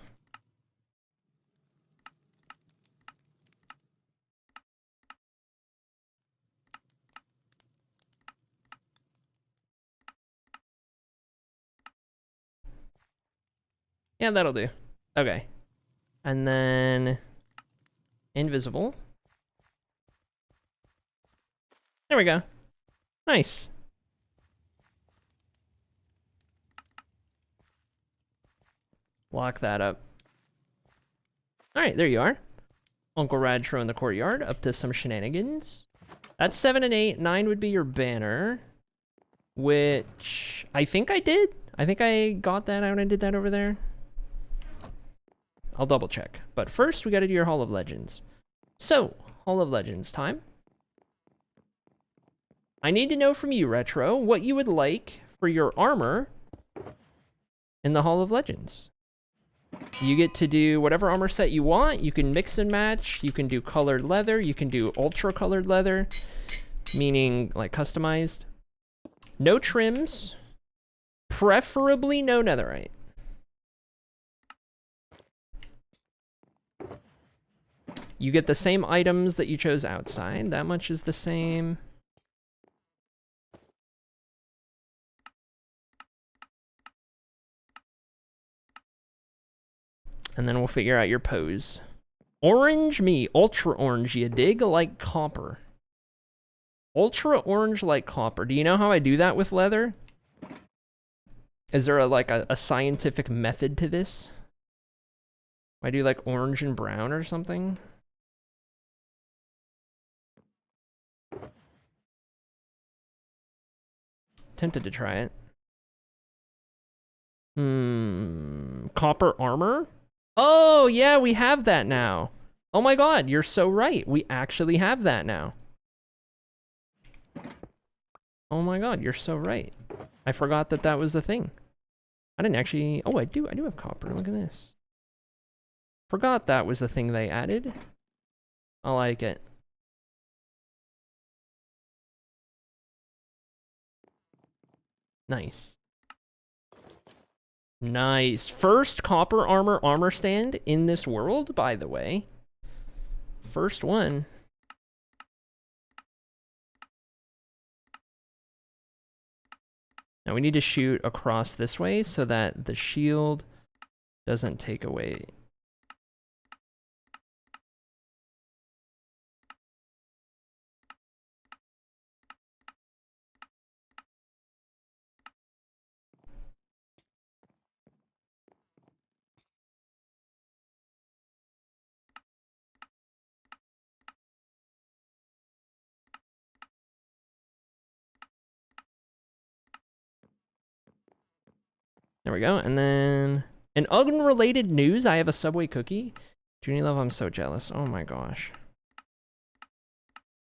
Yeah, that'll do. Okay. And then invisible. There we go. Nice. Lock that up. All right, there you are. Uncle Radtro in the courtyard, up to some shenanigans. That's 7 and 8. 9 would be your banner, which I think I did. I think I got that out and did that over there. I'll double check. But first, we got to do your Hall of Legends. So, Hall of Legends time. I need to know from you, Retro, what you would like for your armor in the Hall of Legends. You get to do whatever armor set you want. You can mix and match. You can do colored leather. You can do ultra colored leather, meaning like customized. No trims. Preferably no netherite. You get the same items that you chose outside. That much is the same. And then we'll figure out your pose. Orange me. Ultra orange, you dig? Like copper. Ultra orange like copper. Do you know how I do that with leather? Is there a scientific method to this? I do like orange and brown or something? Tempted to try it. Copper armor? Oh, yeah, we have that now. Oh my god, you're so right. We actually have that now. Oh my god, you're so right. I forgot that that was the thing. I didn't actually... Oh, I do have copper. Look at this. Forgot that was the thing they added. I like it. Nice. Nice. First copper armor stand in this world, by the way. First one. Now we need to shoot across this way so that the shield doesn't take away. There we go. And then in unrelated news, I have a Subway cookie. Junie Love, I'm so jealous. Oh my gosh.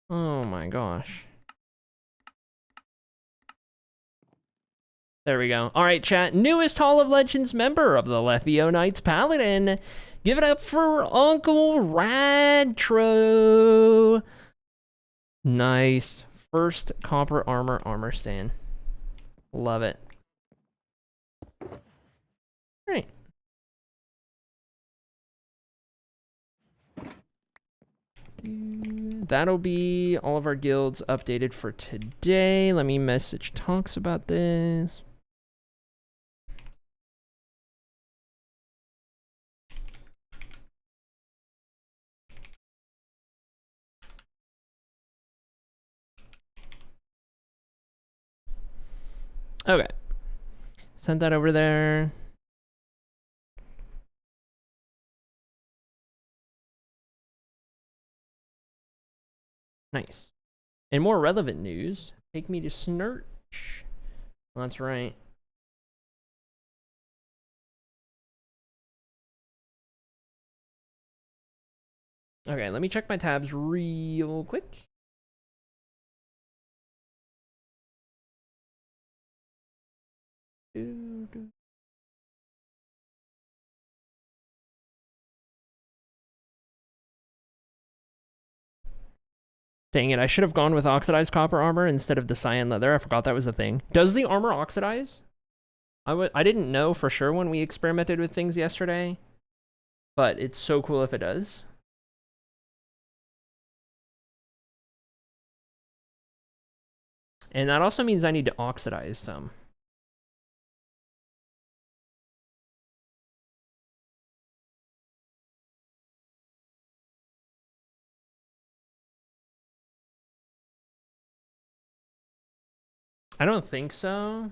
Oh my gosh. There we go. All right, chat. Newest Hall of Legends member of the Lethio Knights Paladin. Give it up for Uncle Radtro. Nice. First copper armor stand. Love it. All right. That'll be all of our guilds updated for today. Let me message Tonks about this. Okay. Sent that over there. Nice. In more relevant news, take me to Snurch. That's right. Okay, let me check my tabs real quick. Dang it, I should have gone with oxidized copper armor instead of the cyan leather. I forgot that was a thing. Does the armor oxidize? I didn't know for sure when we experimented with things yesterday, but it's so cool if it does. And that also means I need to oxidize some. I don't think so.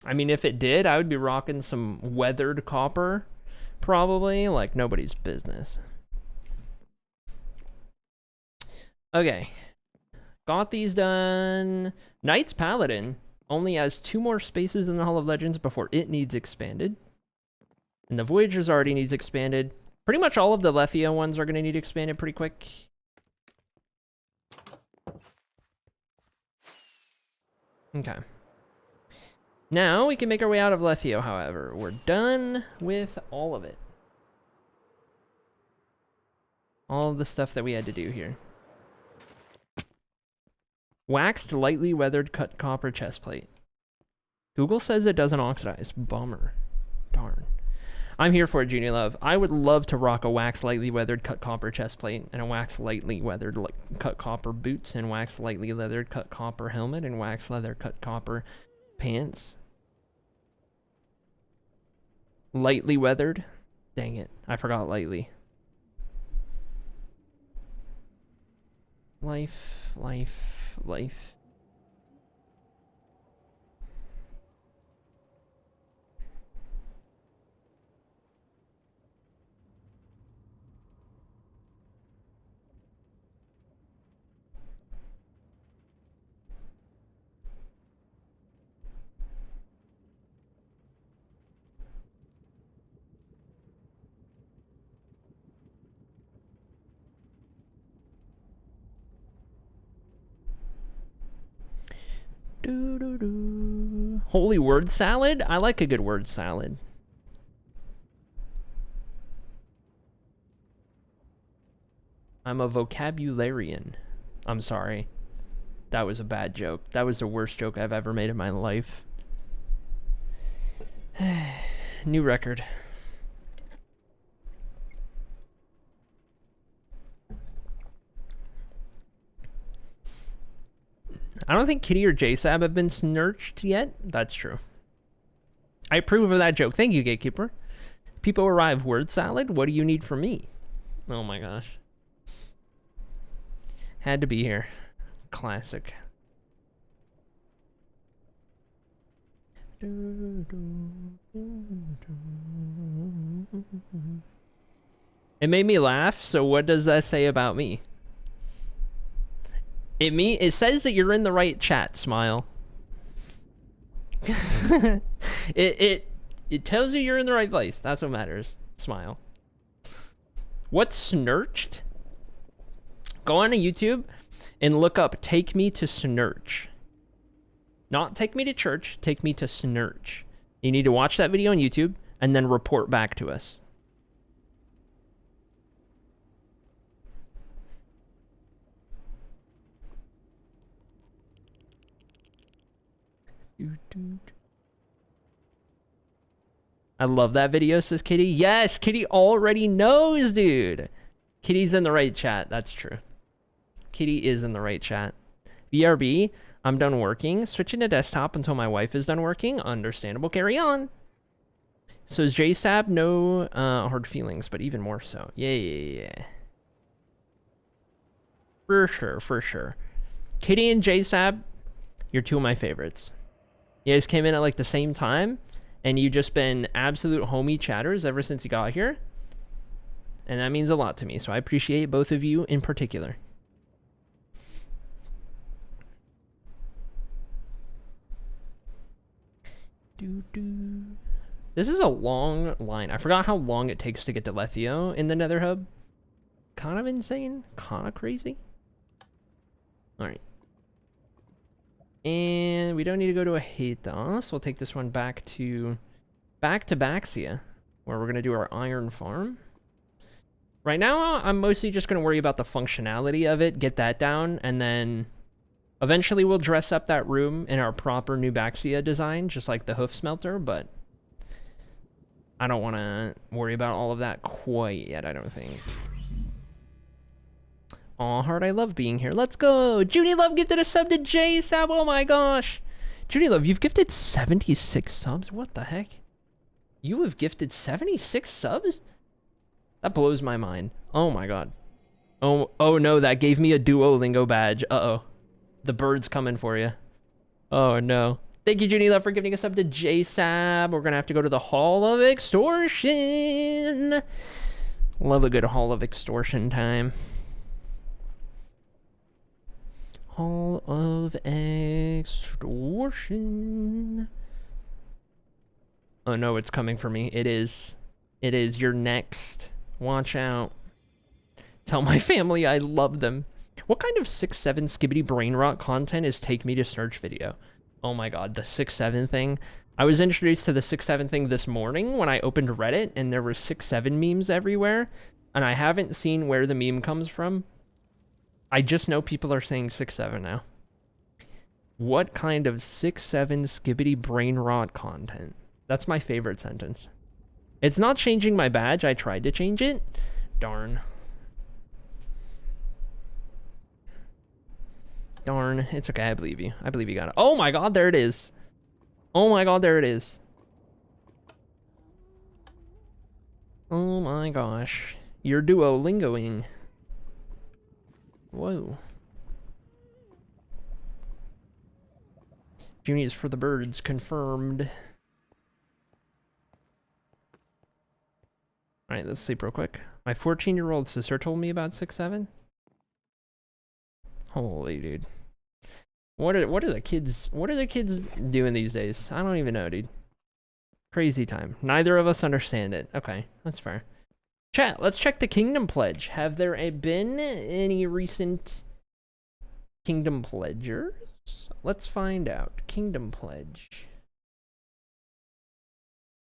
I mean, if it did, I would be rocking some weathered copper, probably, like nobody's business. Okay. Got these done. Knight's Paladin only has 2 more spaces in the Hall of Legends before it needs expanded. And the Voyager's already needs expanded. Pretty much all of the Lethia ones are going to need expanded pretty quick. Okay. Now we can make our way out of Lethio, however. We're done with all of it. All of the stuff that we had to do here. Waxed, lightly weathered cut copper chestplate. Google says it doesn't oxidize. Bummer. Darn. I'm here for it, Junior Love. I would love to rock a wax lightly weathered cut copper chestplate and a wax lightly weathered cut copper boots and wax lightly leathered cut copper helmet and wax leather cut copper pants. Lightly weathered. Dang it. I forgot lightly. Life, life, life. Holy word salad? I like a good word salad. I'm a vocabularian. I'm sorry. That was a bad joke. That was the worst joke I've ever made in my life. New record. I don't think Kitty or JSAB have been snurched yet. That's true. I approve of that joke. Thank you, Gatekeeper. People arrive. Word salad? What do you need from me? Oh my gosh. Had to be here. Classic. It made me laugh, so what does that say about me? It says that you're in the right chat, Smile. it tells you you're in the right place. That's what matters. Smile. What's snurched? Go on to YouTube and look up Take Me to Snurch. Not Take Me to Church, Take Me to Snurch. You need to watch that video on YouTube and then report back to us. I love that video, says Kitty. Yes, Kitty already knows, dude. Kitty's in the right chat. That's true. Kitty is in the right chat. BRB, I'm done working. Switching to desktop until my wife is done working. Understandable. Carry on. So is JSAB no hard feelings, but even more so. Yeah. For sure, for sure. Kitty and JSAB, you're 2 of my favorites. You guys came in at like the same time, and you just been absolute homie chatters ever since you got here. And that means a lot to me, so I appreciate both of you in particular. This is a long line. I forgot how long it takes to get to Lethio in the Nether Hub. Kind of insane, kind of crazy. All right. And we don't need to go to a Hathos. We'll take this one back to Baxia. where we're gonna do our iron farm. Right now, I'm mostly just gonna worry about the functionality of it, get that down, and then eventually we'll dress up that room in our proper Nubaxia design, just like the hoof smelter, but I don't want to worry about all of that quite yet, I don't think. Aw, Heart, I love being here. Let's go! Judy Love gifted a sub to J-Sab, oh my gosh! Judy Love, you've gifted 76 subs? What the heck? You have gifted 76 subs? That blows my mind. Oh my god. Oh no, that gave me a Duolingo badge. Uh-oh. The bird's coming for you. Oh no. Thank you, Judy Love, for giving us up to JSAB. We're gonna have to go to the Hall of Extortion. Love a good Hall of Extortion time. Hall of Extortion. Oh no, it's coming for me. It is. It is. You're next. Watch out. Tell my family I love them. What kind of 6-7 skibbity brain rot content is take me to search video? Oh my god, the 6-7 thing. I was introduced to the 6-7 thing this morning when I opened Reddit, and there were 6-7 memes everywhere, and I haven't seen where the meme comes from. I just know people are saying 6-7 now. What kind of 6-7 skibbity brain rot content? That's my favorite sentence. It's not changing my badge. I tried to change it. Darn. Darn. It's okay. I believe you. I believe you got it. Oh my god, there it is. Oh my god, there it is. Oh my gosh. You're Duolingoing. Whoa. Junie's for the birds. Confirmed. Alright, let's sleep real quick. My 14-year-old sister told me about 6-7. Holy dude. What are the kids doing these days? I don't even know, dude. Crazy time. Neither of us understand it. Okay, that's fair. Chat, let's check the Kingdom Pledge. Have there been any recent Kingdom Pledgers? Let's find out. Kingdom Pledge.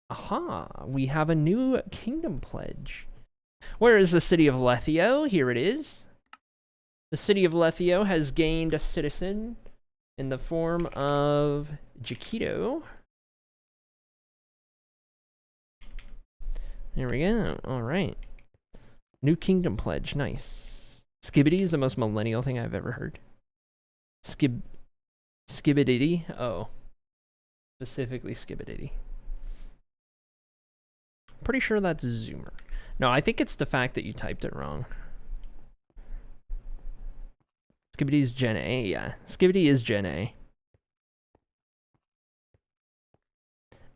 Aha, we have a new Kingdom Pledge. Where is the city of Lethio? Here it is. The city of Lethio has gained a citizen in the form of Jaquito. There we go. All right. New Kingdom Pledge. Nice. Skibbity is the most millennial thing I've ever heard. Skibbidity. Oh. Specifically Skibbidity. Pretty sure that's Zoomer. No, I think it's the fact that you typed it wrong. Skibbity's Gen A, yeah. Skibbity is Gen A.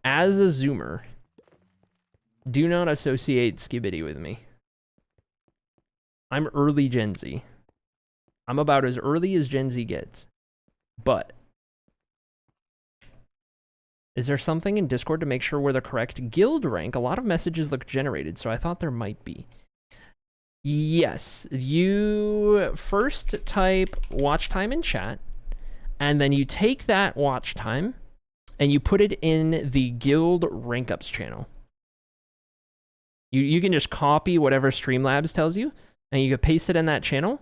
As a Zoomer, do not associate Skibbity with me. I'm early Gen Z. I'm about as early as Gen Z gets. But is there something in Discord to make sure we're the correct guild rank? A lot of messages look generated, so I thought there might be. Yes, you first type watch time in chat, and then you take that watch time and you put it in the guild rank ups channel. You can just copy whatever Streamlabs tells you, and you can paste it in that channel,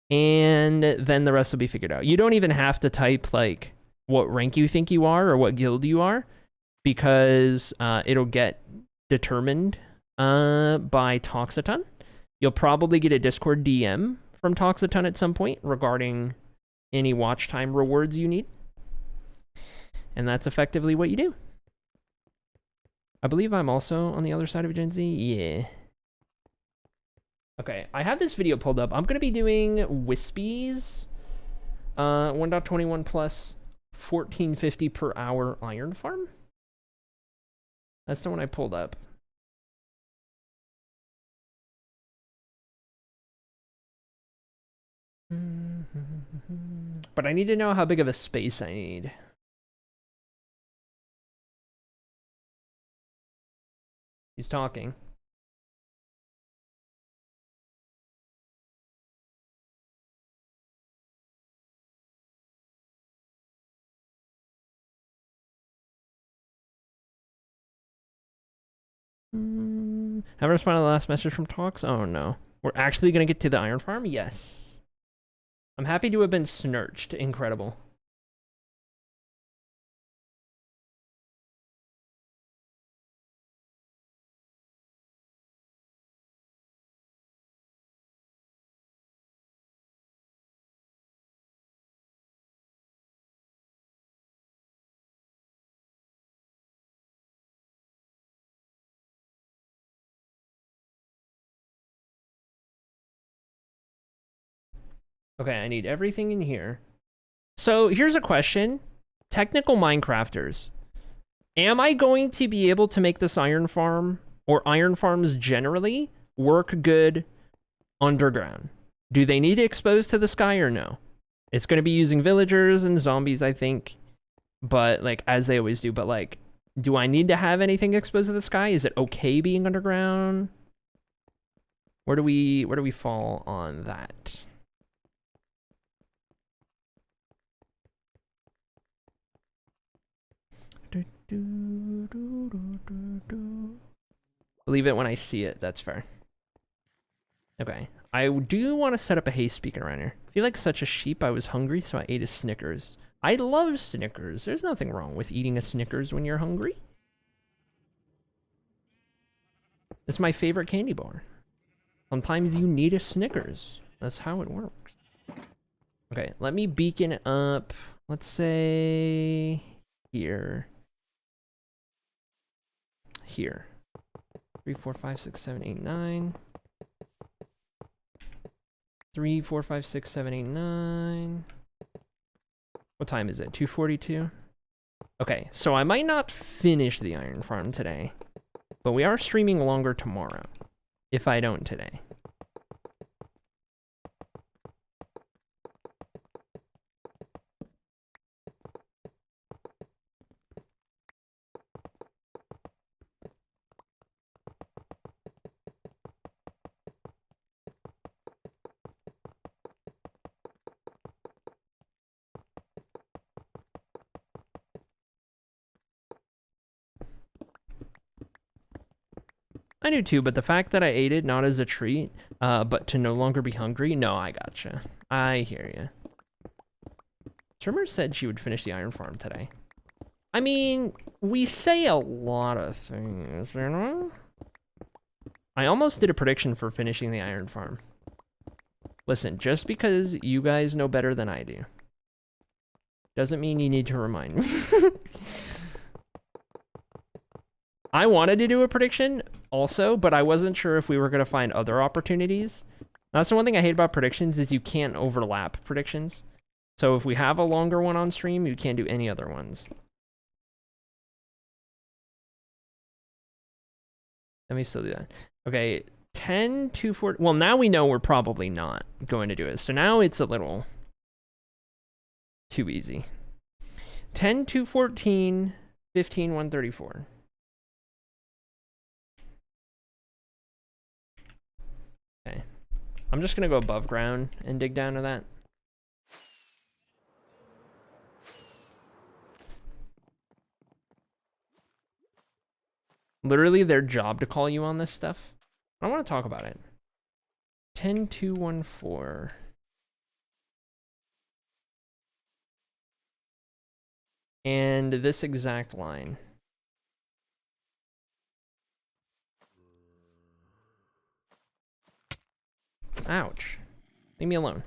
and then the rest will be figured out. You don't even have to type like what rank you think you are or what guild you are, because it'll get determined by Toxaton. You'll probably get a Discord DM from Toxaton at some point regarding any watch time rewards you need. And that's effectively what you do. I believe I'm also on the other side of Gen Z. Yeah. Okay, I have this video pulled up. I'm going to be doing Wispy's 1.21 plus 1450 per hour iron farm. That's the one I pulled up. But I need to know how big of a space I need. He's talking. Haven't responded to the last message from talks? Oh no. We're actually gonna get to the iron farm? Yes. I'm happy to have been snurched. Incredible. Okay, I need everything in here. So here's a question. Technical Minecrafters. Am I going to be able to make this iron farm, or iron farms generally, work good underground? Do they need to expose to the sky or no? It's going to be using villagers and zombies, I think. But, like, as they always do. But, like, do I need to have anything exposed to the sky? Is it okay being underground? Where do we fall on that? Believe it when I see it. That's fair. Okay. I do want to set up a haste beacon around here. I feel like such a sheep. I was hungry, so I ate a Snickers. I love Snickers. There's nothing wrong with eating a Snickers when you're hungry. It's my favorite candy bar. Sometimes you need a Snickers. That's how it works. Okay, let me beacon up. Let's say here. Here. 3, 4, 5, 6, 7, 8, 9. 3, 4, 5, 6, 7, 8, 9. What time is it? 2:42? Okay, so I might not finish the iron farm today, but we are streaming longer tomorrow, if I don't today. I do too, but the fact that I ate it not as a treat, but to no longer be hungry, no, I gotcha. I hear you. Trimmer said she would finish the iron farm today. I mean, we say a lot of things, you know? I almost did a prediction for finishing the iron farm. Listen, just because you guys know better than I do, doesn't mean you need to remind me. I wanted to do a prediction also, but I wasn't sure if we were going to find other opportunities. That's the one thing I hate about predictions is you can't overlap predictions. So if we have a longer one on stream, you can't do any other ones. Let me still do that. Okay, 10 to 40. Well, now we know we're probably not going to do it. So now it's a little too easy. 10 to 14, 15, 134. Okay. I'm just going to go above ground and dig down to that. Literally their job to call you on this stuff. I want to talk about it. 10214. And this exact line. Ouch. Leave me alone.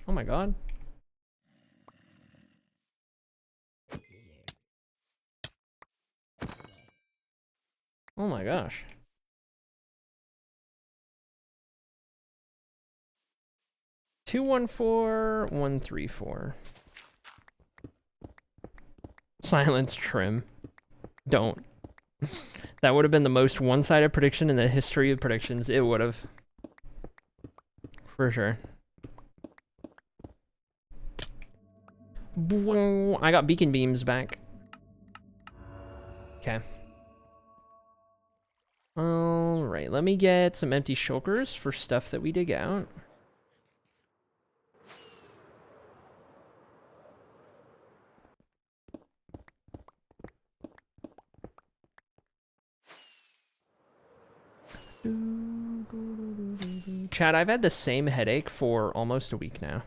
Oh my god. Oh my gosh. Two 14134. Silence trim. Don't. That would have been the most one-sided prediction in the history of predictions. It would have. For sure. I got beacon beams back. Okay. Alright, let me get some empty shulkers for stuff that we dig out. Chad, I've had the same headache for almost a week now.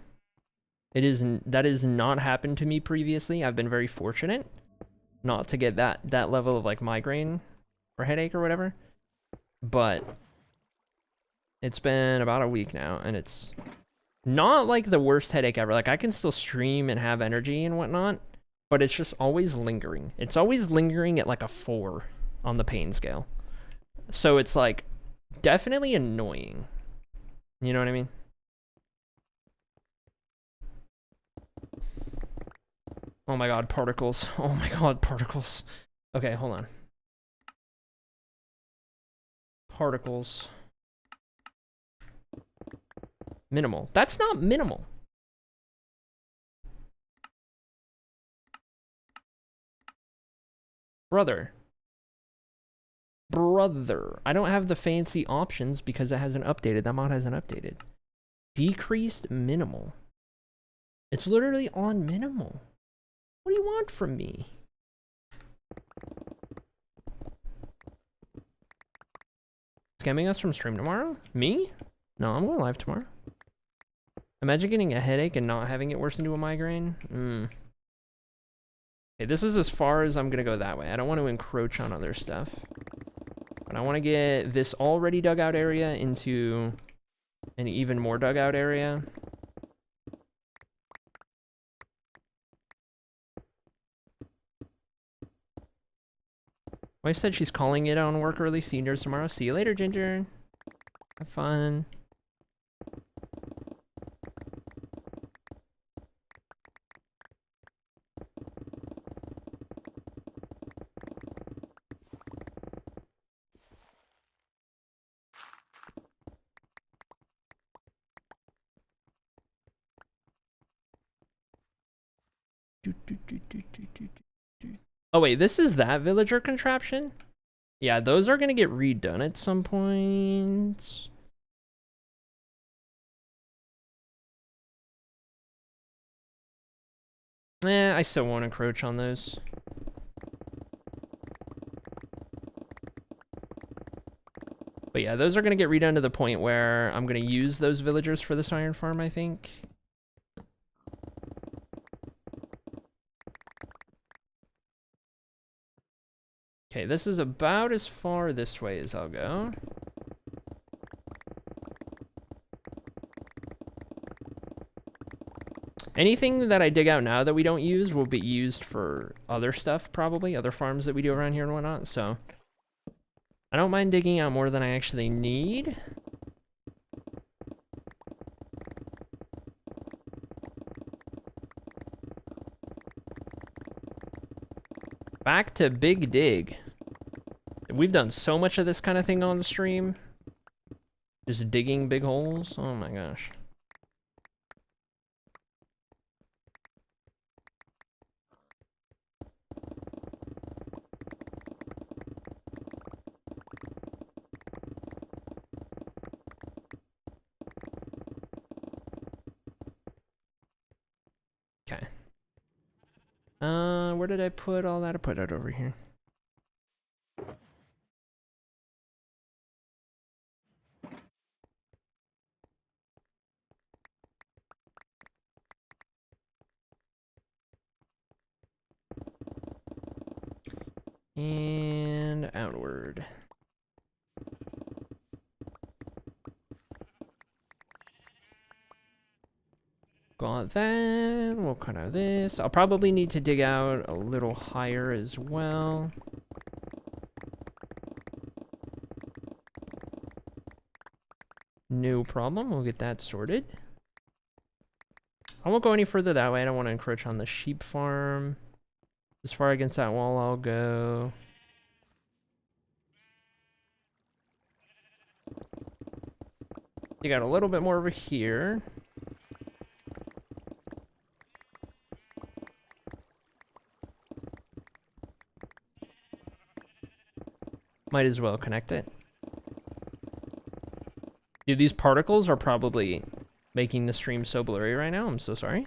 That has not happened to me previously. I've been very fortunate not to get that level of like migraine or headache or whatever. But it's been about a week now, and it's not like the worst headache ever. Like I can still stream and have energy and whatnot, but it's just always lingering. It's always lingering at like a 4 on the pain scale. So it's like definitely annoying. You know what I mean? Oh my god, particles. Oh my god, particles. Okay, hold on. Particles. Minimal. That's not minimal. Brother. I don't have the fancy options because it hasn't updated. That mod hasn't updated. Decreased minimal. It's literally on minimal. What do you want from me? Scamming us from stream tomorrow? Me? No, I'm going live tomorrow. Imagine getting a headache and not having it worse into a migraine. Okay, this is as far as I'm gonna go that way. I don't want to encroach on other stuff. But I want to get this already dug out area into an even more dug out area. Wife said she's calling it on work early. See you nerds tomorrow. See you later, Ginger. Have fun. Oh wait, this is that villager contraption? Yeah, those are gonna get redone at some point. I still won't encroach on those. But yeah, those are gonna get redone to the point where I'm gonna use those villagers for this iron farm, I think. Okay, this is about as far this way as I'll go. Anything that I dig out now that we don't use will be used for other stuff, probably. Other farms that we do around here and whatnot, so... I don't mind digging out more than I actually need. Back to Big Dig. We've done so much of this kind of thing on the stream. Just digging big holes. Oh my gosh. Okay. Where did I put all that? I put it over here. And outward. Got that. We'll cut out this. I'll probably need to dig out a little higher as well. No problem. We'll get that sorted. I won't go any further that way. I don't want to encroach on the sheep farm. As far against that wall I'll go. You got a little bit more over here. Might as well connect it. Dude, these particles are probably making the stream so blurry right now. I'm so sorry.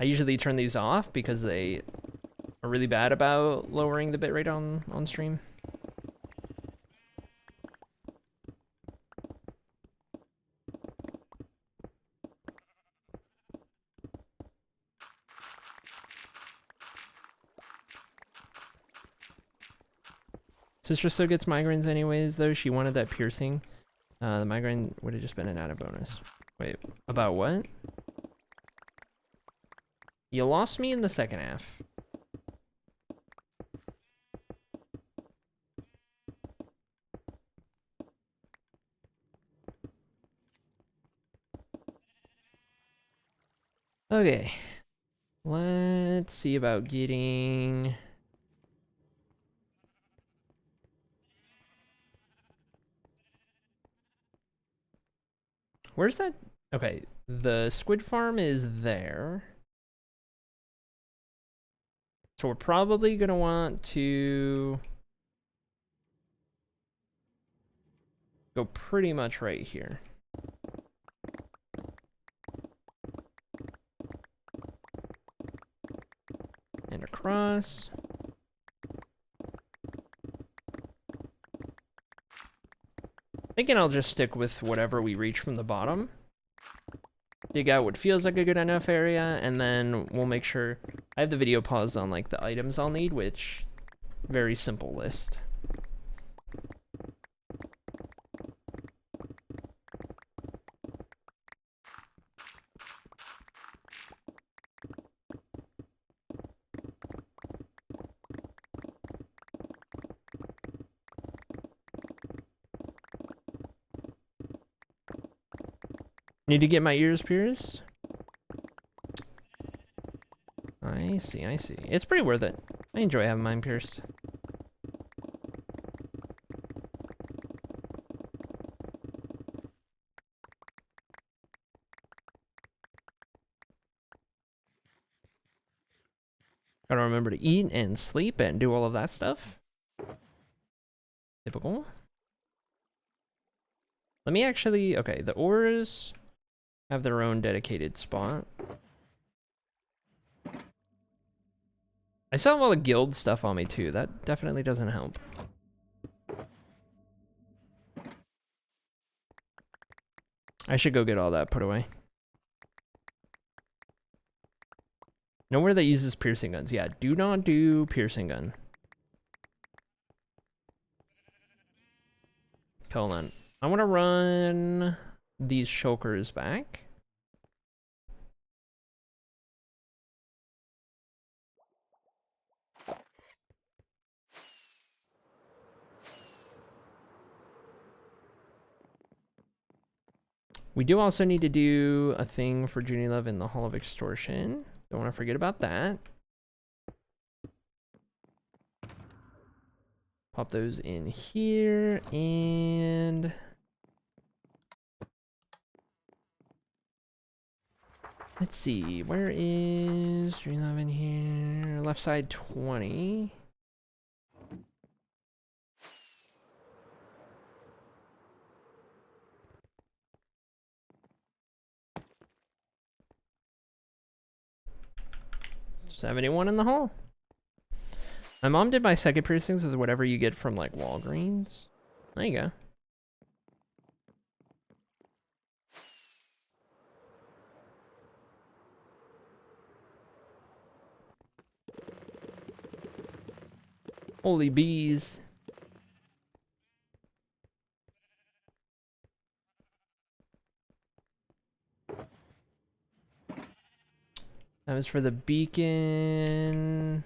I usually turn these off because they are really bad about lowering the bitrate on stream. Sister still gets migraines anyways, though. She wanted that piercing. The migraine would have just been an added bonus. Wait, about what? You lost me in the second half. Okay. Let's see about getting... Where's that? Okay, the squid farm is there. So we're probably gonna want to go pretty much right here. And across. Thinking I'll just stick with whatever we reach from the bottom. Dig out what feels like a good enough area, and then we'll make sure... I have the video paused on like the items I'll need, which... Very simple list. Need to get my ears pierced? I see, I see. It's pretty worth it. I enjoy having mine pierced. Gotta remember to eat and sleep and do all of that stuff. Typical. Let me actually... Okay, the ores have their own dedicated spot. I still have all the guild stuff on me too. That definitely doesn't help. I should go get all that put away. Nowhere that uses piercing guns. Yeah, do not do piercing gun. Hold on. I want to run these shulkers back. We do also need to do a thing for Junie Love in the Hall of Extortion. Don't want to forget about that. Pop those in here, and... Let's see, where is Junie Love in here? Left side 20. $71 in the hall. My mom did my second piercings with whatever you get from like Walgreens. There you go. Holy bees. That was for the beacon.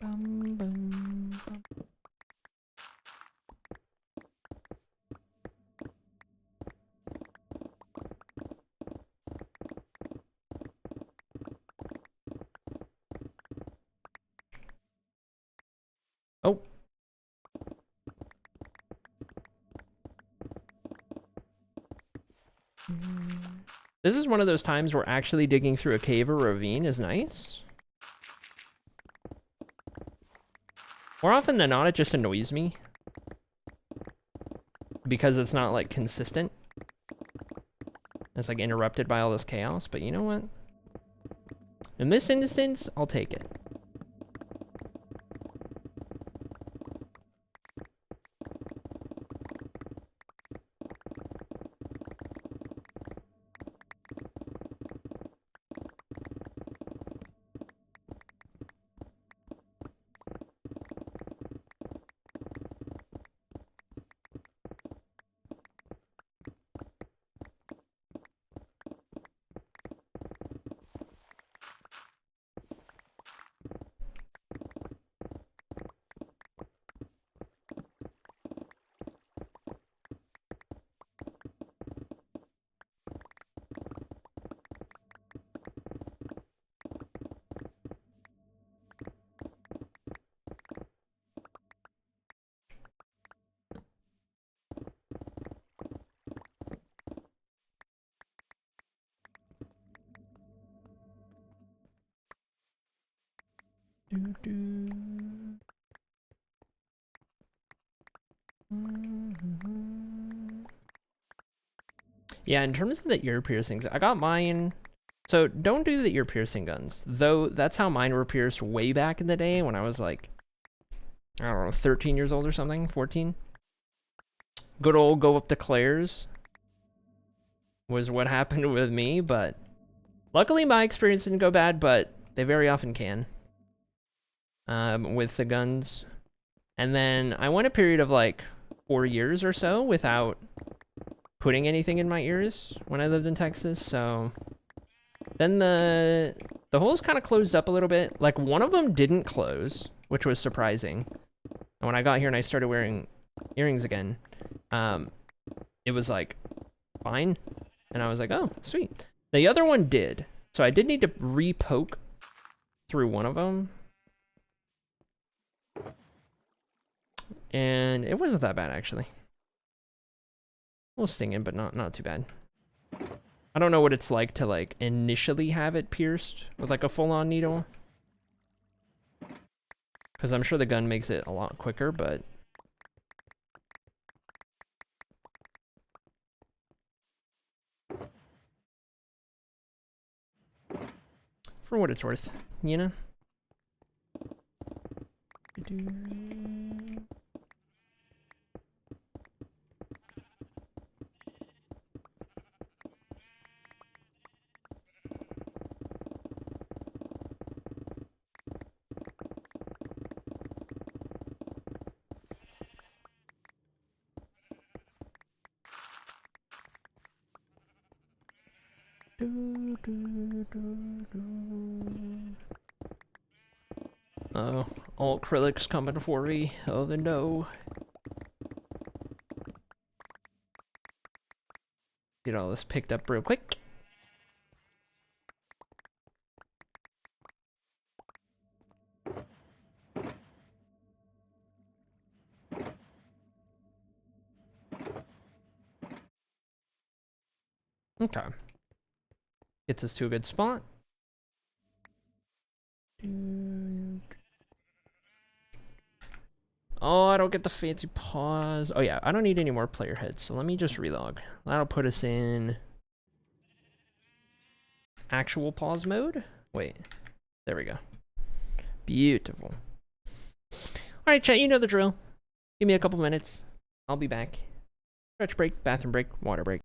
Bum, bum, bum. Oh. This is one of those times where actually digging through a cave or ravine is nice. More often than not, it just annoys me. Because it's not, like, consistent. It's, like, interrupted by all this chaos, but you know what? In this instance, I'll take it. Yeah, in terms of the ear piercings, I got mine. So don't do the ear piercing guns, though. That's how mine were pierced way back in the day when I was like, I don't know, 13 years old or something, 14. Good old go up to Claire's was what happened with me, but luckily my experience didn't go bad, but they very often can with the guns. And then I went a period of like 4 years or so without putting anything in my ears when I lived in Texas, so then the holes kind of closed up a little bit. Like, one of them didn't close, which was surprising. And when I got here and I started wearing earrings again, it was like fine, and I was like, oh, sweet. The other one did, so I did need to re-poke through one of them, and it wasn't that bad actually. A little stinging, but not too bad. I don't know what it's like to like initially have it pierced with like a full-on needle, because I'm sure the gun makes it a lot quicker, but for what it's worth, you know? Oh, all acrylics coming for me. Oh, the no. Get all this picked up real quick. Okay. Gets us to a good spot. Oh, I don't get the fancy pause. Oh yeah, I don't need any more player heads, so let me just relog. That'll put us in actual pause mode. Wait, there we go. Beautiful. Alright, chat, you know the drill. Give me a couple minutes. I'll be back. Stretch break, bathroom break, water break.